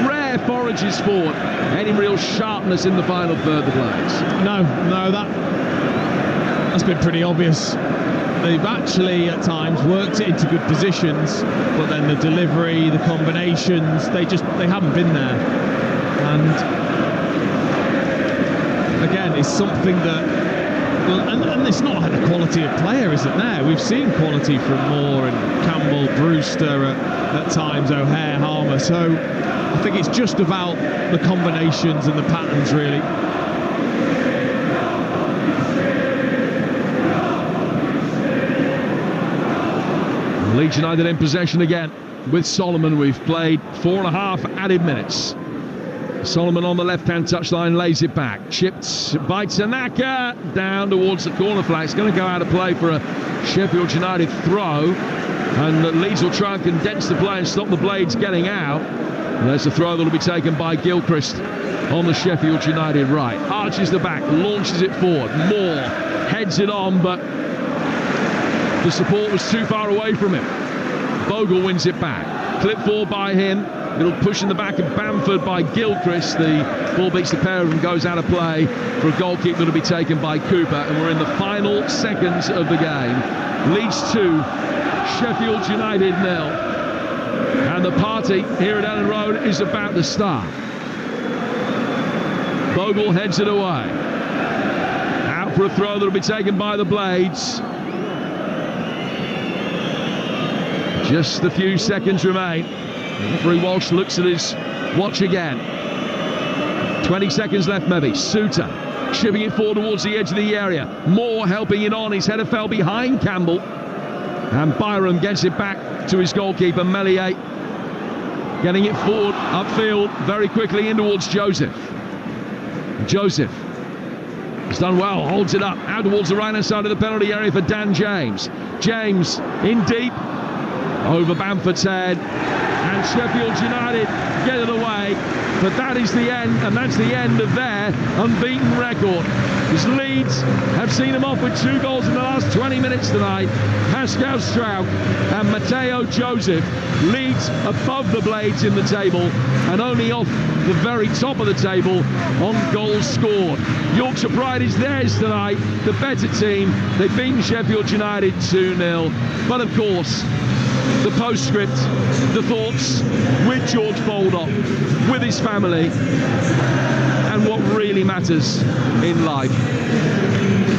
rare forages forward, any real sharpness in the final third, the Blades. No, that's been pretty obvious. They've actually at times worked it into good positions, but then the delivery, the combinations, they haven't been there. And again, it's something that, and it's not like the quality of player isn't there. We've seen quality from Moore and Campbell, Brewster at times, O'Hare, Harmer. So I think it's just about the combinations and the patterns, really. Leeds United in possession again with Solomon. We've played 4.5 added minutes. Solomon on the left-hand touchline lays it back. Chipped by Tanaka down towards the corner flag. It's going to go out of play for a Sheffield United throw. And Leeds will try and condense the play and stop the Blades getting out. And there's a throw that will be taken by Gilchrist on the Sheffield United right. Arches the back, launches it forward. Moore heads it on, but the support was too far away from him. Bogle wins it back. Clipped forward by him. Little push in the back of Bamford by Gilchrist. The ball beats the pair of them, goes out of play for a goal kick that will be taken by Cooper. And we're in the final seconds of the game. Leeds 2, Sheffield United 0. And the party here at Ellen Road is about to start. Bogle heads it away. Out for a throw that will be taken by the Blades. Just a few seconds remain. Referee Walsh looks at his watch again. 20 seconds left maybe. Suter chipping it forward towards the edge of the area. Moore helping it on. His header fell behind Campbell. And Byram gets it back to his goalkeeper, Melier. Getting it forward, upfield, very quickly in towards Joseph. Joseph has done well, holds it up, out towards the right-hand side of the penalty area for Dan James. James in deep, over Bamford's head, and Sheffield United get it away. But that is the end, and that's the end of their unbeaten record. As Leeds have seen them off with 2 goals in the last 20 minutes tonight. Pascal Strauch and Matteo Joseph. Leeds above the Blades in the table, and only off the very top of the table on goals scored. Yorkshire Pride is theirs tonight, the better team. They've beaten Sheffield United 2-0. But of course, the postscript, the thoughts with George Baldock, with his family, and what really matters in life.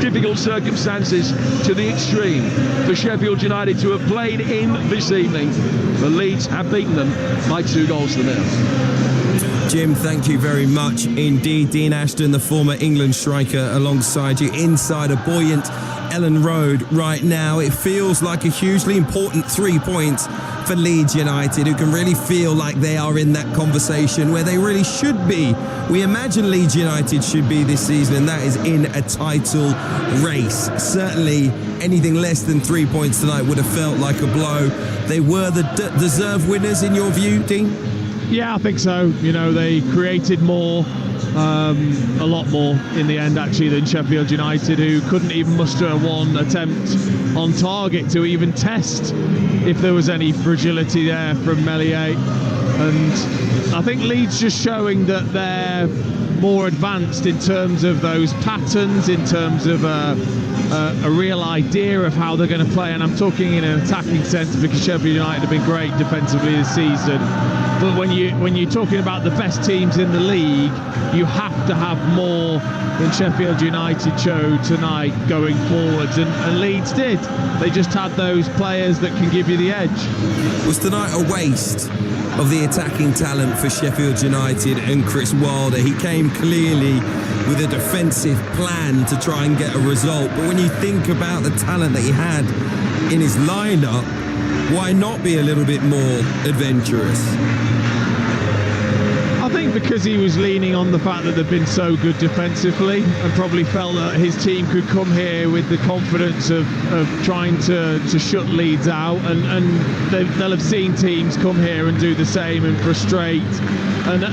Difficult circumstances to the extreme for Sheffield United to have played in this evening. The Leeds have beaten them by 2-0. Jim, thank you very much indeed. Dean Ashton, the former England striker, alongside you inside a buoyant Ellen Road right now. It feels like a hugely important 3 points for Leeds United, who can really feel like they are in that conversation where they really should be. We imagine Leeds United should be this season, and that is in a title race. Certainly anything less than 3 points tonight would have felt like a blow. They were the deserved winners in your view, Dean? Yeah, I think so. You know, they created more, a lot more in the end actually than Sheffield United, who couldn't even muster one attempt on target to even test if there was any fragility there from Melier. And I think Leeds just showing that they're more advanced in terms of those patterns, in terms of a real idea of how they're going to play, and I'm talking in an attacking sense because Sheffield United have been great defensively this season. But when you're talking about the best teams in the league, you have to have more than Sheffield United showed tonight going forwards, and Leeds did. They just had those players that can give you the edge. Was tonight a waste of the attacking talent for Sheffield United and Chris Wilder? He came clearly with a defensive plan to try and get a result, but when you think about the talent that he had in his lineup, why not be a little bit more adventurous? I think because he was leaning on the fact that they've been so good defensively and probably felt that his team could come here with the confidence of trying to shut Leeds out, and they'll have seen teams come here and do the same and frustrate, and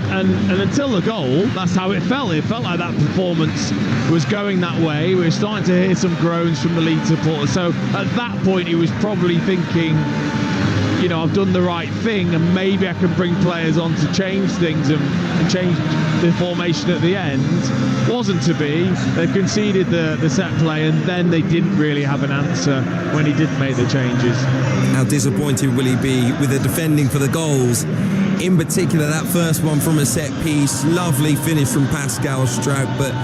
until the goal, that's how it felt. It felt like that performance was going that way. We were starting to hear some groans from the Leeds supporters, so at that point he was probably thinking, you know, I've done the right thing and maybe I can bring players on to change things and change the formation at the end. Wasn't to be. They conceded the set play and then they didn't really have an answer when he did make the changes. How disappointed will he be with the defending for the goals? In particular, that first one from a set piece, lovely finish from Pascal Struijk, but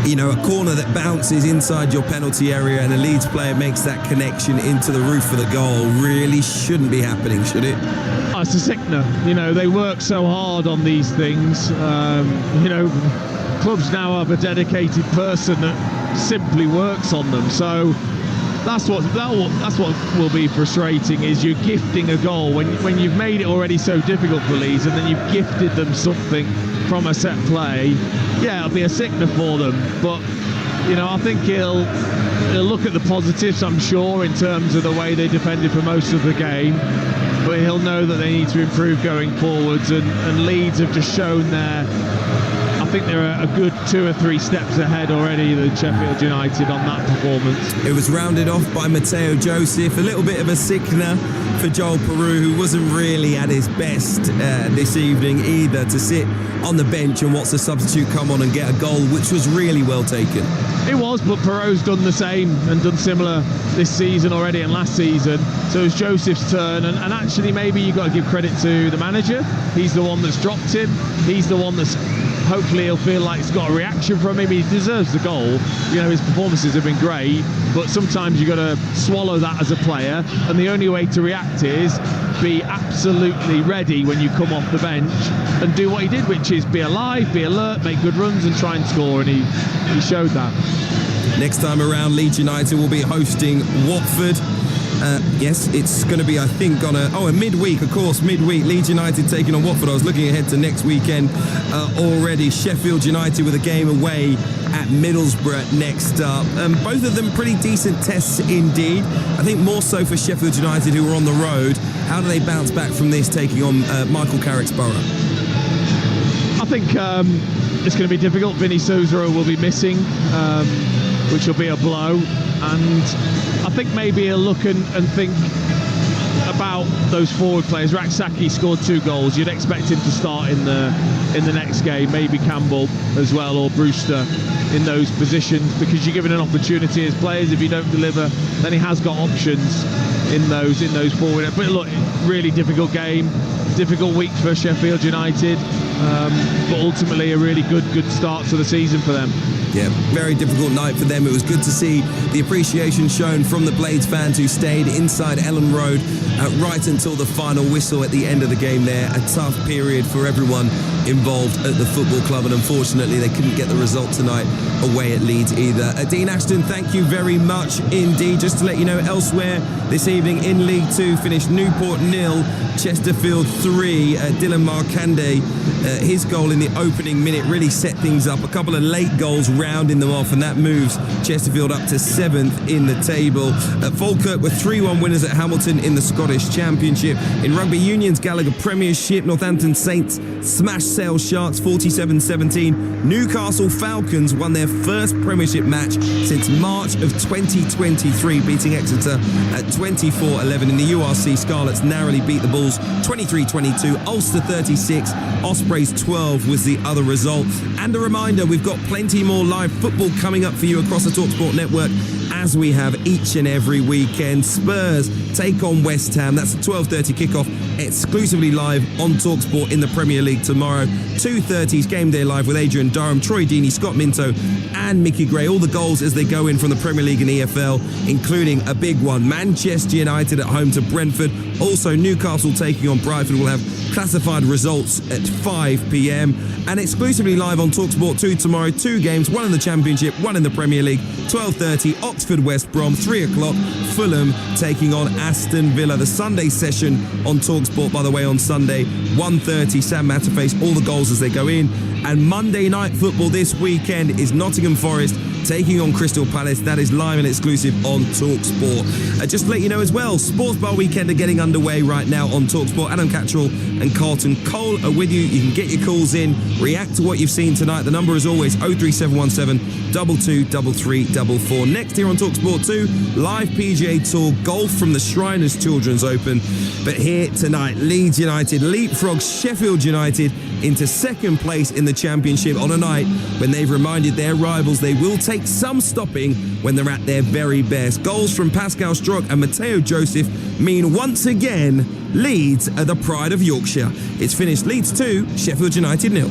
you know, a corner that bounces inside your penalty area and a Leeds player makes that connection into the roof of the goal really shouldn't be happening, should it? Oh, it's a sickener. You know, they work so hard on these things. You know, clubs now have a dedicated person that simply works on them. So that's what will be frustrating, is you're gifting a goal when you've made it already so difficult for Leeds, and then you've gifted them something from a set play. Yeah, it'll be a sickener for them, but you know, I think he'll look at the positives, I'm sure, in terms of the way they defended for most of the game, but he'll know that they need to improve going forwards, and Leeds have just shown I think they're a good 2 or 3 steps ahead already than Sheffield United on that performance. It was rounded off by Mateo Joseph, a little bit of a sickener for Joel Peru, who wasn't really at his best this evening either, to sit on the bench and watch the substitute come on and get a goal, which was really well taken. It was, but Peru's done the same and done similar this season already and last season, so it's Joseph's turn, and actually maybe you've got to give credit to the manager. He's the one that's dropped him, he's the one that's hopefully he'll feel like it's got a reaction from him. He deserves the goal. You know, his performances have been great, but sometimes you've got to swallow that as a player, and the only way to react is be absolutely ready when you come off the bench and do what he did, which is be alive, be alert, make good runs and try and score, and he showed that. Next time around, Leeds United will be hosting Watford. Yes, it's going to be, I think, on a midweek, of course, midweek. Leeds United taking on Watford. I was looking ahead to next weekend already. Sheffield United with a game away at Middlesbrough next up. Both of them pretty decent tests indeed. I think more so for Sheffield United, who were on the road. How do they bounce back from this, taking on Michael Carrick's Borough? I think it's going to be difficult. Vinny Sousa will be missing, which will be a blow. And I think maybe he'll look and think about those forward players. Raksaki scored 2 goals. You'd expect him to start in the next game. Maybe Campbell as well, or Brewster in those positions, because you're given an opportunity as players. If you don't deliver, then he has got options in those forward. But look, really difficult game, difficult week for Sheffield United, but ultimately a really good start to the season for them. Yeah, very difficult night for them. It was good to see the appreciation shown from the Blades fans who stayed inside Ellen Road right until the final whistle at the end of the game there. A tough period for everyone involved at the football club, and unfortunately they couldn't get the result tonight away at Leeds either. Dean Ashton, thank you very much indeed. Just to let you know, elsewhere this evening in League 2 finished Newport 0, Chesterfield 3. Dylan Markande, his goal in the opening minute really set things up. A couple of late goals rounding them off, and that moves Chesterfield up to 7th in the table. Falkirk were 3-1 winners at Hamilton in the Scottish Championship. In Rugby Union's Gallagher Premiership, Northampton Saints smashed Sale Sharks 47-17. Newcastle Falcons won their first Premiership match since March of 2023, beating Exeter at 24-11. In the URC, Scarlets narrowly beat the Bulls 23-22. Ulster 36, Ospreys 12 was the other result. And a reminder, we've got plenty more live football coming up for you across the Talksport network, as we have each and every weekend. Spurs take on West Ham. That's a 12:30 kickoff, exclusively live on Talksport in the Premier League tomorrow. 2:30's Game Day Live with Adrian Durham, Troy Deeney, Scott Minto and Mickey Gray. All the goals as they go in from the Premier League and EFL, including a big one. Manchester United at home to Brentford. Also Newcastle taking on Brighton. We'll have classified results at 5 p.m. and exclusively live on Talksport 2 tomorrow. 2 games, one in the Championship, one in the Premier League. 12:30 Oxford West Brom, 3 o'clock Fulham taking on Aston Villa. The Sunday session on Talksport, by the way, on Sunday 1:30 Sam Matterface, all the goals as they go in. And Monday night football this weekend is Nottingham Forest taking on Crystal Palace. That is live and exclusive on Talksport. Just to let you know as well, Sports Bar Weekend are getting underway right now on Talksport. Adam Cattrall and Carlton Cole are with you. You can get your calls in, react to what you've seen tonight. The number is always 03717 223344. Next here on Talksport 2, live PGA Tour golf from the Shriners Children's Open. But here tonight, Leeds United leapfrogs Sheffield United into second place in the Championship on a night when they've reminded their rivals they will take some stopping when they're at their very best. Goals from Pascal Strock and Matteo Joseph mean once again Leeds are the pride of Yorkshire. It's finished Leeds 2, Sheffield United 0.